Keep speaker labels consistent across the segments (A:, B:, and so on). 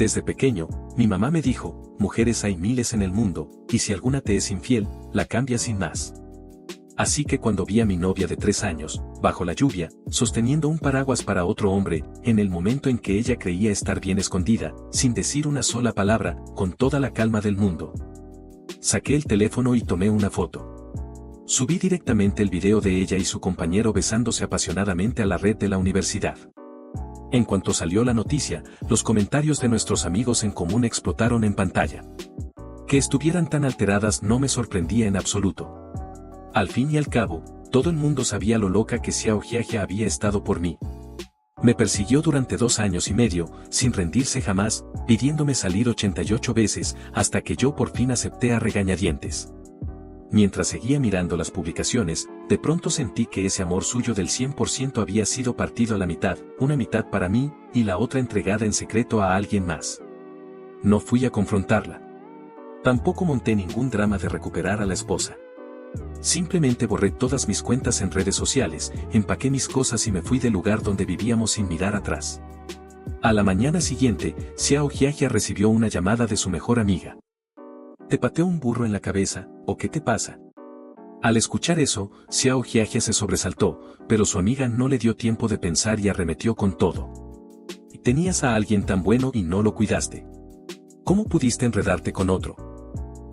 A: Desde pequeño, mi mamá me dijo, mujeres hay miles en el mundo, y si alguna te es infiel, la cambias sin más. Así que cuando vi a mi novia de 3 años, bajo la lluvia, sosteniendo un paraguas para otro hombre, en el momento en que ella creía estar bien escondida, sin decir una sola palabra, con toda la calma del mundo, saqué el teléfono y tomé una foto. Subí directamente el video de ella y su compañero besándose apasionadamente a la red de la universidad. En cuanto salió la noticia, los comentarios de nuestros amigos en común explotaron en pantalla. Que estuvieran tan alteradas no me sorprendía en absoluto. Al fin y al cabo, todo el mundo sabía lo loca que Xiao Jiajia había estado por mí. Me persiguió durante 2 años y medio, sin rendirse jamás, pidiéndome salir 88 veces, hasta que yo por fin acepté a regañadientes. Mientras seguía mirando las publicaciones, de pronto sentí que ese amor suyo del 100% había sido partido a la mitad, una mitad para mí, y la otra entregada en secreto a alguien más. No fui a confrontarla. Tampoco monté ningún drama de recuperar a la esposa. Simplemente borré todas mis cuentas en redes sociales, empaqué mis cosas y me fui del lugar donde vivíamos sin mirar atrás. A la mañana siguiente, Xiao Jiajia recibió una llamada de su mejor amiga. ¿Te pateó un burro en la cabeza, o qué te pasa? Al escuchar eso, Xiao Jiajia se sobresaltó, pero su amiga no le dio tiempo de pensar y arremetió con todo. Tenías a alguien tan bueno y no lo cuidaste. ¿Cómo pudiste enredarte con otro?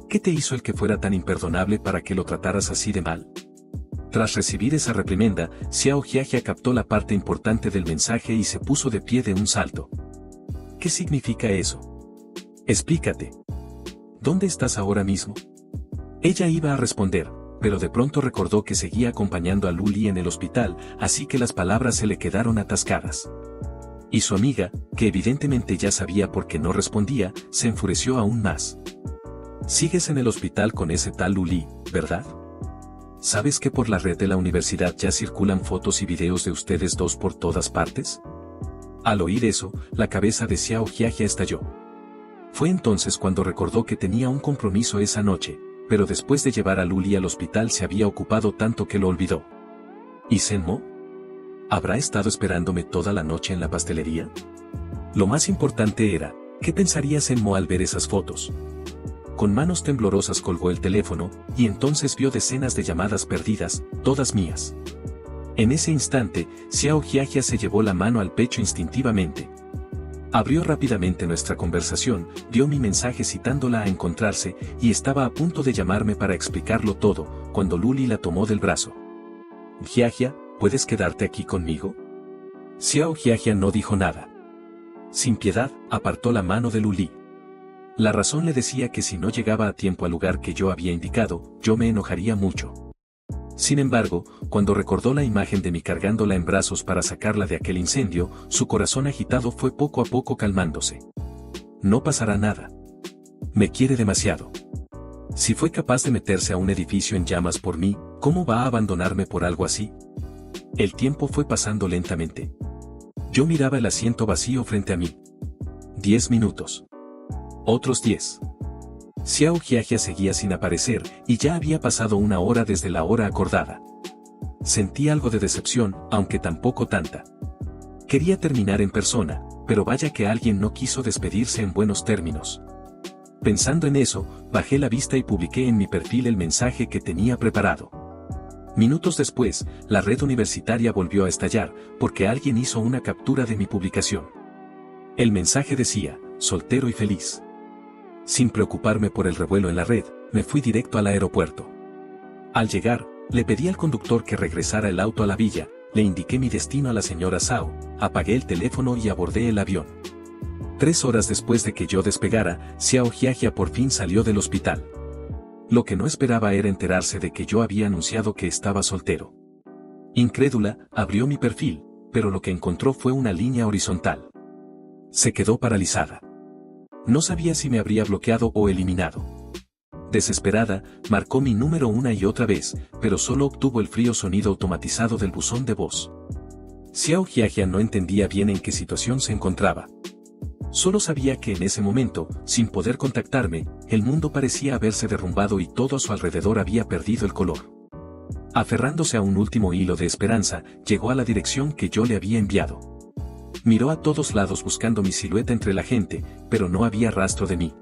A: ¿Qué te hizo el que fuera tan imperdonable para que lo trataras así de mal? Tras recibir esa reprimenda, Xiao Jiajia captó la parte importante del mensaje y se puso de pie de un salto. ¿Qué significa eso? Explícate. ¿Dónde estás ahora mismo? Ella iba a responder, pero de pronto recordó que seguía acompañando a Lu Li en el hospital, así que las palabras se le quedaron atascadas. Y su amiga, que evidentemente ya sabía por qué no respondía, se enfureció aún más. Sigues en el hospital con ese tal Lu Li, ¿verdad? ¿Sabes que por la red de la universidad ya circulan fotos y videos de ustedes dos por todas partes? Al oír eso, la cabeza de Xiao Jiajia estalló. Fue entonces cuando recordó que tenía un compromiso esa noche, pero después de llevar a Lu Li al hospital se había ocupado tanto que lo olvidó. ¿Y Shen-Mo? ¿Habrá estado esperándome toda la noche en la pastelería? Lo más importante era, ¿qué pensaría Shen-Mo al ver esas fotos? Con manos temblorosas colgó el teléfono, y entonces vio decenas de llamadas perdidas, todas mías. En ese instante, Xiao Jiajia se llevó la mano al pecho instintivamente. Abrió rápidamente nuestra conversación, vio mi mensaje citándola a encontrarse, y estaba a punto de llamarme para explicarlo todo, cuando Lu Li la tomó del brazo. «Jiajia, ¿puedes quedarte aquí conmigo?» Xiao Jiajia no dijo nada. Sin piedad, apartó la mano de Lu Li. La razón le decía que si no llegaba a tiempo al lugar que yo había indicado, yo me enojaría mucho. Sin embargo, cuando recordó la imagen de mí cargándola en brazos para sacarla de aquel incendio, su corazón agitado fue poco a poco calmándose. No pasará nada. Me quiere demasiado. Si fue capaz de meterse a un edificio en llamas por mí, ¿cómo va a abandonarme por algo así? El tiempo fue pasando lentamente. Yo miraba el asiento vacío frente a mí. 10 minutos. Otros 10. Xiao Jiajia seguía sin aparecer, y ya había pasado 1 hora desde la hora acordada. Sentí algo de decepción, aunque tampoco tanta. Quería terminar en persona, pero vaya que alguien no quiso despedirse en buenos términos. Pensando en eso, bajé la vista y publiqué en mi perfil el mensaje que tenía preparado. Minutos después, la red universitaria volvió a estallar, porque alguien hizo una captura de mi publicación. El mensaje decía, soltero y feliz. Sin preocuparme por el revuelo en la red, me fui directo al aeropuerto. Al llegar, le pedí al conductor que regresara el auto a la villa, le indiqué mi destino a la señora Zhao, apagué el teléfono y abordé el avión. 3 horas después de que yo despegara, Xiao Jiajia por fin salió del hospital. Lo que no esperaba era enterarse de que yo había anunciado que estaba soltero. Incrédula, abrió mi perfil, pero lo que encontró fue una línea horizontal. Se quedó paralizada. No sabía si me habría bloqueado o eliminado. Desesperada, marcó mi número una y otra vez, pero solo obtuvo el frío sonido automatizado del buzón de voz. Xiao Jiajia no entendía bien en qué situación se encontraba. Solo sabía que en ese momento, sin poder contactarme, el mundo parecía haberse derrumbado y todo a su alrededor había perdido el color. Aferrándose a un último hilo de esperanza, llegó a la dirección que yo le había enviado. Miró a todos lados buscando mi silueta entre la gente, pero no había rastro de mí.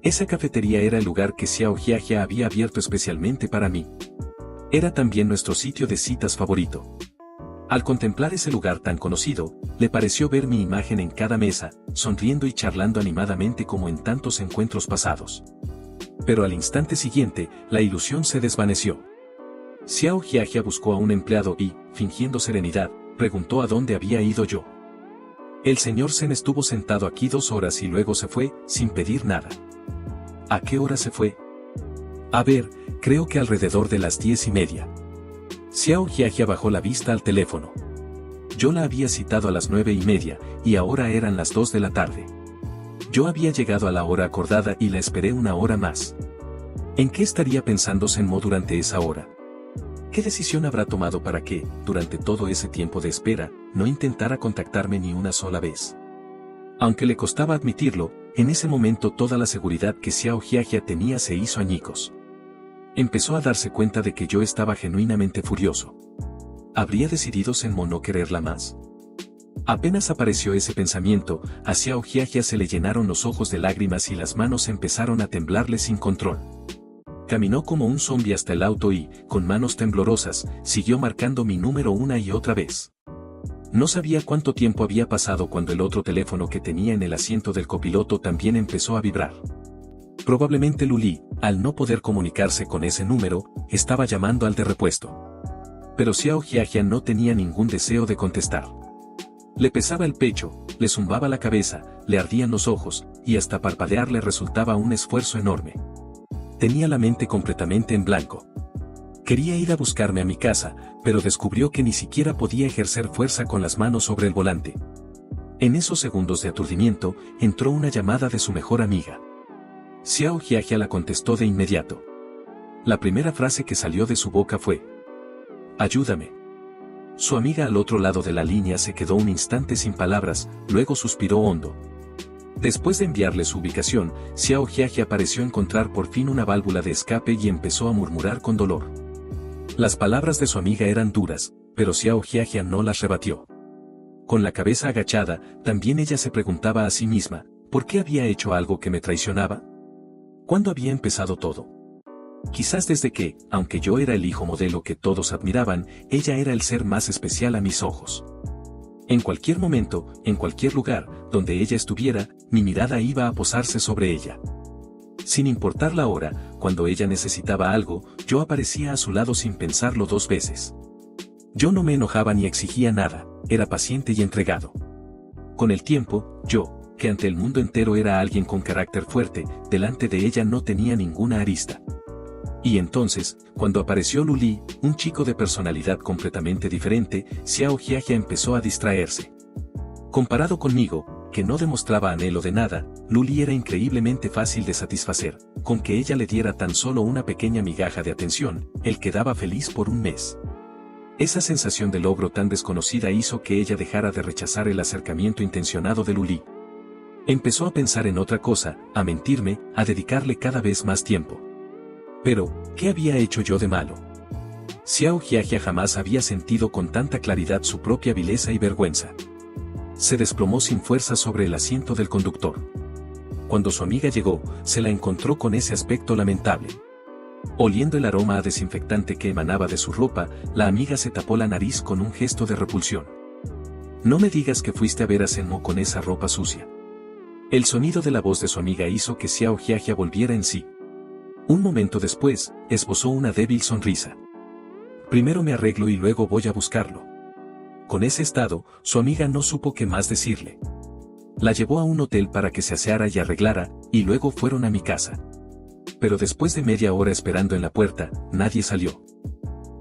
A: Esa cafetería era el lugar que Xiao Jiajia había abierto especialmente para mí. Era también nuestro sitio de citas favorito. Al contemplar ese lugar tan conocido, le pareció ver mi imagen en cada mesa, sonriendo y charlando animadamente como en tantos encuentros pasados. Pero al instante siguiente, la ilusión se desvaneció. Xiao Jiajia buscó a un empleado y, fingiendo serenidad, preguntó a dónde había ido yo. El señor Zen estuvo sentado aquí 2 horas y luego se fue, sin pedir nada. ¿A qué hora se fue? A ver, creo que alrededor de las 10:30. Xiao Jiajia bajó la vista al teléfono. Yo la había citado a las 9:30, y ahora eran las 2 de la tarde. Yo había llegado a la hora acordada y la esperé 1 hora más. ¿En qué estaría pensando Zenmo durante esa hora? ¿Qué decisión habrá tomado para que, durante todo ese tiempo de espera, no intentara contactarme ni una sola vez? Aunque le costaba admitirlo, en ese momento toda la seguridad que Xiao Jiajia tenía se hizo añicos. Empezó a darse cuenta de que yo estaba genuinamente furioso. ¿Habría decidido Zenmo no quererla más? Apenas apareció ese pensamiento, a Xiao Jiajia se le llenaron los ojos de lágrimas y las manos empezaron a temblarle sin control. Caminó como un zombi hasta el auto y, con manos temblorosas, siguió marcando mi número una y otra vez. No sabía cuánto tiempo había pasado cuando el otro teléfono que tenía en el asiento del copiloto también empezó a vibrar. Probablemente Luli, al no poder comunicarse con ese número, estaba llamando al de repuesto. Pero Xiao Jiajia no tenía ningún deseo de contestar. Le pesaba el pecho, le zumbaba la cabeza, le ardían los ojos, y hasta parpadear le resultaba un esfuerzo enorme. Tenía la mente completamente en blanco. Quería ir a buscarme a mi casa, pero descubrió que ni siquiera podía ejercer fuerza con las manos sobre el volante. En esos segundos de aturdimiento, entró una llamada de su mejor amiga. Xiao Jiajia la contestó de inmediato. La primera frase que salió de su boca fue: «Ayúdame». Su amiga al otro lado de la línea se quedó un instante sin palabras, luego suspiró hondo. Después de enviarle su ubicación, Xiao Jiajia pareció encontrar por fin una válvula de escape y empezó a murmurar con dolor. Las palabras de su amiga eran duras, pero Xiao Jiajia no las rebatió. Con la cabeza agachada, también ella se preguntaba a sí misma, ¿por qué había hecho algo que me traicionaba? ¿Cuándo había empezado todo? Quizás desde que, aunque yo era el hijo modelo que todos admiraban, ella era el ser más especial a mis ojos. En cualquier momento, en cualquier lugar, donde ella estuviera, mi mirada iba a posarse sobre ella. Sin importar la hora, cuando ella necesitaba algo, yo aparecía a su lado sin pensarlo 2 veces. Yo no me enojaba ni exigía nada, era paciente y entregado. Con el tiempo, yo, que ante el mundo entero era alguien con carácter fuerte, delante de ella no tenía ninguna arista. Y entonces, cuando apareció Luli, un chico de personalidad completamente diferente, Xiao Jiajia empezó a distraerse. Comparado conmigo, que no demostraba anhelo de nada, Luli era increíblemente fácil de satisfacer, con que ella le diera tan solo una pequeña migaja de atención, él quedaba feliz por un mes. Esa sensación de logro tan desconocida hizo que ella dejara de rechazar el acercamiento intencionado de Luli. Empezó a pensar en otra cosa, a mentirme, a dedicarle cada vez más tiempo. Pero, ¿qué había hecho yo de malo? Xiao Jiajia jamás había sentido con tanta claridad su propia vileza y vergüenza. Se desplomó sin fuerza sobre el asiento del conductor. Cuando su amiga llegó, se la encontró con ese aspecto lamentable. Oliendo el aroma a desinfectante que emanaba de su ropa, la amiga se tapó la nariz con un gesto de repulsión. No me digas que fuiste a ver a Zenmo con esa ropa sucia. El sonido de la voz de su amiga hizo que Xiao Jiajia volviera en sí. Un momento después, esbozó una débil sonrisa. Primero me arreglo y luego voy a buscarlo. Con ese estado, su amiga no supo qué más decirle. La llevó a un hotel para que se aseara y arreglara, y luego fueron a mi casa. Pero después de media hora esperando en la puerta, nadie salió.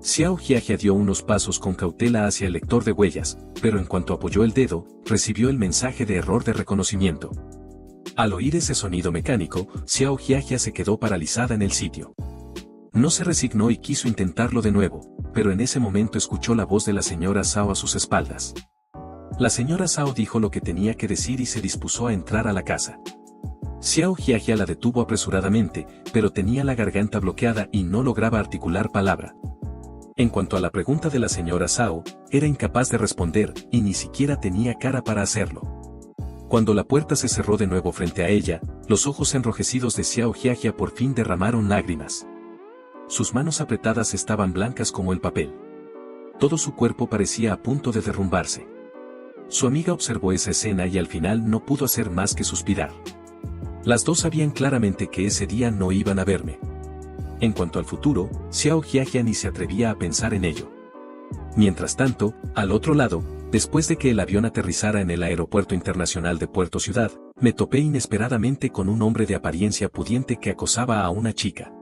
A: Xiao Jiajia dio unos pasos con cautela hacia el lector de huellas, pero en cuanto apoyó el dedo, recibió el mensaje de error de reconocimiento. Al oír ese sonido mecánico, Xiao Jiajia se quedó paralizada en el sitio. No se resignó y quiso intentarlo de nuevo, pero en ese momento escuchó la voz de la señora Zhao a sus espaldas. La señora Zhao dijo lo que tenía que decir y se dispuso a entrar a la casa. Xiao Jiajia la detuvo apresuradamente, pero tenía la garganta bloqueada y no lograba articular palabra. En cuanto a la pregunta de la señora Zhao, era incapaz de responder y ni siquiera tenía cara para hacerlo. Cuando la puerta se cerró de nuevo frente a ella, los ojos enrojecidos de Xiao Jiajia por fin derramaron lágrimas. Sus manos apretadas estaban blancas como el papel. Todo su cuerpo parecía a punto de derrumbarse. Su amiga observó esa escena y al final no pudo hacer más que suspirar. Las dos sabían claramente que ese día no iban a verme. En cuanto al futuro, Xiao Jiajia ni se atrevía a pensar en ello. Mientras tanto, al otro lado, después de que el avión aterrizara en el Aeropuerto Internacional de Puerto Ciudad, me topé inesperadamente con un hombre de apariencia pudiente que acosaba a una chica.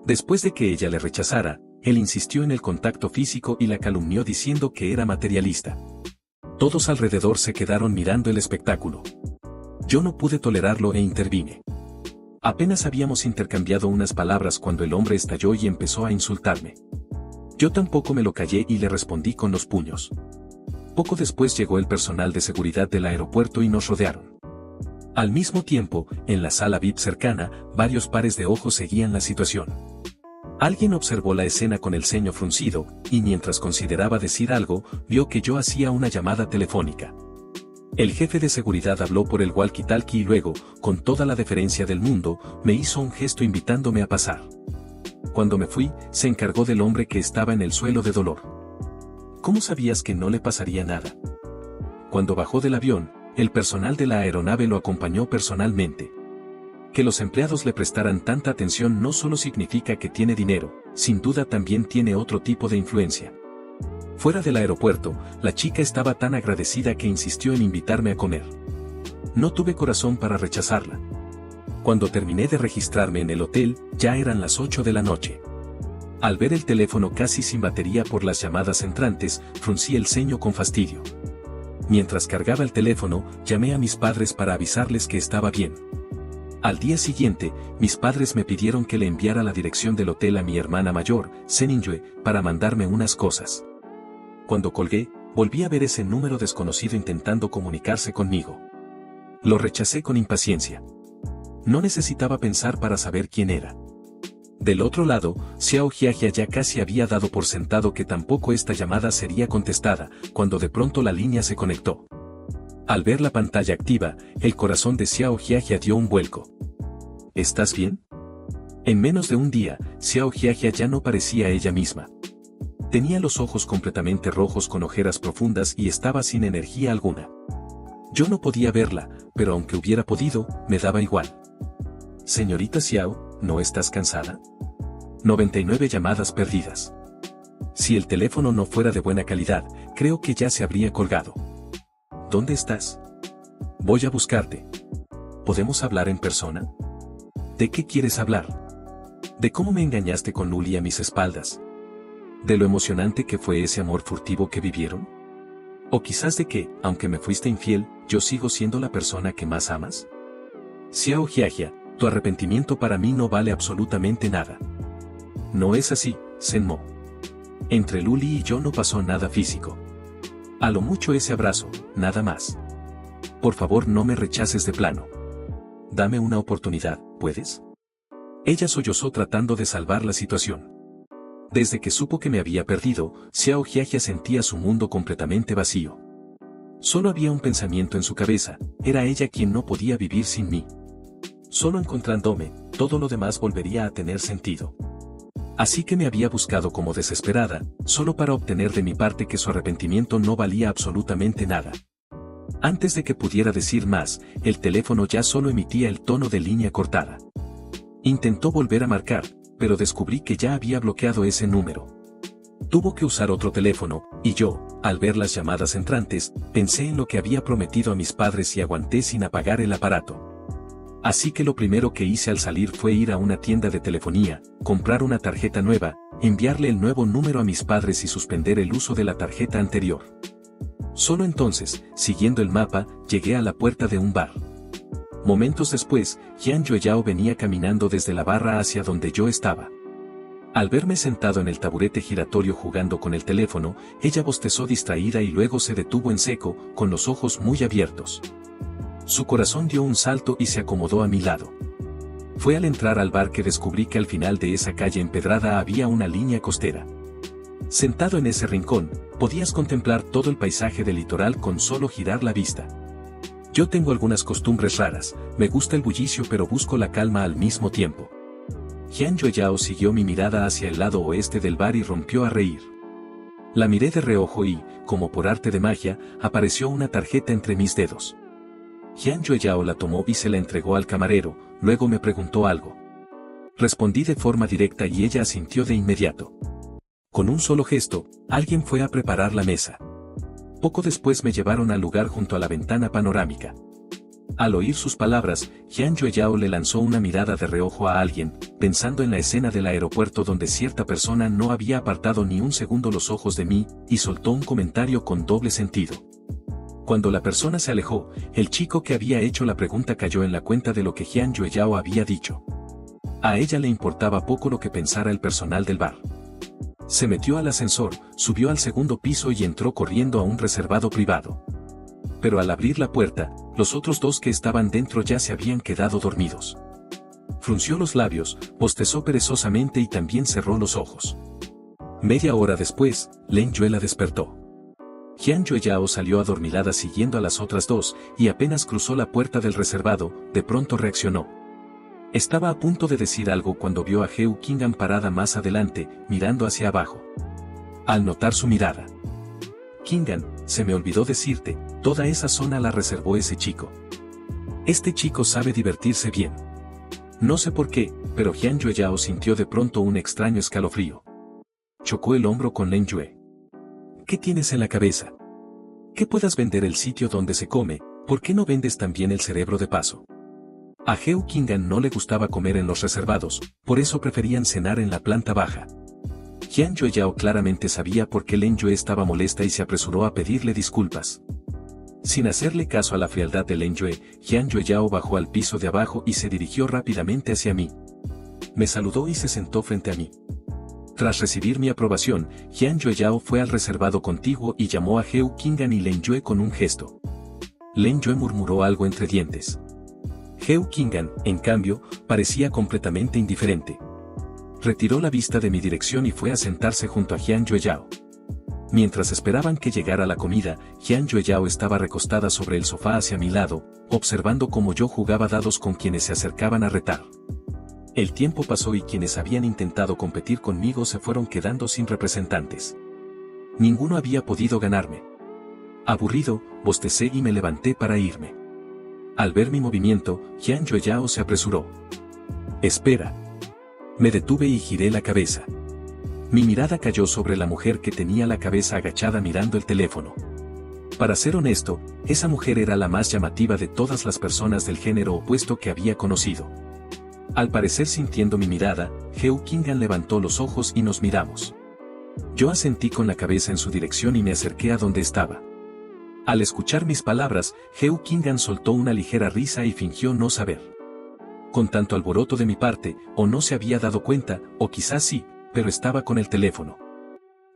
A: Después de que ella le rechazara, él insistió en el contacto físico y la calumnió diciendo que era materialista. Todos alrededor se quedaron mirando el espectáculo. Yo no pude tolerarlo e intervine. Apenas habíamos intercambiado unas palabras cuando el hombre estalló y empezó a insultarme. Yo tampoco me lo callé y le respondí con los puños. Poco después llegó el personal de seguridad del aeropuerto y nos rodearon. Al mismo tiempo, en la sala VIP cercana, varios pares de ojos seguían la situación. Alguien observó la escena con el ceño fruncido, y mientras consideraba decir algo, vio que yo hacía una llamada telefónica. El jefe de seguridad habló por el walkie-talkie y luego, con toda la deferencia del mundo, me hizo un gesto invitándome a pasar. Cuando me fui, se encargó del hombre que estaba en el suelo de dolor. ¿Cómo sabías que no le pasaría nada? Cuando bajó del avión, el personal de la aeronave lo acompañó personalmente. Que los empleados le prestaran tanta atención no solo significa que tiene dinero, sin duda también tiene otro tipo de influencia. Fuera del aeropuerto, la chica estaba tan agradecida que insistió en invitarme a comer. No tuve corazón para rechazarla. Cuando terminé de registrarme en el hotel, ya eran las 8 de la noche. Al ver el teléfono casi sin batería por las llamadas entrantes, fruncí el ceño con fastidio. Mientras cargaba el teléfono, llamé a mis padres para avisarles que estaba bien. Al día siguiente, mis padres me pidieron que le enviara la dirección del hotel a mi hermana mayor, Seninjue, para mandarme unas cosas. Cuando colgué, volví a ver ese número desconocido intentando comunicarse conmigo. Lo rechacé con impaciencia. No necesitaba pensar para saber quién era. Del otro lado, Xiao Jiajia ya casi había dado por sentado que tampoco esta llamada sería contestada, cuando de pronto la línea se conectó. Al ver la pantalla activa, el corazón de Xiao Jiajia dio un vuelco. ¿Estás bien? En menos de un día, Xiao Jiajia ya no parecía ella misma. Tenía los ojos completamente rojos con ojeras profundas y estaba sin energía alguna. Yo no podía verla, pero aunque hubiera podido, me daba igual. Señorita Xiao, ¿no estás cansada? 99 llamadas perdidas. Si el teléfono no fuera de buena calidad, creo que ya se habría colgado. ¿Dónde estás? Voy a buscarte. ¿Podemos hablar en persona? ¿De qué quieres hablar? ¿De cómo me engañaste con Luli a mis espaldas? ¿De lo emocionante que fue ese amor furtivo que vivieron? ¿O quizás de que, aunque me fuiste infiel, yo sigo siendo la persona que más amas? Xiao Jiajia, tu arrepentimiento para mí no vale absolutamente nada. No es así, Senmo. Entre Luli y yo no pasó nada físico. A lo mucho ese abrazo, nada más. Por favor no me rechaces de plano. Dame una oportunidad, ¿puedes? Ella sollozó tratando de salvar la situación. Desde que supo que me había perdido, Xiao Jiajia sentía su mundo completamente vacío. Solo había un pensamiento en su cabeza, era ella quien no podía vivir sin mí. Solo encontrándome, todo lo demás volvería a tener sentido. Así que me había buscado como desesperada, solo para obtener de mi parte que su arrepentimiento no valía absolutamente nada. Antes de que pudiera decir más, el teléfono ya solo emitía el tono de línea cortada. Intentó volver a marcar, pero descubrí que ya había bloqueado ese número. Tuvo que usar otro teléfono, y yo, al ver las llamadas entrantes, pensé en lo que había prometido a mis padres y aguanté sin apagar el aparato. Así que lo primero que hice al salir fue ir a una tienda de telefonía, comprar una tarjeta nueva, enviarle el nuevo número a mis padres y suspender el uso de la tarjeta anterior. Solo entonces, siguiendo el mapa, llegué a la puerta de un bar. Momentos después, Jian Yueyao venía caminando desde la barra hacia donde yo estaba. Al verme sentado en el taburete giratorio jugando con el teléfono, ella bostezó distraída y luego se detuvo en seco, con los ojos muy abiertos. Su corazón dio un salto y se acomodó a mi lado. Fue al entrar al bar que descubrí que al final de esa calle empedrada había una línea costera. Sentado en ese rincón, podías contemplar todo el paisaje del litoral con solo girar la vista. Yo tengo algunas costumbres raras, me gusta el bullicio pero busco la calma al mismo tiempo. Jian Yueyao siguió mi mirada hacia el lado oeste del bar y rompió a reír. La miré de reojo y, como por arte de magia, apareció una tarjeta entre mis dedos. Jian Yueyao la tomó y se la entregó al camarero, luego me preguntó algo. Respondí de forma directa y ella asintió de inmediato. Con un solo gesto, alguien fue a preparar la mesa. Poco después me llevaron al lugar junto a la ventana panorámica. Al oír sus palabras, Jian Yueyao le lanzó una mirada de reojo a alguien, pensando en la escena del aeropuerto donde cierta persona no había apartado ni un segundo los ojos de mí, y soltó un comentario con doble sentido. Cuando la persona se alejó, el chico que había hecho la pregunta cayó en la cuenta de lo que Jian Yueyao había dicho. A ella le importaba poco lo que pensara el personal del bar. Se metió al ascensor, subió al segundo piso y entró corriendo a un reservado privado. Pero al abrir la puerta, los otros dos que estaban dentro ya se habían quedado dormidos. Frunció los labios, bostezó perezosamente y también cerró los ojos. Media hora después, Leng Yue la despertó. Jian Yueyao salió adormilada siguiendo a las otras dos, y apenas cruzó la puerta del reservado, de pronto reaccionó. Estaba a punto de decir algo cuando vio a Heu Qing'an parada más adelante, mirando hacia abajo. Al notar su mirada. Qing'an, se me olvidó decirte, toda esa zona la reservó ese chico. Este chico sabe divertirse bien. No sé por qué, pero Jian Yueyao sintió de pronto un extraño escalofrío. Chocó el hombro con Leng Yue. ¿Qué tienes en la cabeza? Que puedas vender el sitio donde se come, ¿por qué no vendes también el cerebro de paso? A Heu Qing'an no le gustaba comer en los reservados, por eso preferían cenar en la planta baja. Jian Yueyao claramente sabía por qué Leng Yue estaba molesta y se apresuró a pedirle disculpas. Sin hacerle caso a la frialdad de Leng Yue, Jian Yueyao bajó al piso de abajo y se dirigió rápidamente hacia mí. Me saludó y se sentó frente a mí. Tras recibir mi aprobación, Jian Yueyao fue al reservado contiguo y llamó a Heu Qing'an y Leng Yue con un gesto. Leng Yue murmuró algo entre dientes. Heu Qing'an, en cambio, parecía completamente indiferente. Retiró la vista de mi dirección y fue a sentarse junto a Jian Yueyao. Mientras esperaban que llegara la comida, Jian Yueyao estaba recostada sobre el sofá hacia mi lado, observando cómo yo jugaba dados con quienes se acercaban a retar. El tiempo pasó y quienes habían intentado competir conmigo se fueron quedando sin representantes. Ninguno había podido ganarme. Aburrido, bostecé y me levanté para irme. Al ver mi movimiento, Jian Yueyao se apresuró. «Espera». Me detuve y giré la cabeza. Mi mirada cayó sobre la mujer que tenía la cabeza agachada mirando el teléfono. Para ser honesto, esa mujer era la más llamativa de todas las personas del género opuesto que había conocido. Al parecer sintiendo mi mirada, Heu Qing'an levantó los ojos y nos miramos. Yo asentí con la cabeza en su dirección y me acerqué a donde estaba. Al escuchar mis palabras, Heu Qing'an soltó una ligera risa y fingió no saber. Con tanto alboroto de mi parte, o no se había dado cuenta, o quizás sí, pero estaba con el teléfono.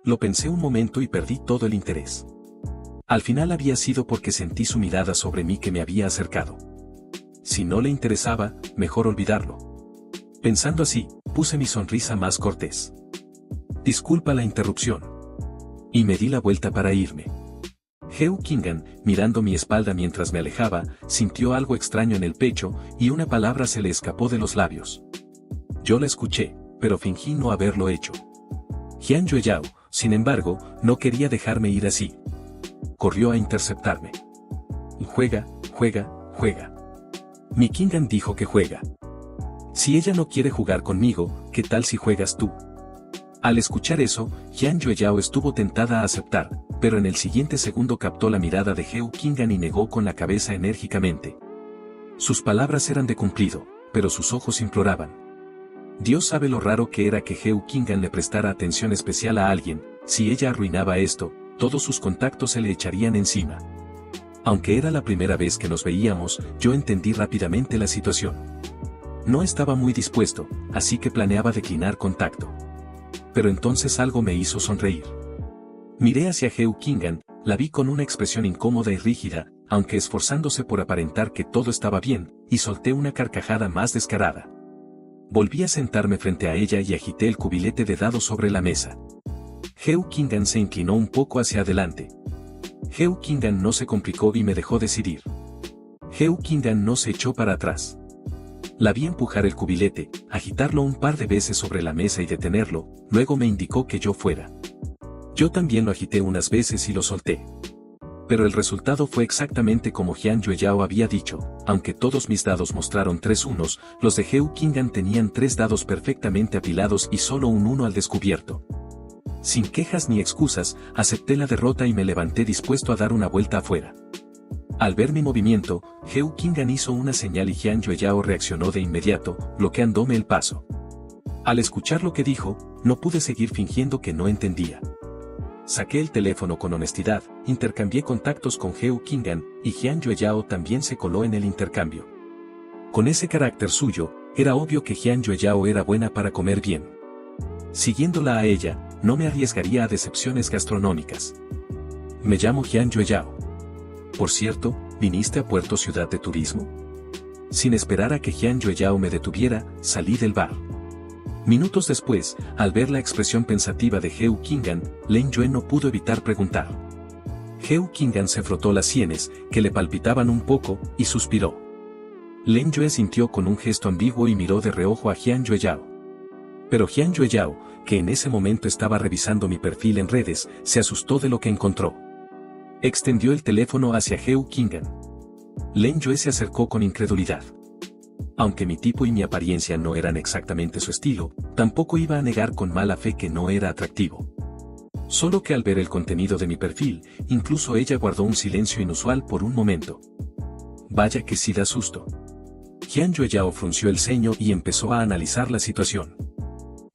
A: Lo pensé un momento y perdí todo el interés. Al final había sido porque sentí su mirada sobre mí que me había acercado. Si no le interesaba, mejor olvidarlo. Pensando así, puse mi sonrisa más cortés. Disculpa la interrupción. Y me di la vuelta para irme. Heu Qing'an, mirando mi espalda mientras me alejaba, sintió algo extraño en el pecho, y una palabra se le escapó de los labios. Yo la escuché, pero fingí no haberlo hecho. Jian Yueyao, sin embargo, no quería dejarme ir así. Corrió a interceptarme. Juega, juega, juega. Mi Qing'an dijo que juega. Si ella no quiere jugar conmigo, ¿qué tal si juegas tú? Al escuchar eso, Jian Yueyao estuvo tentada a aceptar, pero en el siguiente segundo captó la mirada de Heu Qing'an y negó con la cabeza enérgicamente. Sus palabras eran de cumplido, pero sus ojos imploraban. Dios sabe lo raro que era que Heu Qing'an le prestara atención especial a alguien. Si ella arruinaba esto, todos sus contactos se le echarían encima. Aunque era la primera vez que nos veíamos, yo entendí rápidamente la situación. No estaba muy dispuesto, así que planeaba declinar contacto. Pero entonces algo me hizo sonreír. Miré hacia Heu Qing'an, la vi con una expresión incómoda y rígida, aunque esforzándose por aparentar que todo estaba bien, y solté una carcajada más descarada. Volví a sentarme frente a ella y agité el cubilete de dados sobre la mesa. Heo Kingan se inclinó un poco hacia adelante. Heo Kingan no se complicó y me dejó decidir. Heo Kingan no se echó para atrás. La vi empujar el cubilete, agitarlo un par de veces sobre la mesa y detenerlo, luego me indicó que yo fuera. Yo también lo agité unas veces y lo solté. Pero el resultado fue exactamente como Jian Yueyao había dicho, aunque todos mis dados mostraron 3 unos, los de Heo Kingan tenían 3 dados perfectamente apilados y solo un 1 al descubierto. Sin quejas ni excusas, acepté la derrota y me levanté dispuesto a dar una vuelta afuera. Al ver mi movimiento, Heo Kingan hizo una señal y Jian Yueyao reaccionó de inmediato, bloqueándome el paso. Al escuchar lo que dijo, no pude seguir fingiendo que no entendía. Saqué el teléfono con honestidad, intercambié contactos con Heo Kingan, y Jian Yueyao también se coló en el intercambio. Con ese carácter suyo, era obvio que Jian Yueyao era buena para comer bien. Siguiéndola a ella, no me arriesgaría a decepciones gastronómicas. Me llamo Jian Yueyao. Por cierto, ¿viniste a Puerto Ciudad de Turismo? Sin esperar a que Jian Yueyao me detuviera, salí del bar. Minutos después, al ver la expresión pensativa de Heo Kingan, Len Yue no pudo evitar preguntar. Heo Kingan se frotó las sienes, que le palpitaban un poco, y suspiró. Len Yue sintió con un gesto ambiguo y miró de reojo a Jian Yueyao. Pero Jian Yueyao, que en ese momento estaba revisando mi perfil en redes, se asustó de lo que encontró. Extendió el teléfono hacia Heo Kingan. Len Yue se acercó con incredulidad. Aunque mi tipo y mi apariencia no eran exactamente su estilo, tampoco iba a negar con mala fe que no era atractivo. Solo que al ver el contenido de mi perfil, incluso ella guardó un silencio inusual por un momento. Vaya que sí da susto. Jian Yueyao frunció el ceño y empezó a analizar la situación.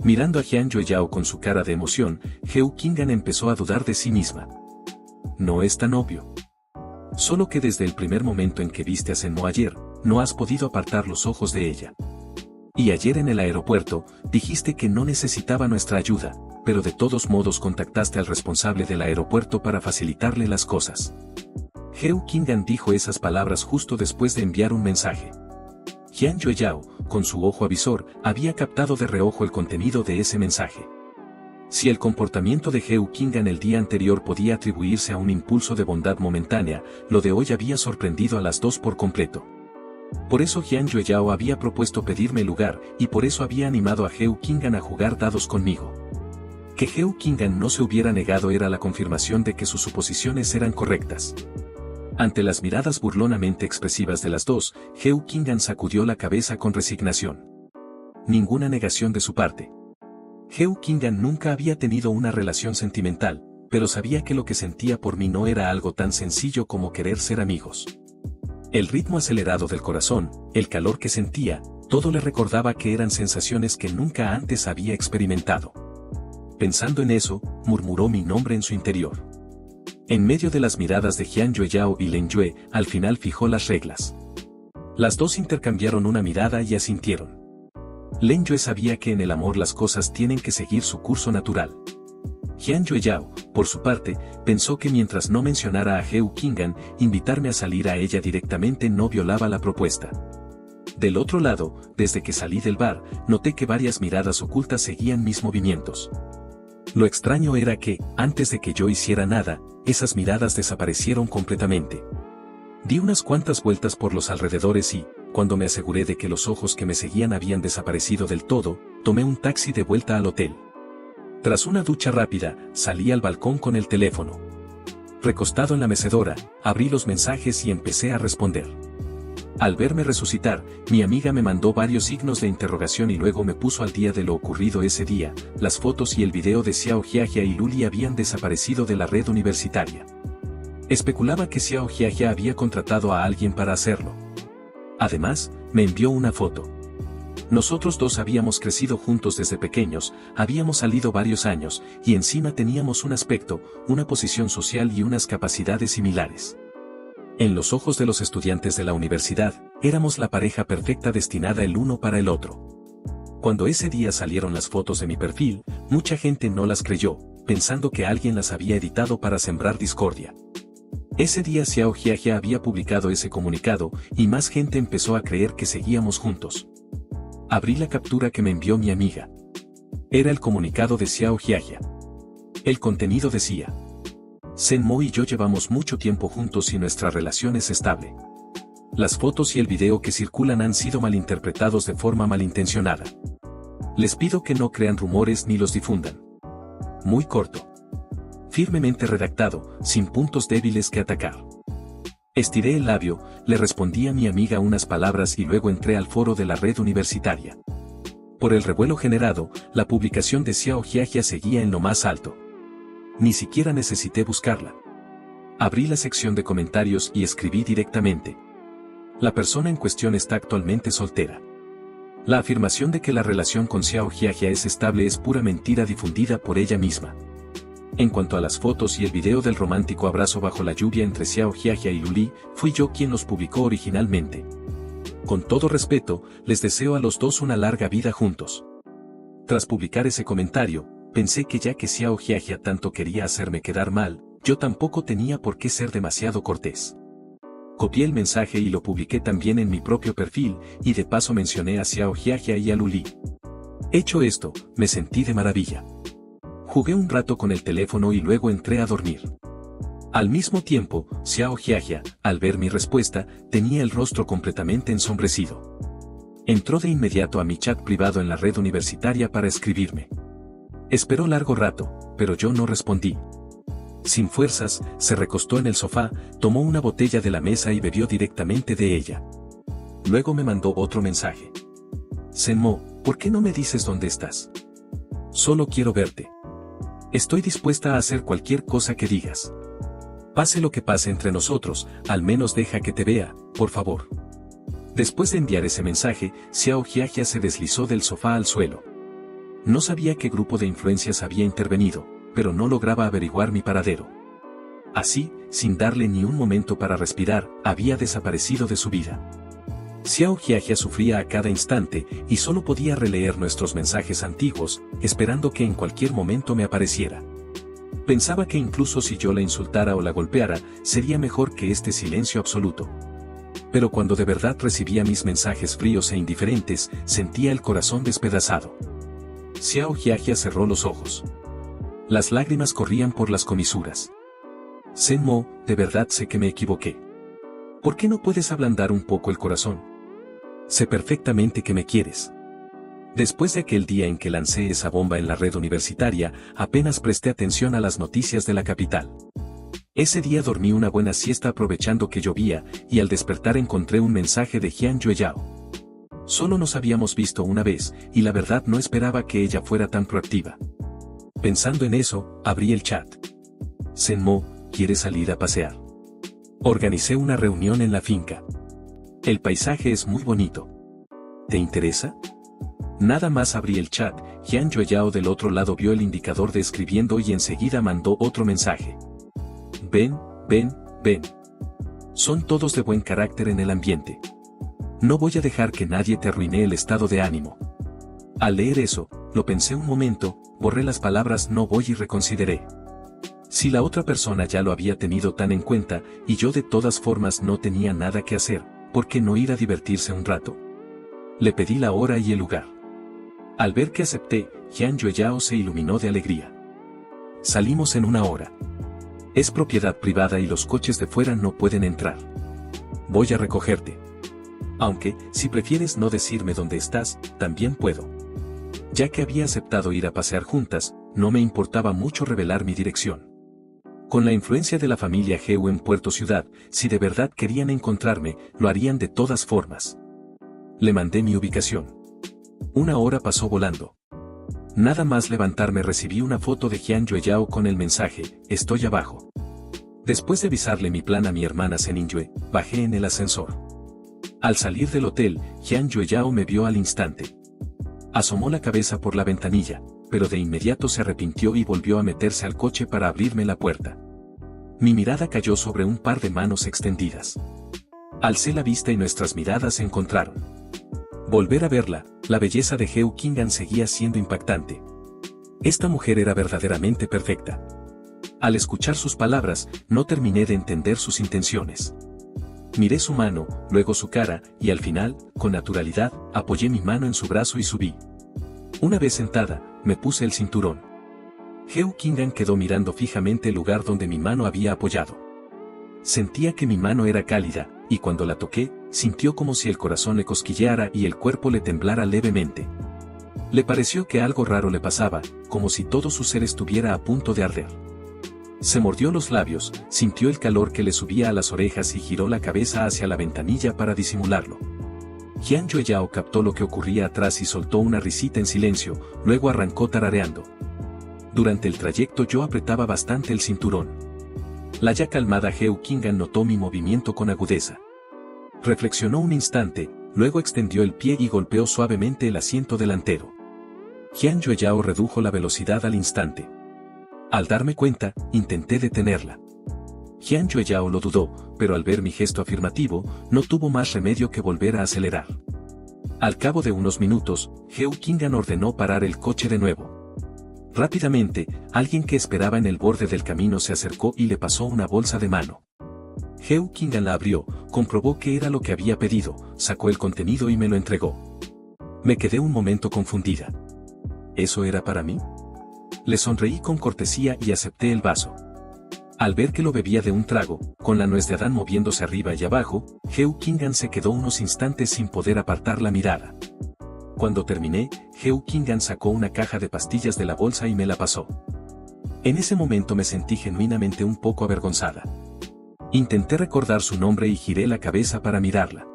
A: Mirando a Jian Yueyao con su cara de emoción, Heo Kingan empezó a dudar de sí misma. No es tan obvio. Solo que desde el primer momento en que viste a Senmo ayer, no has podido apartar los ojos de ella. Y ayer en el aeropuerto, dijiste que no necesitaba nuestra ayuda, pero de todos modos contactaste al responsable del aeropuerto para facilitarle las cosas. Heo Kingan dijo esas palabras justo después de enviar un mensaje. Jian Yueyao, con su ojo avisor, había captado de reojo el contenido de ese mensaje. Si el comportamiento de Heo Kingan el día anterior podía atribuirse a un impulso de bondad momentánea, lo de hoy había sorprendido a las dos por completo. Por eso Jian Yueyao había propuesto pedirme lugar, y por eso había animado a Heo Kingan a jugar dados conmigo. Que Heo Kingan no se hubiera negado era la confirmación de que sus suposiciones eran correctas. Ante las miradas burlonamente expresivas de las dos, Heo Kingan sacudió la cabeza con resignación. Ninguna negación de su parte. Heo Kingan nunca había tenido una relación sentimental, pero sabía que lo que sentía por mí no era algo tan sencillo como querer ser amigos. El ritmo acelerado del corazón, el calor que sentía, todo le recordaba que eran sensaciones que nunca antes había experimentado. Pensando en eso, murmuró mi nombre en su interior. En medio de las miradas de Jian Yueyao y Len Yue, al final fijó las reglas. Las dos intercambiaron una mirada y asintieron. Len Yue sabía que en el amor las cosas tienen que seguir su curso natural. Jian Yueyao, por su parte, pensó que mientras no mencionara a Heo Kingan, invitarme a salir a ella directamente no violaba la propuesta. Del otro lado, desde que salí del bar, noté que varias miradas ocultas seguían mis movimientos. Lo extraño era que, antes de que yo hiciera nada, esas miradas desaparecieron completamente. Di unas cuantas vueltas por los alrededores y, cuando me aseguré de que los ojos que me seguían habían desaparecido del todo, tomé un taxi de vuelta al hotel. Tras una ducha rápida, salí al balcón con el teléfono. Recostado en la mecedora, abrí los mensajes y empecé a responder. Al verme resucitar, mi amiga me mandó varios signos de interrogación y luego me puso al día de lo ocurrido ese día. Las fotos y el video de Xiao Jiajia y Luli habían desaparecido de la red universitaria. Especulaba que Xiao Jiajia había contratado a alguien para hacerlo. Además, me envió una foto. Nosotros dos habíamos crecido juntos desde pequeños, habíamos salido varios años, y encima teníamos un aspecto, una posición social y unas capacidades similares. En los ojos de los estudiantes de la universidad, éramos la pareja perfecta destinada el uno para el otro. Cuando ese día salieron las fotos de mi perfil, mucha gente no las creyó, pensando que alguien las había editado para sembrar discordia. Ese día Xiao Jiajia había publicado ese comunicado, y más gente empezó a creer que seguíamos juntos. Abrí la captura que me envió mi amiga. Era el comunicado de Xiao Jiajia. El contenido decía: Sen-mo y yo llevamos mucho tiempo juntos y nuestra relación es estable. Las fotos y el video que circulan han sido malinterpretados de forma malintencionada. Les pido que no crean rumores ni los difundan. Muy corto. Firmemente redactado, sin puntos débiles que atacar. Estiré el labio, le respondí a mi amiga unas palabras y luego entré al foro de la red universitaria. Por el revuelo generado, la publicación de Xiao Jiajia seguía en lo más alto. Ni siquiera necesité buscarla. Abrí la sección de comentarios y escribí directamente: la persona en cuestión está actualmente soltera. La afirmación de que la relación con Xiao Jiajia es estable es pura mentira difundida por ella misma. En cuanto a las fotos y el video del romántico abrazo bajo la lluvia entre Xiao Jiajia y Luli, fui yo quien los publicó originalmente. Con todo respeto, les deseo a los dos una larga vida juntos. Tras publicar ese comentario, pensé que ya que Xiao Jiajia tanto quería hacerme quedar mal, yo tampoco tenía por qué ser demasiado cortés. Copié el mensaje y lo publiqué también en mi propio perfil, y de paso mencioné a Xiao Jiajia y a Luli. Hecho esto, me sentí de maravilla. Jugué un rato con el teléfono y luego entré a dormir. Al mismo tiempo, Xiao Jiajia, al ver mi respuesta, tenía el rostro completamente ensombrecido. Entró de inmediato a mi chat privado en la red universitaria para escribirme. Esperó largo rato, pero yo no respondí. Sin fuerzas, se recostó en el sofá, tomó una botella de la mesa y bebió directamente de ella. Luego me mandó otro mensaje. Sen-mo, ¿por qué no me dices dónde estás? Solo quiero verte. Estoy dispuesta a hacer cualquier cosa que digas. Pase lo que pase entre nosotros, al menos deja que te vea, por favor. Después de enviar ese mensaje, Xiao Jiajia se deslizó del sofá al suelo. No sabía qué grupo de influencias había intervenido, pero no lograba averiguar mi paradero. Así, sin darle ni un momento para respirar, había desaparecido de su vida. Xiao Jiajia sufría a cada instante y solo podía releer nuestros mensajes antiguos, esperando que en cualquier momento me apareciera. Pensaba que incluso si yo la insultara o la golpeara, sería mejor que este silencio absoluto. Pero cuando de verdad recibía mis mensajes fríos e indiferentes, sentía el corazón despedazado. Xiao Jiajia cerró los ojos. Las lágrimas corrían por las comisuras. Sen-mo, de verdad sé que me equivoqué. ¿Por qué no puedes ablandar un poco el corazón? Sé perfectamente que me quieres. Después de aquel día en que lancé esa bomba en la red universitaria, apenas presté atención a las noticias de la capital. Ese día dormí una buena siesta aprovechando que llovía, y al despertar encontré un mensaje de Jian Yueyao. Solo nos habíamos visto una vez, y la verdad no esperaba que ella fuera tan proactiva. Pensando en eso, abrí el chat. Sen-mo, ¿quieres salir a pasear? Organicé una reunión en la finca. El paisaje es muy bonito. ¿Te interesa? Nada más abrí el chat, Jian Yueyao del otro lado vio el indicador de escribiendo y enseguida mandó otro mensaje. Ven, ven, ven. Son todos de buen carácter en el ambiente. No voy a dejar que nadie te arruine el estado de ánimo. Al leer eso, lo pensé un momento, borré las palabras no voy y reconsideré. Si la otra persona ya lo había tenido tan en cuenta, y yo de todas formas no tenía nada que hacer, ¿por qué no ir a divertirse un rato? Le pedí la hora y el lugar. Al ver que acepté, Jian Yueyao se iluminó de alegría. Salimos en una hora. Es propiedad privada y los coches de fuera no pueden entrar. Voy a recogerte. Aunque, si prefieres no decirme dónde estás, también puedo. Ya que había aceptado ir a pasear juntas, no me importaba mucho revelar mi dirección. Con la influencia de la familia Geu en Puerto Ciudad, si de verdad querían encontrarme, lo harían de todas formas. Le mandé mi ubicación. Una hora pasó volando. Nada más levantarme recibí una foto de Jian Yueyao con el mensaje, estoy abajo. Después de avisarle mi plan a mi hermana Seningyue, bajé en el ascensor. Al salir del hotel, Jian Yueyao me vio al instante. Asomó la cabeza por la ventanilla, pero de inmediato se arrepintió y volvió a meterse al coche para abrirme la puerta. Mi mirada cayó sobre un par de manos extendidas. Alcé la vista y nuestras miradas se encontraron. Volver a verla, la belleza de Geu Qing'an seguía siendo impactante. Esta mujer era verdaderamente perfecta. Al escuchar sus palabras, no terminé de entender sus intenciones. Miré su mano, luego su cara, y al final, con naturalidad, apoyé mi mano en su brazo y subí. Una vez sentada, me puse el cinturón. Heo Kingan quedó mirando fijamente el lugar donde mi mano había apoyado. Sentía que mi mano era cálida, y cuando la toqué, sintió como si el corazón le cosquilleara y el cuerpo le temblara levemente. Le pareció que algo raro le pasaba, como si todo su ser estuviera a punto de arder. Se mordió los labios, sintió el calor que le subía a las orejas y giró la cabeza hacia la ventanilla para disimularlo. Jian Yueyao captó lo que ocurría atrás y soltó una risita en silencio, luego arrancó tarareando. Durante el trayecto yo apretaba bastante el cinturón. La ya calmada Heo Kingan notó mi movimiento con agudeza. Reflexionó un instante, luego extendió el pie y golpeó suavemente el asiento delantero. Jian Yueyao redujo la velocidad al instante. Al darme cuenta, intenté detenerla. Jian Yueyao lo dudó, pero al ver mi gesto afirmativo, no tuvo más remedio que volver a acelerar. Al cabo de unos minutos, Heo Kingan ordenó parar el coche de nuevo. Rápidamente, alguien que esperaba en el borde del camino se acercó y le pasó una bolsa de mano. Heo Kingan la abrió, comprobó qué era lo que había pedido, sacó el contenido y me lo entregó. Me quedé un momento confundida. ¿Eso era para mí? Le sonreí con cortesía y acepté el vaso. Al ver que lo bebía de un trago, con la nuez de Adán moviéndose arriba y abajo, Heo Kingan se quedó unos instantes sin poder apartar la mirada. Cuando terminé, Heo Kingan sacó una caja de pastillas de la bolsa y me la pasó. En ese momento me sentí genuinamente un poco avergonzada. Intenté recordar su nombre y giré la cabeza para mirarla.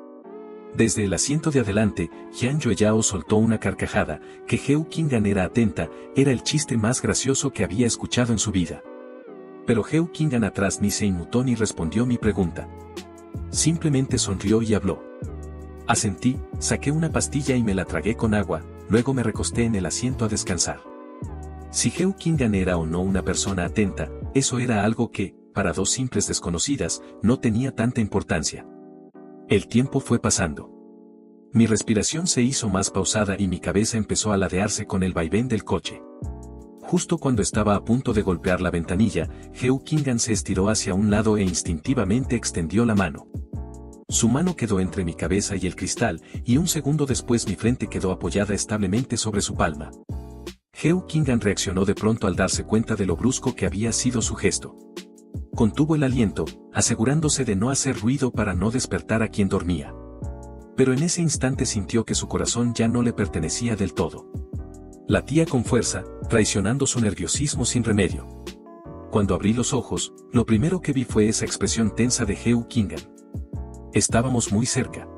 A: Desde el asiento de adelante, Jian Yueyao soltó una carcajada, que Heo Kingan era atenta, era el chiste más gracioso que había escuchado en su vida. Pero Heo Kingan atrás ni se inmutó ni respondió mi pregunta. Simplemente sonrió y habló. Asentí, saqué una pastilla y me la tragué con agua, luego me recosté en el asiento a descansar. Si Heo Kingan era o no una persona atenta, eso era algo que, para dos simples desconocidas, no tenía tanta importancia. El tiempo fue pasando. Mi respiración se hizo más pausada y mi cabeza empezó a ladearse con el vaivén del coche. Justo cuando estaba a punto de golpear la ventanilla, Heo Kingan se estiró hacia un lado e instintivamente extendió la mano. Su mano quedó entre mi cabeza y el cristal, y un segundo después mi frente quedó apoyada establemente sobre su palma. Heo Kingan reaccionó de pronto al darse cuenta de lo brusco que había sido su gesto. Contuvo el aliento, asegurándose de no hacer ruido para no despertar a quien dormía. Pero en ese instante sintió que su corazón ya no le pertenecía del todo. Latía con fuerza, traicionando su nerviosismo sin remedio. Cuando abrí los ojos, lo primero que vi fue esa expresión tensa de Heo Kingan. Estábamos muy cerca.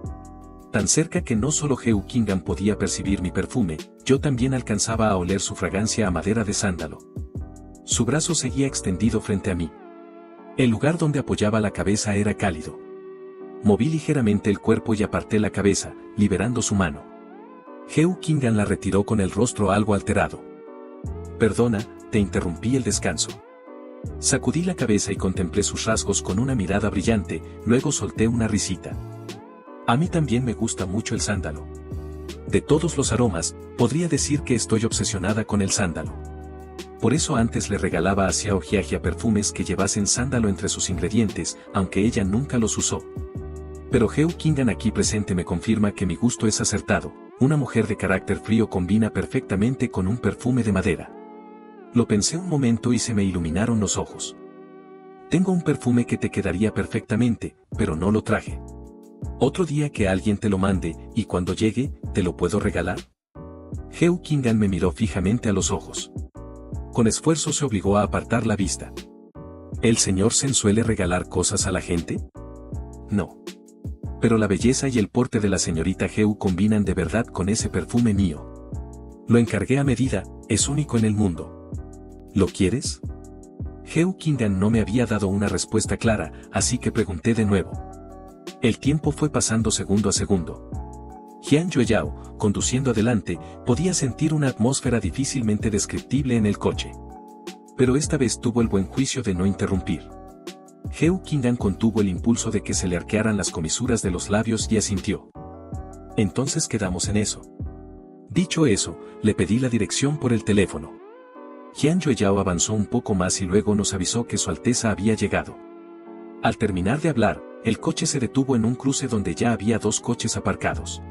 A: Tan cerca que no solo Heo Kingan podía percibir mi perfume, yo también alcanzaba a oler su fragancia a madera de sándalo. Su brazo seguía extendido frente a mí. El lugar donde apoyaba la cabeza era cálido. Moví ligeramente el cuerpo y aparté la cabeza, liberando su mano. Heo Kingan la retiró con el rostro algo alterado. Perdona, te interrumpí el descanso. Sacudí la cabeza y contemplé sus rasgos con una mirada brillante, luego solté una risita. A mí también me gusta mucho el sándalo. De todos los aromas, podría decir que estoy obsesionada con el sándalo. Por eso antes le regalaba a Xiao Jiajia perfumes que llevasen sándalo entre sus ingredientes, aunque ella nunca los usó. Pero Heo Kingan aquí presente me confirma que mi gusto es acertado. Una mujer de carácter frío combina perfectamente con un perfume de madera. Lo pensé un momento y se me iluminaron los ojos. Tengo un perfume que te quedaría perfectamente, pero no lo traje. Otro día que alguien te lo mande, y cuando llegue, ¿te lo puedo regalar? Heo Kingan me miró fijamente a los ojos. Con esfuerzo se obligó a apartar la vista. ¿El señor Sen suele regalar cosas a la gente? No. Pero la belleza y el porte de la señorita Heo combinan de verdad con ese perfume mío. Lo encargué a medida, es único en el mundo. ¿Lo quieres? Heo Kingan no me había dado una respuesta clara, así que pregunté de nuevo. El tiempo fue pasando segundo a segundo. Jian Yueyao, conduciendo adelante, podía sentir una atmósfera difícilmente descriptible en el coche. Pero esta vez tuvo el buen juicio de no interrumpir. Heo Kingan contuvo el impulso de que se le arquearan las comisuras de los labios y asintió. Entonces quedamos en eso. Dicho eso, le pedí la dirección por el teléfono. Jian Yueyao avanzó un poco más y luego nos avisó que Su Alteza había llegado. Al terminar de hablar, el coche se detuvo en un cruce donde ya había dos coches aparcados.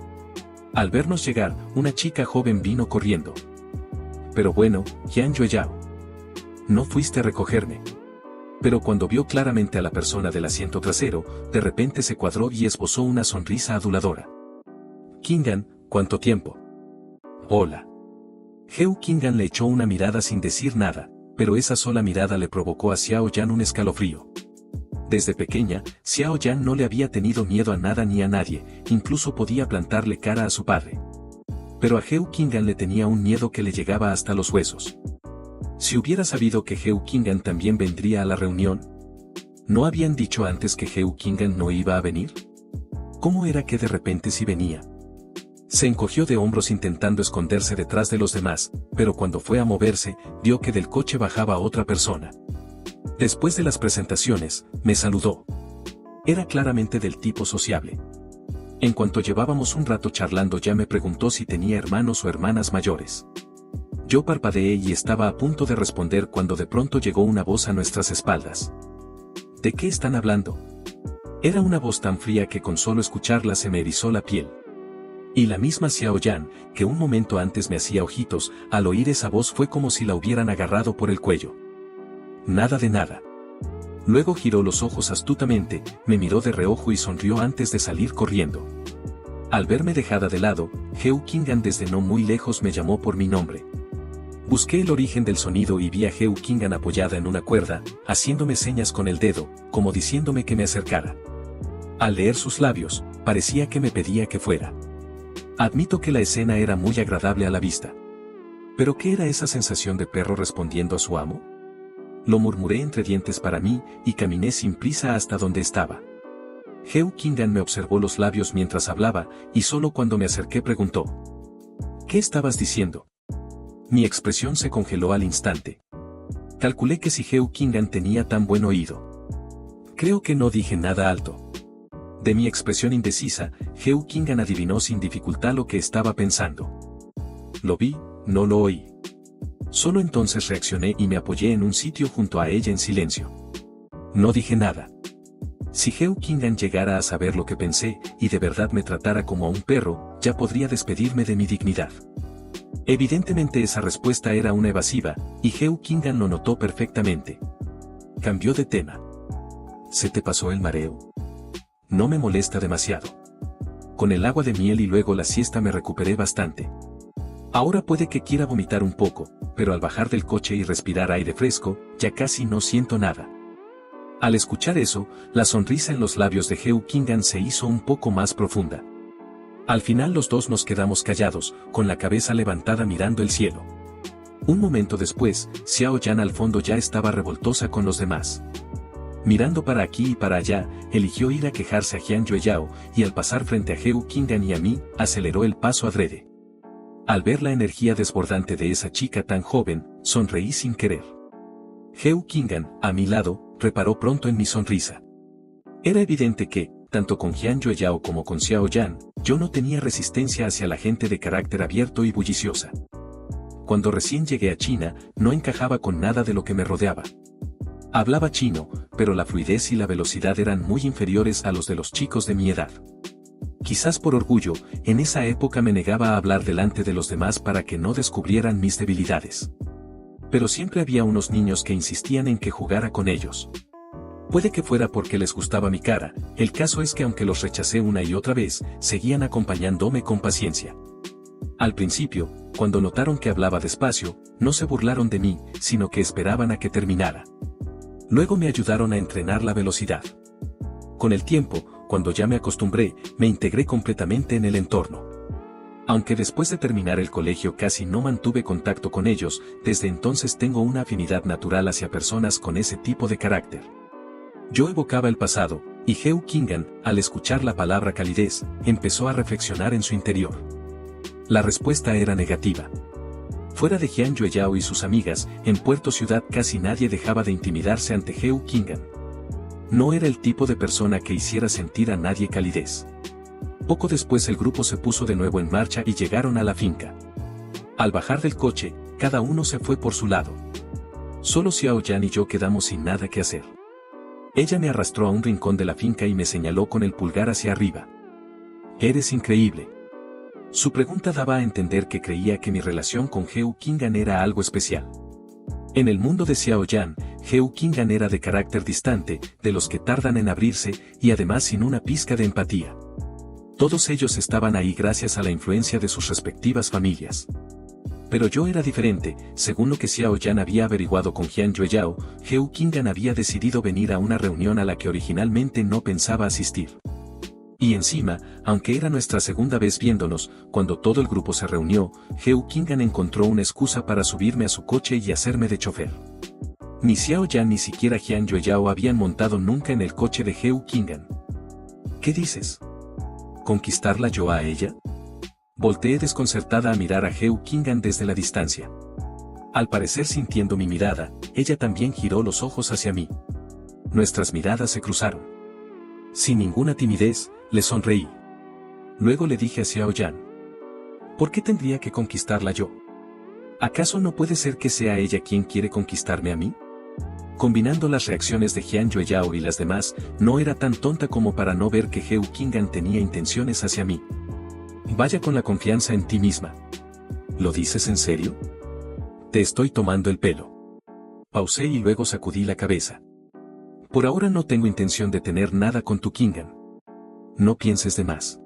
A: Al vernos llegar, una chica joven vino corriendo. Pero bueno, Jian Yueyao. no fuiste a recogerme. Pero cuando vio claramente a la persona del asiento trasero, de repente se cuadró y esbozó una sonrisa aduladora. Kingan, ¿cuánto tiempo? Hola. Heo Kingan le echó una mirada sin decir nada, pero esa sola mirada le provocó a Xiao Yan un escalofrío. Desde pequeña, Xiao Yan no le había tenido miedo a nada ni a nadie, incluso podía plantarle cara a su padre. Pero a Heo Kingan le tenía un miedo que le llegaba hasta los huesos. Si hubiera sabido que Heo Kingan también vendría a la reunión. ¿No habían dicho antes que Heo Kingan no iba a venir? ¿Cómo era que de repente sí venía? Se encogió de hombros intentando esconderse detrás de los demás, pero cuando fue a moverse, vio que del coche bajaba otra persona. Después de las presentaciones, me saludó. Era claramente del tipo sociable. En cuanto llevábamos un rato charlando ya me preguntó si tenía hermanos o hermanas mayores. Yo parpadeé y estaba a punto de responder cuando de pronto llegó una voz a nuestras espaldas. ¿De qué están hablando? Era una voz tan fría que con solo escucharla se me erizó la piel. Y la misma Xiao Yan, que un momento antes me hacía ojitos, al oír esa voz fue como si la hubieran agarrado por el cuello. Nada de nada. Luego giró los ojos astutamente, me miró de reojo y sonrió antes de salir corriendo. Al verme dejada de lado, Heo Kingan desde no muy lejos me llamó por mi nombre. Busqué el origen del sonido y vi a Heo Kingan apoyada en una cuerda, haciéndome señas con el dedo, como diciéndome que me acercara. Al leer sus labios, parecía que me pedía que fuera. Admito que la escena era muy agradable a la vista. ¿Pero qué era esa sensación de perro respondiendo a su amo? Lo murmuré entre dientes para mí, y caminé sin prisa hasta donde estaba. Heo Kingan me observó los labios mientras hablaba, y solo cuando me acerqué preguntó. ¿Qué estabas diciendo? Mi expresión se congeló al instante. Calculé que si Heo Kingan tenía tan buen oído. Creo que no dije nada alto. De mi expresión indecisa, Heo Kingan adivinó sin dificultad lo que estaba pensando. Lo vi, no lo oí. Solo entonces reaccioné y me apoyé en un sitio junto a ella en silencio. No dije nada. Si Heo Kingan llegara a saber lo que pensé, y de verdad me tratara como a un perro, ya podría despedirme de mi dignidad. Evidentemente esa respuesta era una evasiva, y Heo Kingan lo notó perfectamente. Cambió de tema. ¿Se te pasó el mareo? No me molesta demasiado. Con el agua de miel y luego la siesta me recuperé bastante. Ahora puede que quiera vomitar un poco, pero al bajar del coche y respirar aire fresco, ya casi no siento nada. Al escuchar eso, la sonrisa en los labios de Heo Kingan se hizo un poco más profunda. Al final los dos nos quedamos callados, con la cabeza levantada mirando el cielo. Un momento después, Xiao Yan al fondo ya estaba revoltosa con los demás. Mirando para aquí y para allá, eligió ir a quejarse a Jian Yueyao, y al pasar frente a Heo Kingan y a mí, aceleró el paso adrede. Al ver la energía desbordante de esa chica tan joven, sonreí sin querer. Heo Kingan, a mi lado, reparó pronto en mi sonrisa. Era evidente que, tanto con Jian Yueyao como con Xiao Yan, yo no tenía resistencia hacia la gente de carácter abierto y bulliciosa. Cuando recién llegué a China, no encajaba con nada de lo que me rodeaba. Hablaba chino, pero la fluidez y la velocidad eran muy inferiores a los de los chicos de mi edad. Quizás por orgullo, en esa época me negaba a hablar delante de los demás para que no descubrieran mis debilidades. Pero siempre había unos niños que insistían en que jugara con ellos. Puede que fuera porque les gustaba mi cara, el caso es que aunque los rechacé una y otra vez, seguían acompañándome con paciencia. Al principio, cuando notaron que hablaba despacio, no se burlaron de mí, sino que esperaban a que terminara. Luego me ayudaron a entrenar la velocidad. Con el tiempo, cuando ya me acostumbré, me integré completamente en el entorno. Aunque después de terminar el colegio casi no mantuve contacto con ellos, desde entonces tengo una afinidad natural hacia personas con ese tipo de carácter. Yo evocaba el pasado, y Heo Kingan, al escuchar la palabra calidez, empezó a reflexionar en su interior. La respuesta era negativa. Fuera de Jian Yueyao y sus amigas, en Puerto Ciudad casi nadie dejaba de intimidarse ante Heo Kingan. No era el tipo de persona que hiciera sentir a nadie calidez. Poco después el grupo se puso de nuevo en marcha y llegaron a la finca. Al bajar del coche, cada uno se fue por su lado. Solo Xiao Yan y yo quedamos sin nada que hacer. Ella me arrastró a un rincón de la finca y me señaló con el pulgar hacia arriba. «Eres increíble». Su pregunta daba a entender que creía que mi relación con Heo Kingan era algo especial. En el mundo de Xiao Yan, Heo Qing'an era de carácter distante, de los que tardan en abrirse, y además sin una pizca de empatía. Todos ellos estaban ahí gracias a la influencia de sus respectivas familias. Pero yo era diferente. Según lo que Xiao Yan había averiguado con Jian Yueyao, Heo Qing'an había decidido venir a una reunión a la que originalmente no pensaba asistir. Y encima, aunque era nuestra segunda vez viéndonos, cuando todo el grupo se reunió, Heo Qing'an encontró una excusa para subirme a su coche y hacerme de chofer. Ni Xiao Yan ni siquiera Jian Yueyao habían montado nunca en el coche de Heo Qing'an. ¿Qué dices? ¿Conquistarla yo a ella? Volteé desconcertada a mirar a Heo Qing'an desde la distancia. Al parecer sintiendo mi mirada, ella también giró los ojos hacia mí. Nuestras miradas se cruzaron. Sin ninguna timidez, le sonreí. Luego le dije a Xiao Yan: ¿por qué tendría que conquistarla yo? ¿Acaso no puede ser que sea ella quien quiere conquistarme a mí? Combinando las reacciones de Jian Yueyao y las demás, no era tan tonta como para no ver que Heo Qing'an tenía intenciones hacia mí. Vaya con la confianza en ti misma. ¿Lo dices en serio? Te estoy tomando el pelo. Pausé y luego sacudí la cabeza. Por ahora no tengo intención de tener nada con tu Qing'an. No pienses de más.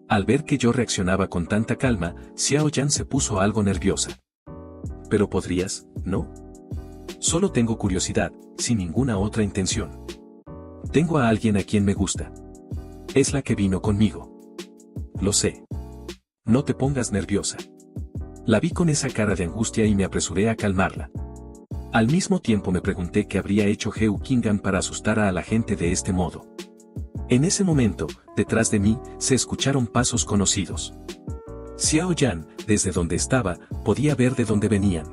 A: Al ver que yo reaccionaba con tanta calma, Xiao Yan se puso algo nerviosa. Pero podrías, ¿no? Solo tengo curiosidad, sin ninguna otra intención. Tengo a alguien a quien me gusta. Es la que vino conmigo. Lo sé. No te pongas nerviosa. La vi con esa cara de angustia y me apresuré a calmarla. Al mismo tiempo me pregunté qué habría hecho Heo Qing'an para asustar a la gente de este modo. En ese momento, detrás de mí, se escucharon pasos conocidos. Xiao Yan, desde donde estaba, podía ver de dónde venían.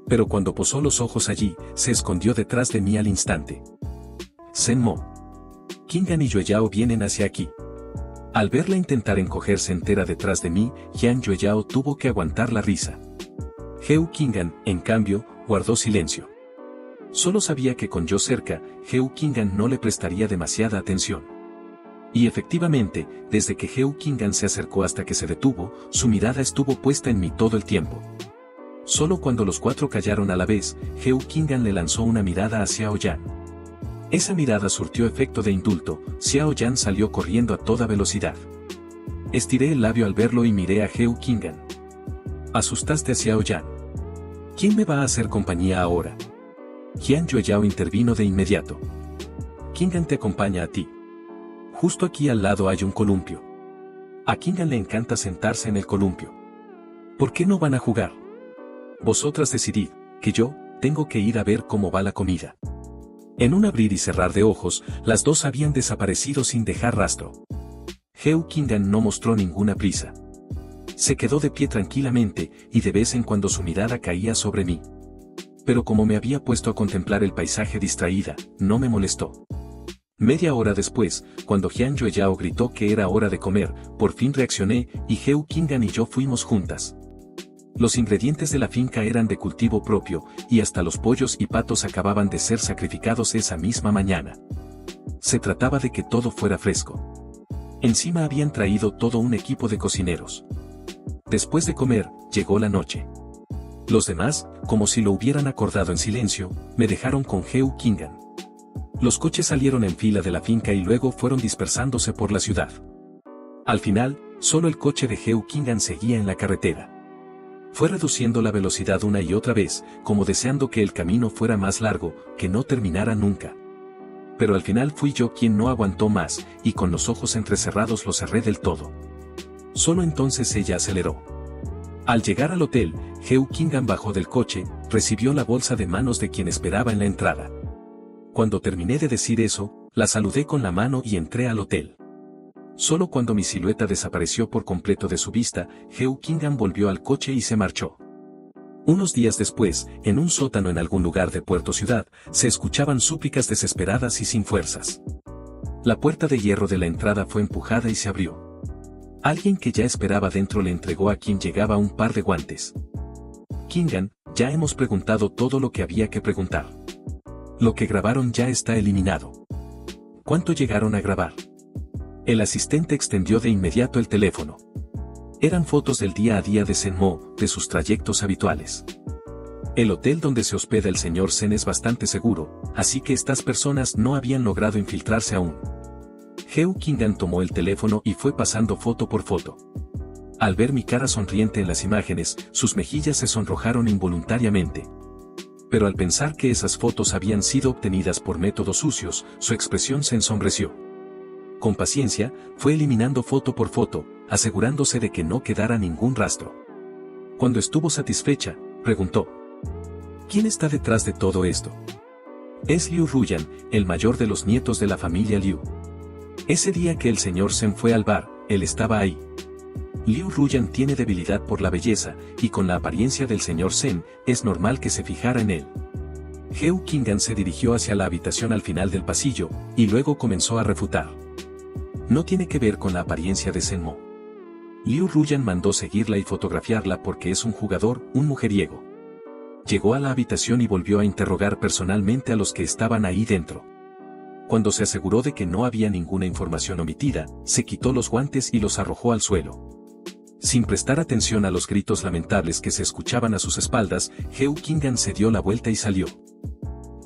A: Pero cuando posó los ojos allí, se escondió detrás de mí al instante. Shen Mo. Qing'an y Yueyao vienen hacia aquí. Al verla intentar encogerse entera detrás de mí, Jian Yueyao tuvo que aguantar la risa. Heo Qing'an, en cambio, guardó silencio. Solo sabía que con yo cerca, Heo Qing'an no le prestaría demasiada atención. Y efectivamente, desde que Heo Qing'an se acercó hasta que se detuvo, su mirada estuvo puesta en mí todo el tiempo. Solo cuando los cuatro callaron a la vez, Heo Qing'an le lanzó una mirada a Xiao Yan. Esa mirada surtió efecto de indulto. Xiao Yan salió corriendo a toda velocidad. Estiré el labio al verlo y miré a Heo Qing'an. Asustaste a Xiao Yan. ¿Quién me va a hacer compañía ahora? Jian Yueyao intervino de inmediato. Qing'an te acompaña a ti. Justo aquí al lado hay un columpio. A Qing'an le encanta sentarse en el columpio. ¿Por qué no van a jugar? Vosotras decidid, que yo, tengo que ir a ver cómo va la comida. En un abrir y cerrar de ojos, las dos habían desaparecido sin dejar rastro. Heo Qing'an no mostró ninguna prisa. Se quedó de pie tranquilamente, y de vez en cuando su mirada caía sobre mí. Pero como me había puesto a contemplar el paisaje distraída, no me molestó. Media hora después, cuando Jian Yueyao gritó que era hora de comer, por fin reaccioné, y Heo Qing'an y yo fuimos juntas. Los ingredientes de la finca eran de cultivo propio, y hasta los pollos y patos acababan de ser sacrificados esa misma mañana. Se trataba de que todo fuera fresco. Encima habían traído todo un equipo de cocineros. Después de comer, llegó la noche. Los demás, como si lo hubieran acordado en silencio, me dejaron con Heo Qing'an. Los coches salieron en fila de la finca y luego fueron dispersándose por la ciudad. Al final, solo el coche de Heo Qing'an seguía en la carretera. Fue reduciendo la velocidad una y otra vez, como deseando que el camino fuera más largo, que no terminara nunca. Pero al final fui yo quien no aguantó más, y con los ojos entrecerrados lo cerré del todo. Solo entonces ella aceleró. Al llegar al hotel, Heo Qing'an bajó del coche, recibió la bolsa de manos de quien esperaba en la entrada. Cuando terminé de decir eso, la saludé con la mano y entré al hotel. Solo cuando mi silueta desapareció por completo de su vista, Heo Qing'an volvió al coche y se marchó. Unos días después, en un sótano en algún lugar de Puerto Ciudad, se escuchaban súplicas desesperadas y sin fuerzas. La puerta de hierro de la entrada fue empujada y se abrió. Alguien que ya esperaba dentro le entregó a quien llegaba un par de guantes. Qing'an, ya hemos preguntado todo lo que había que preguntar. Lo que grabaron ya está eliminado. ¿Cuánto llegaron a grabar? El asistente extendió de inmediato el teléfono. Eran fotos del día a día de Shen Mo, de sus trayectos habituales. El hotel donde se hospeda el señor Zen es bastante seguro, así que estas personas no habían logrado infiltrarse aún. Heo Kingan tomó el teléfono y fue pasando foto por foto. Al ver mi cara sonriente en las imágenes, sus mejillas se sonrojaron involuntariamente. Pero al pensar que esas fotos habían sido obtenidas por métodos sucios, su expresión se ensombreció. Con paciencia, fue eliminando foto por foto, asegurándose de que no quedara ningún rastro. Cuando estuvo satisfecha, preguntó: ¿quién está detrás de todo esto? Es Liu Ruyan, el mayor de los nietos de la familia Liu. Ese día que el señor Zen fue al bar, él estaba ahí. Liu Ruyan tiene debilidad por la belleza, y con la apariencia del señor Zen, es normal que se fijara en él. Heo Kingan se dirigió hacia la habitación al final del pasillo, y luego comenzó a refutar. No tiene que ver con la apariencia de Zen Mo. Liu Ruyan mandó seguirla y fotografiarla porque es un jugador, un mujeriego. Llegó a la habitación y volvió a interrogar personalmente a los que estaban ahí dentro. Cuando se aseguró de que no había ninguna información omitida, se quitó los guantes y los arrojó al suelo. Sin prestar atención a los gritos lamentables que se escuchaban a sus espaldas, Heo Kingan se dio la vuelta y salió.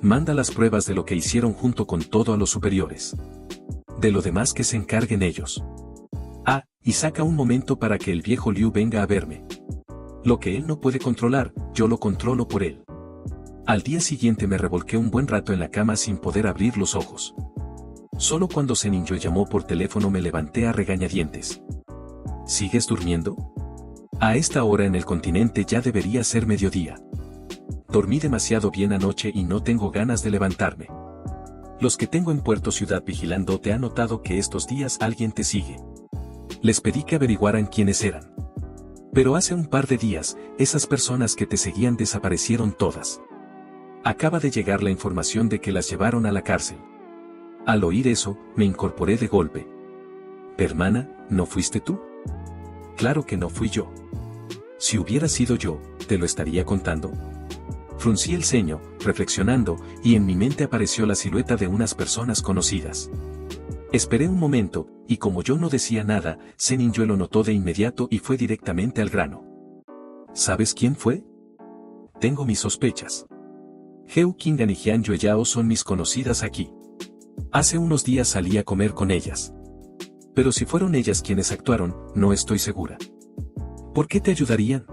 A: Manda las pruebas de lo que hicieron junto con todo a los superiores. De lo demás que se encarguen ellos. Ah, y saca un momento para que el viejo Liu venga a verme. Lo que él no puede controlar, yo lo controlo por él. Al día siguiente me revolqué un buen rato en la cama sin poder abrir los ojos. Solo cuando Zenin-Yue llamó por teléfono me levanté a regañadientes. ¿Sigues durmiendo? A esta hora en el continente ya debería ser mediodía. Dormí demasiado bien anoche y no tengo ganas de levantarme. Los que tengo en Puerto Ciudad vigilando te han notado que estos días alguien te sigue. Les pedí que averiguaran quiénes eran. Pero hace un par de días, esas personas que te seguían desaparecieron todas. Acaba de llegar la información de que las llevaron a la cárcel. Al oír eso, me incorporé de golpe. Hermana, ¿no fuiste tú? Claro que no fui yo. Si hubiera sido yo, ¿te lo estaría contando? Fruncí el ceño, reflexionando, y en mi mente apareció la silueta de unas personas conocidas. Esperé un momento, y como yo no decía nada, Zenin-Yue lo notó de inmediato y fue directamente al grano. ¿Sabes quién fue? Tengo mis sospechas. Heo Kingan y Jian Yueyao son mis conocidas aquí. Hace unos días salí a comer con ellas. Pero si fueron ellas quienes actuaron, no estoy segura. ¿Por qué te ayudarían?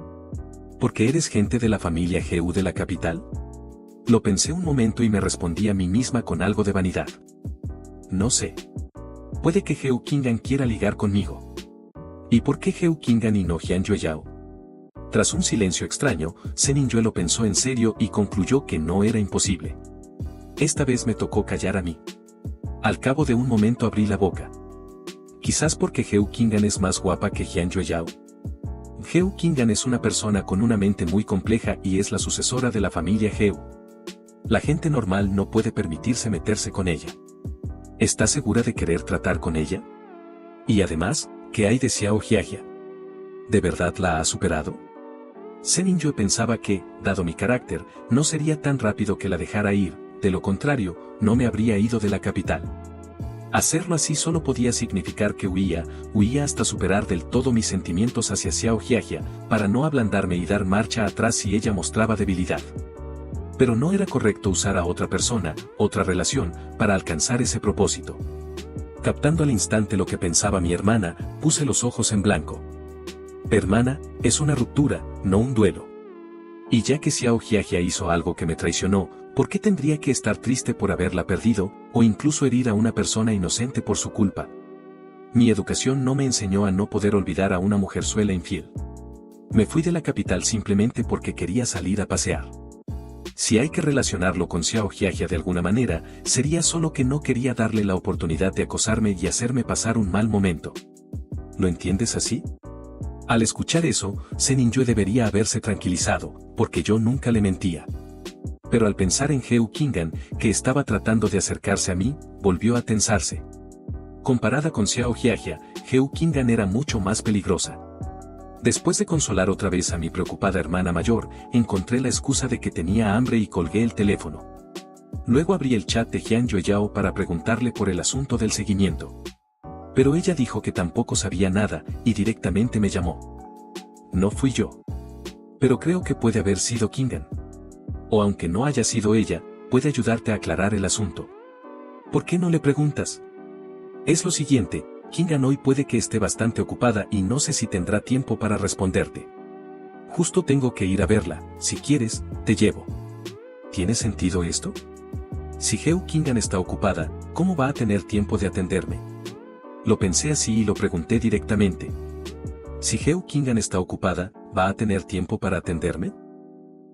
A: ¿Porque eres gente de la familia Heo de la capital? Lo pensé un momento y me respondí a mí misma con algo de vanidad. No sé. Puede que Heo Kingan quiera ligar conmigo. ¿Y por qué Heo Kingan y no Jian Yueyao? Tras un silencio extraño, Zenin-Yue lo pensó en serio y concluyó que no era imposible. Esta vez me tocó callar a mí. Al cabo de un momento abrí la boca. Quizás porque Heo Kingan es más guapa que Jian Yueyao. Heo Kingan es una persona con una mente muy compleja y es la sucesora de la familia Heo. La gente normal no puede permitirse meterse con ella. ¿Estás segura de querer tratar con ella? Y además, ¿qué hay de Xiao Jiajia? ¿De verdad la ha superado? Zenin-Yue pensaba que, dado mi carácter, no sería tan rápido que la dejara ir, de lo contrario, no me habría ido de la capital. Hacerlo así solo podía significar que huía hasta superar del todo mis sentimientos hacia Xiao Jiajia, para no ablandarme y dar marcha atrás si ella mostraba debilidad. Pero no era correcto usar a otra persona, otra relación, para alcanzar ese propósito. Captando al instante lo que pensaba mi hermana, puse los ojos en blanco. Hermana, es una ruptura, no un duelo. Y ya que Xiao Jiajia hizo algo que me traicionó, ¿por qué tendría que estar triste por haberla perdido, o incluso herir a una persona inocente por su culpa? Mi educación no me enseñó a no poder olvidar a una mujerzuela infiel. Me fui de la capital simplemente porque quería salir a pasear. Si hay que relacionarlo con Xiao Jiajia de alguna manera, sería solo que no quería darle la oportunidad de acosarme y hacerme pasar un mal momento. ¿Lo entiendes así? Al escuchar eso, Zenin-Yue debería haberse tranquilizado, porque yo nunca le mentía. Pero al pensar en Heo Kingan, que estaba tratando de acercarse a mí, volvió a tensarse. Comparada con Xiao Jiajia, Heo Kingan era mucho más peligrosa. Después de consolar otra vez a mi preocupada hermana mayor, encontré la excusa de que tenía hambre y colgué el teléfono. Luego abrí el chat de Jian Yueyao para preguntarle por el asunto del seguimiento. Pero ella dijo que tampoco sabía nada, y directamente me llamó. No fui yo. Pero creo que puede haber sido Kingan. O aunque no haya sido ella, puede ayudarte a aclarar el asunto. ¿Por qué no le preguntas? Es lo siguiente, Kingan hoy puede que esté bastante ocupada y no sé si tendrá tiempo para responderte. Justo tengo que ir a verla, si quieres, te llevo. ¿Tiene sentido esto? Si Heo Kingan está ocupada, ¿cómo va a tener tiempo de atenderme? Lo pensé así y lo pregunté directamente. Si Heo Kingan está ocupada, ¿va a tener tiempo para atenderme?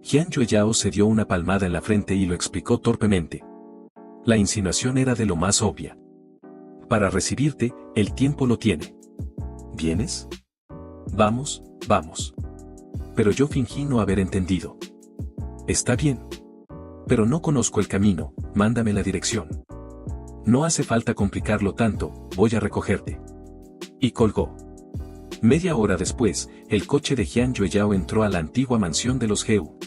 A: Hyun Yeo se dio una palmada en la frente y lo explicó torpemente. La insinuación era de lo más obvia. Para recibirte, el tiempo lo tiene. ¿Vienes? Vamos, vamos. Pero yo fingí no haber entendido. Está bien. Pero no conozco el camino, mándame la dirección. No hace falta complicarlo tanto, voy a recogerte. Y colgó. Media hora después, el coche de Hyun Yeo entró a la antigua mansión de los Heo.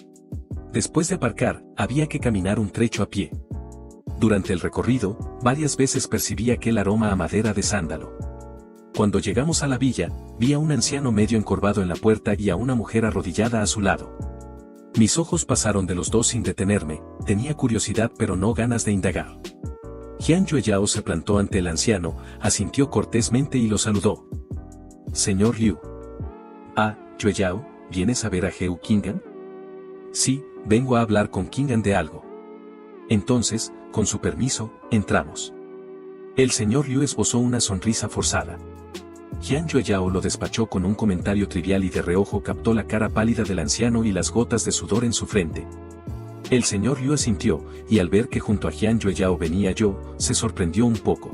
A: Después de aparcar, había que caminar un trecho a pie. Durante el recorrido, varias veces percibí aquel aroma a madera de sándalo. Cuando llegamos a la villa, vi a un anciano medio encorvado en la puerta y a una mujer arrodillada a su lado. Mis ojos pasaron de los dos sin detenerme, tenía curiosidad pero no ganas de indagar. Hyun Yeo se plantó ante el anciano, asintió cortésmente y lo saludó. Señor Liu. Ah, Yeo, ¿vienes a ver a Heo Kingan? Sí, vengo a hablar con Kingan de algo. Entonces, con su permiso, entramos. El señor Liu esbozó una sonrisa forzada. Hyun Yeo lo despachó con un comentario trivial y de reojo captó la cara pálida del anciano y las gotas de sudor en su frente. El señor Liu asintió, y al ver que junto a Hyun Yeo venía yo, se sorprendió un poco.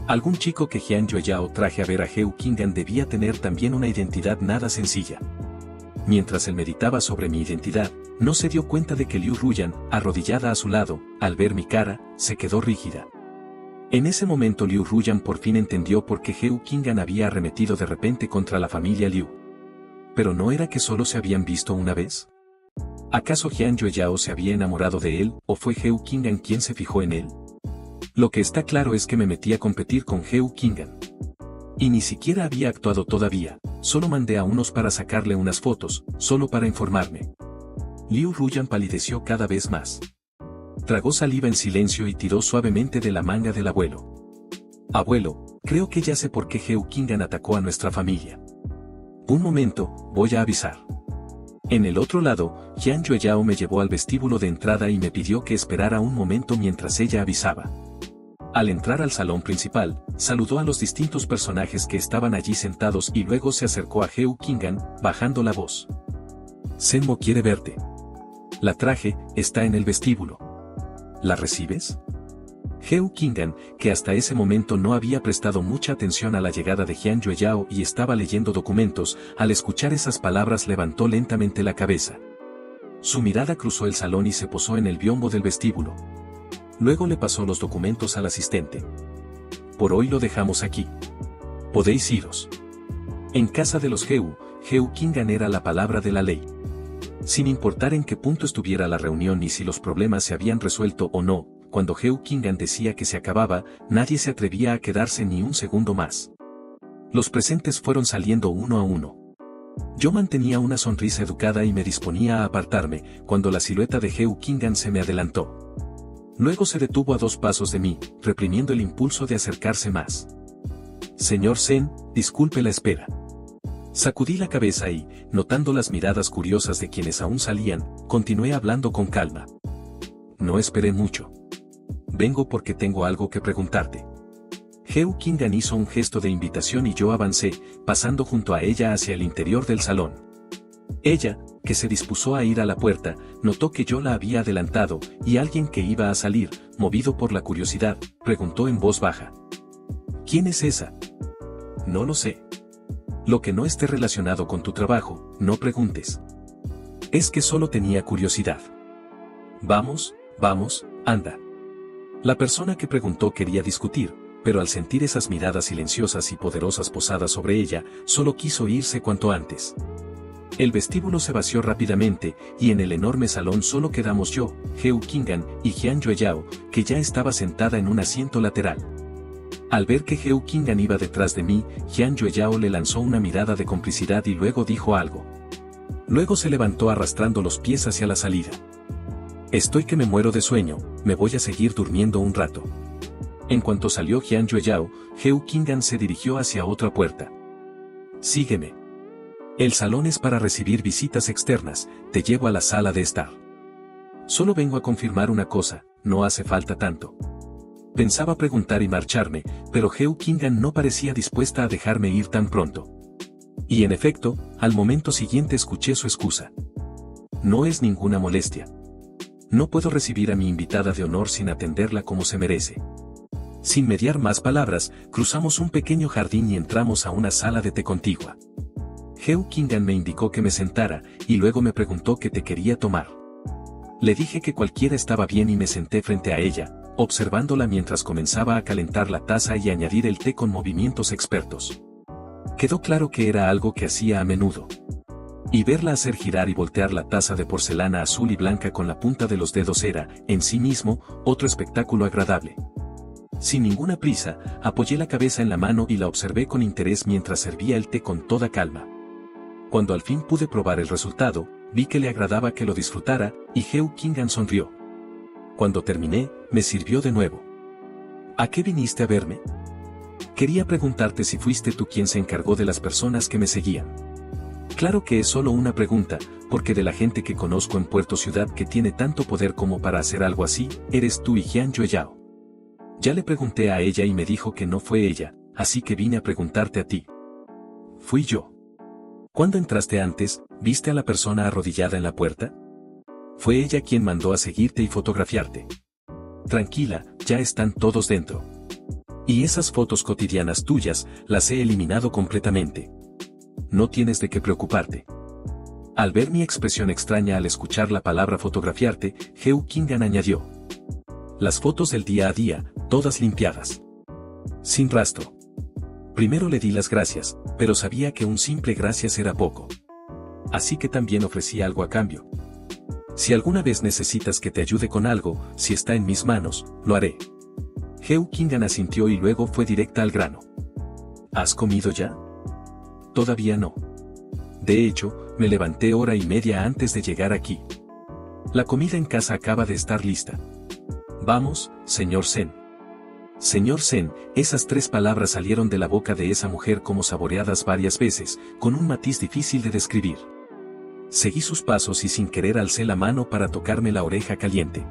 A: Algún chico que Hyun Yeo traje a ver a Heo Kingan debía tener también una identidad nada sencilla. Mientras él meditaba sobre mi identidad, no se dio cuenta de que Liu Ruyan, arrodillada a su lado, al ver mi cara, se quedó rígida. En ese momento Liu Ruyan por fin entendió por qué Heo Kingan había arremetido de repente contra la familia Liu. ¿Pero no era que solo se habían visto una vez? ¿Acaso Hyun Yeo se había enamorado de él, o fue Heo Kingan quien se fijó en él? Lo que está claro es que me metí a competir con Heo Kingan. Y ni siquiera había actuado todavía, solo mandé a unos para sacarle unas fotos, solo para informarme. Liu Ruyan palideció cada vez más. Tragó saliva en silencio y tiró suavemente de la manga del abuelo. Abuelo, creo que ya sé por qué Heo Kingan atacó a nuestra familia. Un momento, voy a avisar. En el otro lado, Hyun Yeo me llevó al vestíbulo de entrada y me pidió que esperara un momento mientras ella avisaba. Al entrar al salón principal, saludó a los distintos personajes que estaban allí sentados y luego se acercó a Heo Kingan, bajando la voz. Senmo quiere verte. La traje, está en el vestíbulo. ¿La recibes? Heo Kingan, que hasta ese momento no había prestado mucha atención a la llegada de Hyun Yeo y estaba leyendo documentos, al escuchar esas palabras levantó lentamente la cabeza. Su mirada cruzó el salón y se posó en el biombo del vestíbulo. Luego le pasó los documentos al asistente. Por hoy lo dejamos aquí. Podéis iros. En casa de los Heo Kingan era la palabra de la ley. Sin importar en qué punto estuviera la reunión ni si los problemas se habían resuelto o no, cuando Heo Kingan decía que se acababa, nadie se atrevía a quedarse ni un segundo más. Los presentes fueron saliendo uno a uno. Yo mantenía una sonrisa educada y me disponía a apartarme, cuando la silueta de Heo Kingan se me adelantó. Luego se detuvo a 2 pasos de mí, reprimiendo el impulso de acercarse más. Señor Sen, disculpe la espera. Sacudí la cabeza y, notando las miradas curiosas de quienes aún salían, continué hablando con calma. No esperé mucho. Vengo porque tengo algo que preguntarte. Heo Kingan hizo un gesto de invitación y yo avancé, pasando junto a ella hacia el interior del salón. Ella, que se dispuso a ir a la puerta, notó que yo la había adelantado, y alguien que iba a salir, movido por la curiosidad, preguntó en voz baja. ¿Quién es esa? No lo sé. Lo que no esté relacionado con tu trabajo, no preguntes. Es que solo tenía curiosidad. Vamos, vamos, anda. La persona que preguntó quería discutir, pero al sentir esas miradas silenciosas y poderosas posadas sobre ella, solo quiso irse cuanto antes. El vestíbulo se vació rápidamente, y en el enorme salón solo quedamos yo, Heo Kingan, y Hyun Yeo, que ya estaba sentada en un asiento lateral. Al ver que Heo Kingan iba detrás de mí, Hyun Yeo le lanzó una mirada de complicidad y luego dijo algo. Luego se levantó arrastrando los pies hacia la salida. Estoy que me muero de sueño, me voy a seguir durmiendo un rato. En cuanto salió Jian Yueyao, Heu Qing'an se dirigió hacia otra puerta. Sígueme. El salón es para recibir visitas externas, te llevo a la sala de estar. Solo vengo a confirmar una cosa, no hace falta tanto. Pensaba preguntar y marcharme, pero Heu Qing'an no parecía dispuesta a dejarme ir tan pronto. Y en efecto, al momento siguiente escuché su excusa. No es ninguna molestia. No puedo recibir a mi invitada de honor sin atenderla como se merece. Sin mediar más palabras, cruzamos un pequeño jardín y entramos a una sala de té contigua. Heu Qing'an me indicó que me sentara, y luego me preguntó qué té quería tomar. Le dije que cualquiera estaba bien y me senté frente a ella, observándola mientras comenzaba a calentar la taza y añadir el té con movimientos expertos. Quedó claro que era algo que hacía a menudo. Y verla hacer girar y voltear la taza de porcelana azul y blanca con la punta de los dedos era, en sí mismo, otro espectáculo agradable. Sin ninguna prisa, apoyé la cabeza en la mano y la observé con interés mientras servía el té con toda calma. Cuando al fin pude probar el resultado, vi que le agradaba que lo disfrutara, y Heu Qing'an sonrió. Cuando terminé, me sirvió de nuevo. ¿A qué viniste a verme? Quería preguntarte si fuiste tú quien se encargó de las personas que me seguían. Claro que es solo una pregunta, porque de la gente que conozco en Puerto Ciudad que tiene tanto poder como para hacer algo así, eres tú y Jian Yueyao. Ya le pregunté a ella y me dijo que no fue ella, así que vine a preguntarte a ti. Fui yo. ¿Cuándo entraste antes, viste a la persona arrodillada en la puerta? Fue ella quien mandó a seguirte y fotografiarte. Tranquila, ya están todos dentro. Y esas fotos cotidianas tuyas, las he eliminado completamente. No tienes de qué preocuparte. Al ver mi expresión extraña al escuchar la palabra fotografiarte, Heu Qing'an añadió. Las fotos del día a día, todas limpiadas. Sin rastro. Primero le di las gracias, pero sabía que un simple gracias era poco. Así que también ofrecí algo a cambio. Si alguna vez necesitas que te ayude con algo, si está en mis manos, lo haré. Heu Qing'an asintió y luego fue directa al grano. ¿Has comido ya? Todavía no. De hecho, me levanté hora y media antes de llegar aquí. La comida en casa acaba de estar lista. Vamos, señor Zen. Señor Zen, esas tres palabras salieron de la boca de esa mujer como saboreadas varias veces, con un matiz difícil de describir. Seguí sus pasos y sin querer alcé la mano para tocarme la oreja caliente.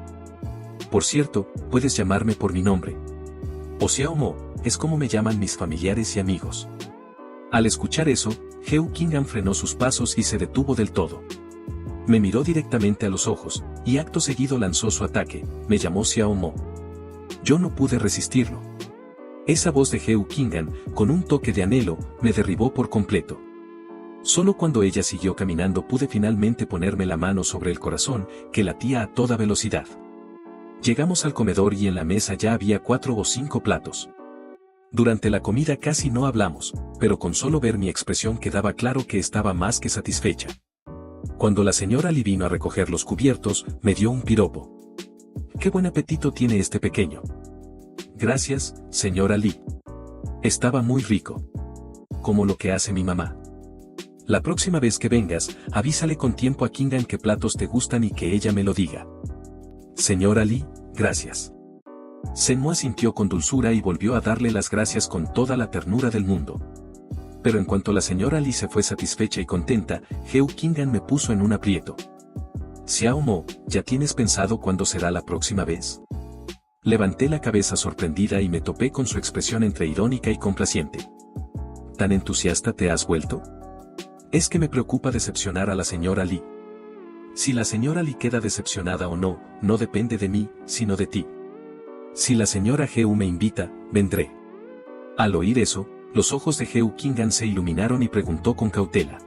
A: Por cierto, puedes llamarme por mi nombre. O Xiao Mo, es como me llaman mis familiares y amigos. Al escuchar eso, Heu Qing'an frenó sus pasos y se detuvo del todo. Me miró directamente a los ojos, y acto seguido lanzó su ataque, me llamó Xiao Mo. Yo no pude resistirlo. Esa voz de Heu Qing'an, con un toque de anhelo, me derribó por completo. Solo cuando ella siguió caminando pude finalmente ponerme la mano sobre el corazón, que latía a toda velocidad. Llegamos al comedor y en la mesa ya había 4 o 5 platos. Durante la comida casi no hablamos, pero con solo ver mi expresión quedaba claro que estaba más que satisfecha. Cuando la señora Li vino a recoger los cubiertos, me dio un piropo. ¡Qué buen apetito tiene este pequeño! Gracias, señora Li. Estaba muy rico. Como lo que hace mi mamá. La próxima vez que vengas, avísale con tiempo a Qing'an qué platos te gustan y que ella me lo diga. Señora Li, gracias. Zenmo asintió con dulzura y volvió a darle las gracias con toda la ternura del mundo. Pero en cuanto la señora Li se fue satisfecha y contenta, Heu Qing'an me puso en un aprieto. Xiao Mo, ¿ya tienes pensado cuándo será la próxima vez? Levanté la cabeza sorprendida y me topé con su expresión entre irónica y complaciente. ¿Tan entusiasta te has vuelto? Es que me preocupa decepcionar a la señora Li. Si la señora Li queda decepcionada o no, no depende de mí, sino de ti. Si la señora Heu me invita, vendré. Al oír eso, los ojos de Heu Qing'an se iluminaron y preguntó con cautela.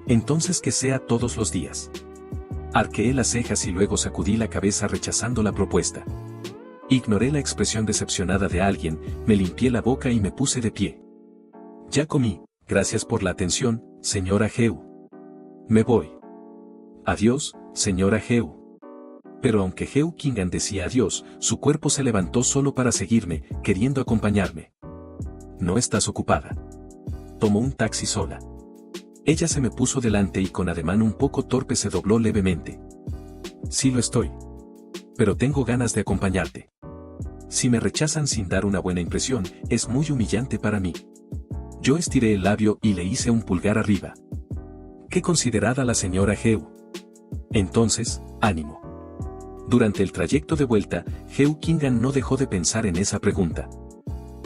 A: Entonces que sea todos los días. Arqueé las cejas y luego sacudí la cabeza rechazando la propuesta. Ignoré la expresión decepcionada de alguien, me limpié la boca y me puse de pie. Ya comí, gracias por la atención, señora Heu. Me voy. Adiós, señora Heu. Pero aunque Heu Qing'an decía adiós, su cuerpo se levantó solo para seguirme, queriendo acompañarme. No estás ocupada. Tomó un taxi sola. Ella se me puso delante y con ademán un poco torpe se dobló levemente. Sí lo estoy. pero tengo ganas de acompañarte. Si me rechazan sin dar una buena impresión, es muy humillante para mí. Yo estiré el labio y le hice un pulgar arriba. Qué considerada la señora Heu. Entonces, ánimo. Durante el trayecto de vuelta, Heu Qing'an no dejó de pensar en esa pregunta.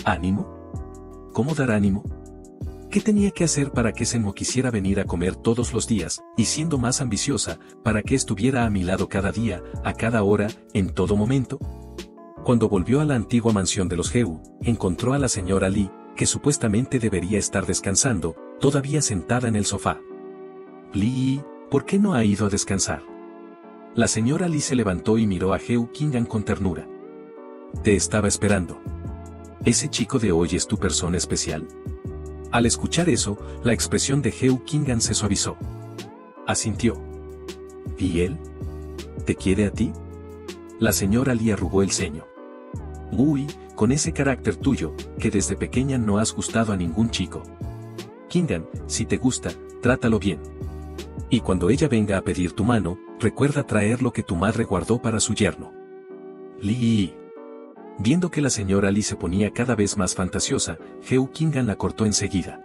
A: ¿Ánimo? ¿Cómo dar ánimo? ¿Qué tenía que hacer para que Senmo quisiera venir a comer todos los días, y siendo más ambiciosa, para que estuviera a mi lado cada día, a cada hora, en todo momento? Cuando volvió a la antigua mansión de los Heu, encontró a la señora Li, que supuestamente debería estar descansando, todavía sentada en el sofá. Li, ¿por qué no ha ido a descansar? La señora Li se levantó y miró a Heu Qing'an con ternura. Te estaba esperando. ¿Ese chico de hoy es tu persona especial? Al escuchar eso, la expresión de Heu Qing'an se suavizó. Asintió. ¿Y él? ¿Te quiere a ti? La señora Li arrugó el ceño. Uy, con ese carácter tuyo, que desde pequeña no has gustado a ningún chico. Qing'an, si te gusta, trátalo bien. Y cuando ella venga a pedir tu mano, recuerda traer lo que tu madre guardó para su yerno. Li. Viendo que la señora Li se ponía cada vez más fantasiosa, Heu Qing'an la cortó enseguida.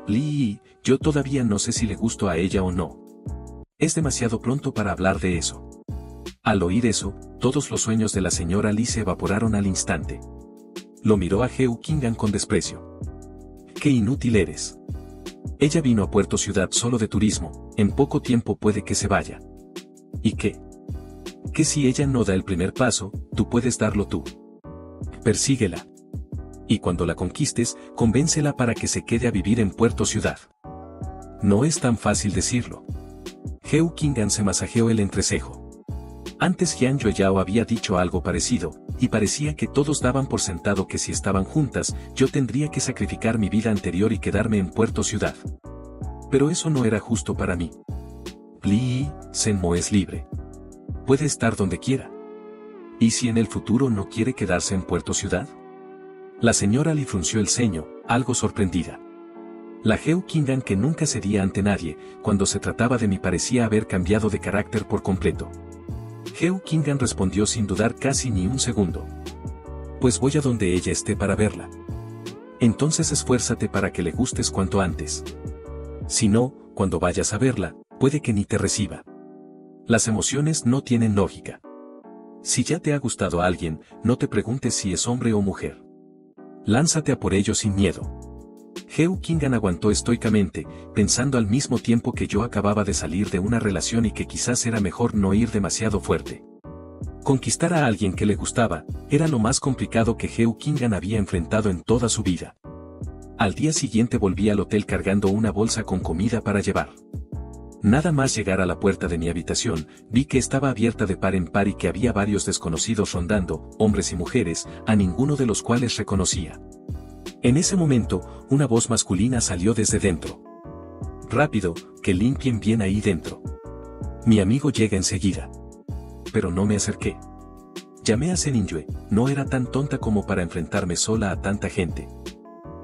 A: Li, yo todavía no sé si le gusto a ella o no. Es demasiado pronto para hablar de eso. Al oír eso, todos los sueños de la señora Li se evaporaron al instante. Lo miró a Heu Qing'an con desprecio. ¡Qué inútil eres! Ella vino a Puerto Ciudad solo de turismo, en poco tiempo puede que se vaya. ¿Y qué? Que si ella no da el primer paso, tú puedes darlo tú. Persíguela. Y cuando la conquistes, convéncela para que se quede a vivir en Puerto Ciudad. No es tan fácil decirlo. Heu Qing'an se masajeó el entrecejo. Antes Jian Yueyao había dicho algo parecido, y parecía que todos daban por sentado que si estaban juntas, yo tendría que sacrificar mi vida anterior y quedarme en Puerto Ciudad. Pero eso no era justo para mí. Li, Senmo es libre. Puede estar donde quiera. ¿Y si en el futuro no quiere quedarse en Puerto Ciudad? La señora Li frunció el ceño, algo sorprendida. La Heu Qing'an que nunca cedía ante nadie, cuando se trataba de mí parecía haber cambiado de carácter por completo. Heu Qing'an respondió sin dudar casi ni un segundo. Pues voy a donde ella esté para verla. Entonces esfuérzate para que le gustes cuanto antes. Si no, cuando vayas a verla, puede que ni te reciba. Las emociones no tienen lógica. Si ya te ha gustado a alguien, no te preguntes si es hombre o mujer. Lánzate a por ello sin miedo. Heu Qing'an aguantó estoicamente, pensando al mismo tiempo que yo acababa de salir de una relación y que quizás era mejor no ir demasiado fuerte. Conquistar a alguien que le gustaba, era lo más complicado que Heu Qing'an había enfrentado en toda su vida. Al día siguiente volví al hotel cargando una bolsa con comida para llevar. Nada más llegar a la puerta de mi habitación, vi que estaba abierta de par en par y que había varios desconocidos rondando, hombres y mujeres, a ninguno de los cuales reconocía. En ese momento, una voz masculina salió desde dentro. Rápido, que limpien bien ahí dentro. Mi amigo llega enseguida. Pero no me acerqué. Llamé a Seningyue, no era tan tonta como para enfrentarme sola a tanta gente.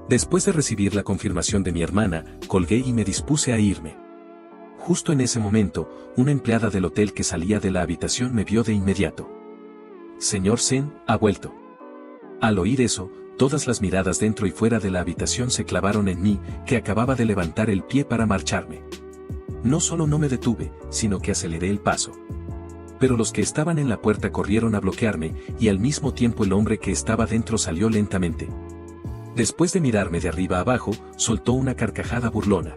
A: Después de recibir la confirmación de mi hermana, colgué y me dispuse a irme. Justo en ese momento, una empleada del hotel que salía de la habitación me vio de inmediato. Señor Sen, ha vuelto. Al oír eso, todas las miradas dentro y fuera de la habitación se clavaron en mí, que acababa de levantar el pie para marcharme. No solo no me detuve, sino que aceleré el paso. Pero los que estaban en la puerta corrieron a bloquearme, y al mismo tiempo el hombre que estaba dentro salió lentamente. Después de mirarme de arriba abajo, soltó una carcajada burlona.